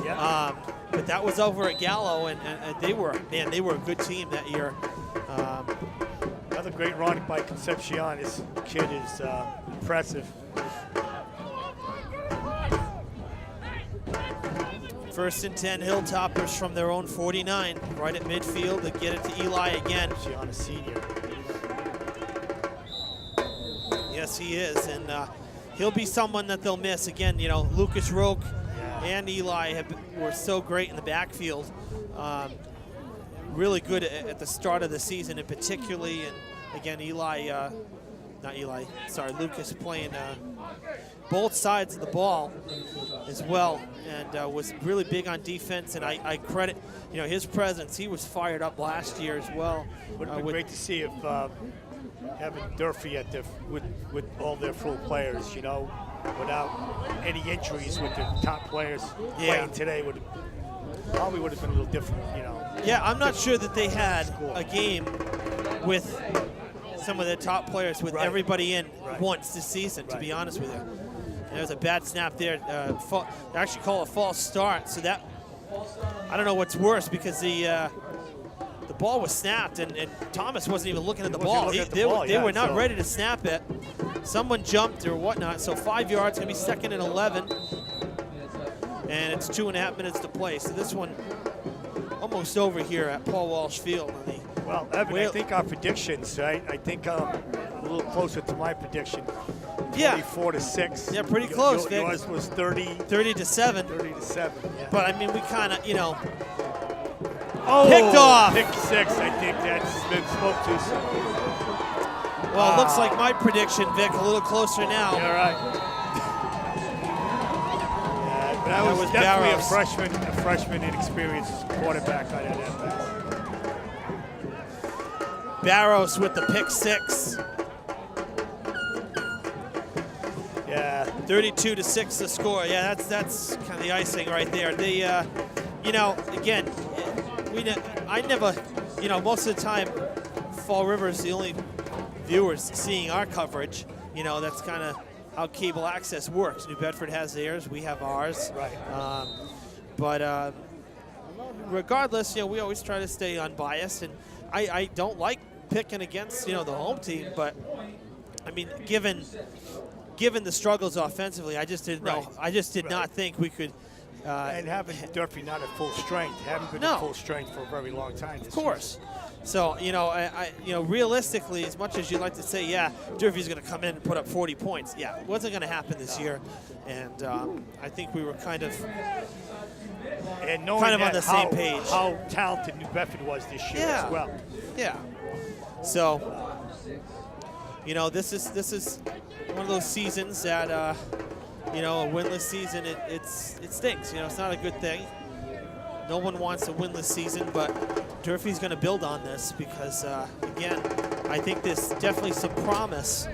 Yeah. But that was over at Gallo, and they were a good team that year. Another great run by Concepcion. This kid is impressive. First and 10 Hilltoppers from their own 49, right at midfield to get it to Eli again. Concepcion, a senior. Yes, he is, and he'll be someone that they'll miss. Again, Lucas Roque and Eli were so great in the backfield. Really good at the start of the season, and particularly, and again, Lucas playing both sides of the ball as well, and was really big on defense. And I credit, his presence. He was fired up last year as well. Would have been great to see if having Durfee with all their full players, without any injuries with the top players playing today, probably would have been a little different, Yeah, I'm not sure that they had a game with some of the top players with everybody in once this season, to be honest with you. And there was a bad snap there. They actually call a false start. So that, I don't know what's worse, because the ball was snapped and Thomas wasn't even looking at the ball. They were not ready to snap it. Someone jumped or whatnot. So 5 yards, going to be 2nd and 11. And it's 2.5 minutes to play. So this one almost over here at Paul Walsh Field. Well, Evan, I think our predictions, right? I think a little closer to my prediction. 24-6. Yeah, pretty close, Vic. Yours was 30 to 7. 30 to 7. Yeah. But I mean, we kind of, picked Oh, off. Pick 6. I think that's been spoke too soon. Well, it looks like my prediction, Vic, a little closer now. You're right. Yeah, but I was definitely a freshman inexperienced quarterback on that pass. Barros with the pick 6. Yeah. 32-6 the score. Yeah, that's kind of the icing right there. They, again, I never, most of the time, Fall River is the only viewers seeing our coverage. That's kind of how cable access works. New Bedford has theirs, we have ours. Right. But regardless, you know, we always try to stay unbiased, and I don't like picking against, you know, the home team, but I mean, given the struggles offensively, I just didn't know. I just did not think we could. And having Durfee not at full strength, haven't been at full strength for a very long time. Of course. So, you know, you know, realistically, as much as you'd like to say, yeah, Durfee's going to come in and put up 40 points, yeah, it wasn't going to happen this year. And I think we were kind of on the same page. How talented New Bedford was this year as well. Yeah. So, you know, this is one of those seasons that, you know, a winless season, it stinks. You know, it's not a good thing. No one wants a winless season, but Durfee's going to build on this because, again, I think there's definitely some promise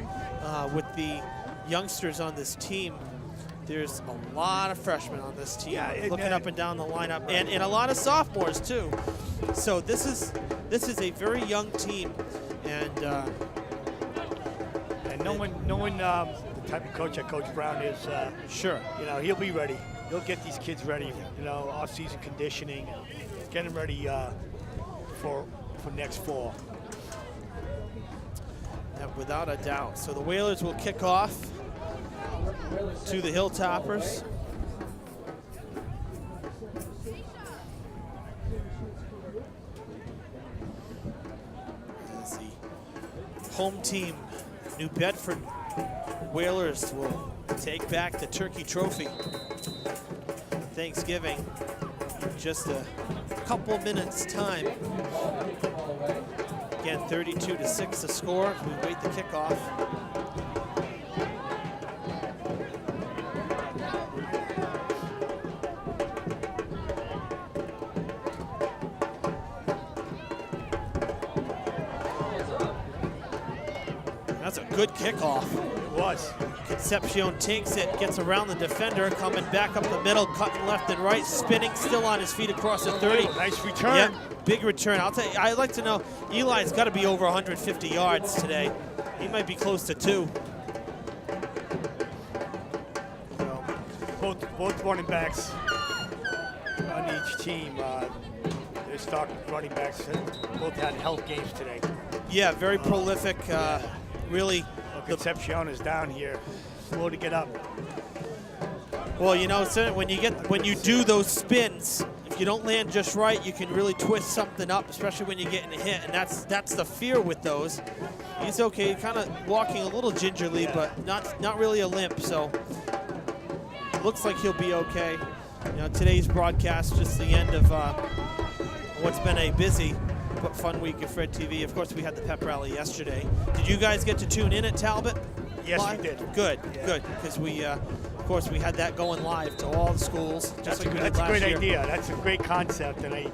with the youngsters on this team. There's a lot of freshmen on this team, looking up and down the lineup, and a lot of sophomores too. So this is a very young team, and knowing the type of coach that Coach Brown is, sure, you know, he'll be ready. He'll get these kids ready, you know, off-season conditioning, get them ready for next fall. Yeah, without a doubt. So the Whalers will kick off to the Hilltoppers. As the home team, New Bedford Whalers, will take back the Turkey Trophy. Thanksgiving in just a couple minutes time. Again, 32-6 the score. We wait the kickoff. That's a good kickoff. It was. Concepcion takes it, gets around the defender, coming back up the middle, cutting left and right, spinning, still on his feet across the 30. Nice return. Yep, big return. I'll tell you, I'd like to know, Eli's got to be over 150 yards today. He might be close to 2. So, both running backs on each team, their stock running backs both had health games today. Yeah, very prolific. Really. Concepcion is down here, slow to get up. Well, you know, so when you do those spins, if you don't land just right, you can really twist something up, especially when you're getting a hit, and that's the fear with those. He's okay, kind of walking a little gingerly, but not really a limp. So looks like he'll be okay. You know, today's broadcast just the end of what's been a busy but fun week at Fred TV. Of course, we had the pep rally yesterday. Did you guys get to tune in at Talbot? Yes, live? we did. Good, good, because we, of course, we had that going live to all the schools. That's like a great idea. That's a great concept, and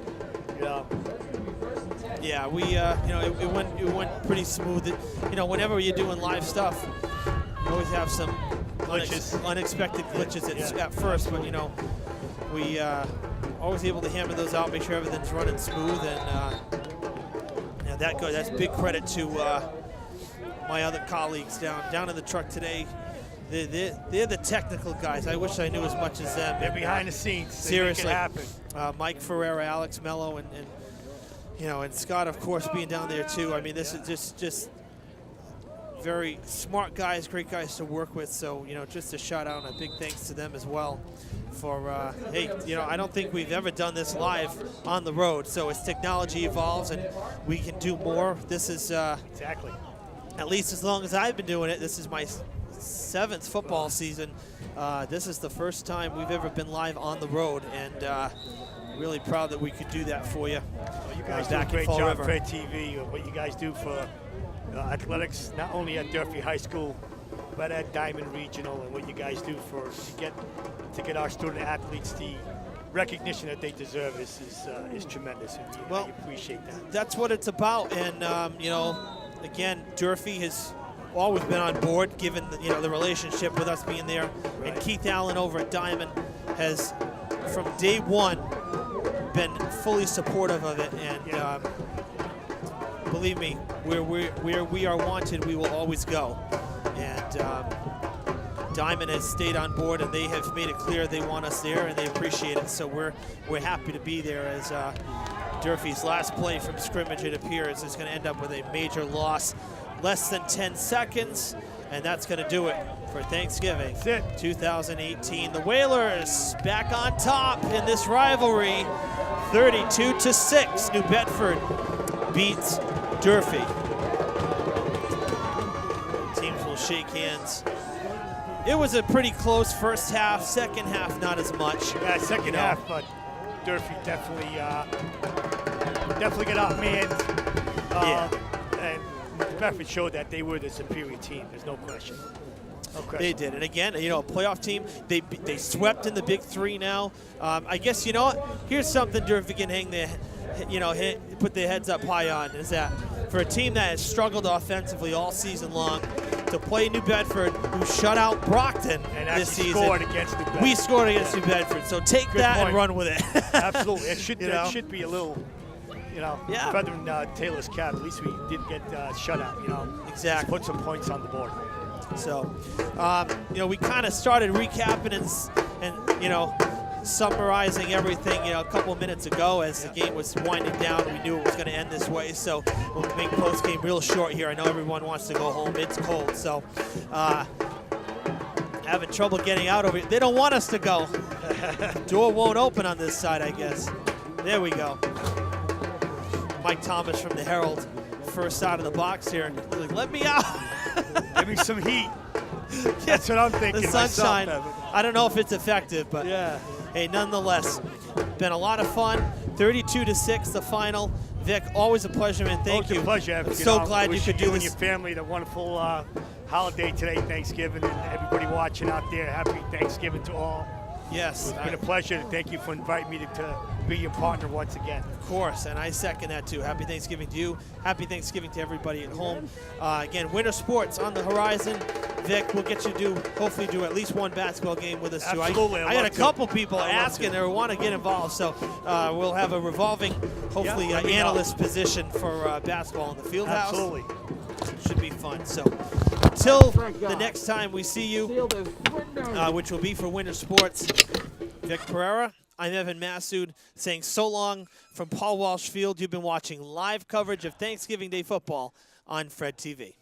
yeah, we, you know, it went pretty smooth. You know, whenever you're doing live stuff, you always have some unexpected glitches at first, but you know, we always able to hammer those out, make sure everything's running smooth, and that's big credit to my other colleagues down in the truck today. They're the technical guys. I wish I knew as much as them. They're behind the scenes. Seriously, they make it happen. Mike Ferreira, Alex Mello, and you know, and Scott, of course, being down there too. I mean, this is just very smart guys, great guys to work with. So, you know, just a shout out and a big thanks to them as well for, hey, you know, I don't think we've ever done this live on the road. So as technology evolves and we can do more, this is, exactly, at least as long as I've been doing it, this is my 7th football season. This is the first time we've ever been live on the road, and really proud that we could do that for you. Well, you guys do a great job, Fred TV, what you guys do for athletics, not only at Durfee High School, but at Diamond Regional, and what you guys do to get our student athletes the recognition that they deserve is tremendous, and we appreciate that. That's what it's about, and you know, again, Durfee has always been on board, given the relationship with us being there, and Keith Allen over at Diamond has, from day one, been fully supportive of it, and believe me, where we are wanted, we will always go. And Diamond has stayed on board, and they have made it clear they want us there, and they appreciate it. So we're happy to be there. As Durfee's last play from scrimmage, it appears, is going to end up with a major loss. Less than 10 seconds, and that's going to do it for Thanksgiving 2018. The Whalers back on top in this rivalry, 32-6. New Bedford beats Durfee. Teams will shake hands. It was a pretty close first half. Second half, not as much. Yeah, second half, but Durfee definitely got outmanned. And Bedford showed that they were the superior team. There's no question. They did, and again, a playoff team. They swept in the Big Three now. I guess what? Here's something Durfee can hang their, put their heads up high on, is that for a team that has struggled offensively all season long, to play New Bedford, who shut out Brockton and this season. Scored against New Bedford. We scored against New Bedford, so take that and run with it. Absolutely, it should be a little. Feather in Taylor's cap. At least we didn't get shut out. Exactly. Just put some points on the board. So, we kind of started recapping and summarizing everything, a couple minutes ago as the game was winding down. We knew it was going to end this way, so we'll make post game real short here. I know everyone wants to go home. It's cold, so having trouble getting out over here. They don't want us to go. Door won't open on this side, I guess. There we go. Mike Thomas from the Herald, first side of the box here. He's like, let me out. Give me some heat. That's what I'm thinking. The sunshine. Myself, I don't know if it's effective, but hey, nonetheless, been a lot of fun. 32-6, the final. Vic, always a pleasure, man. Thank you. It's a pleasure. I'm so glad you could do you and this. your family the wonderful holiday today, Thanksgiving, and everybody watching out there. Happy Thanksgiving to all. Yes. It's been a pleasure. Thank you for inviting me to be your partner once again. Of course, and I second that too. Happy Thanksgiving to you. Happy Thanksgiving to everybody at home. Again, winter sports on the horizon. Vic, we'll get you to hopefully do at least one basketball game with us too. Absolutely. I got a couple people asking or want to get involved, so we'll have a revolving, hopefully, analyst position for basketball in the field house. Absolutely. Should be fun. So until the next time we see you, which will be for winter sports, Vic Pereira, I'm Evan Massoud saying so long from Paul Walsh Field. You've been watching live coverage of Thanksgiving Day football on Fred TV.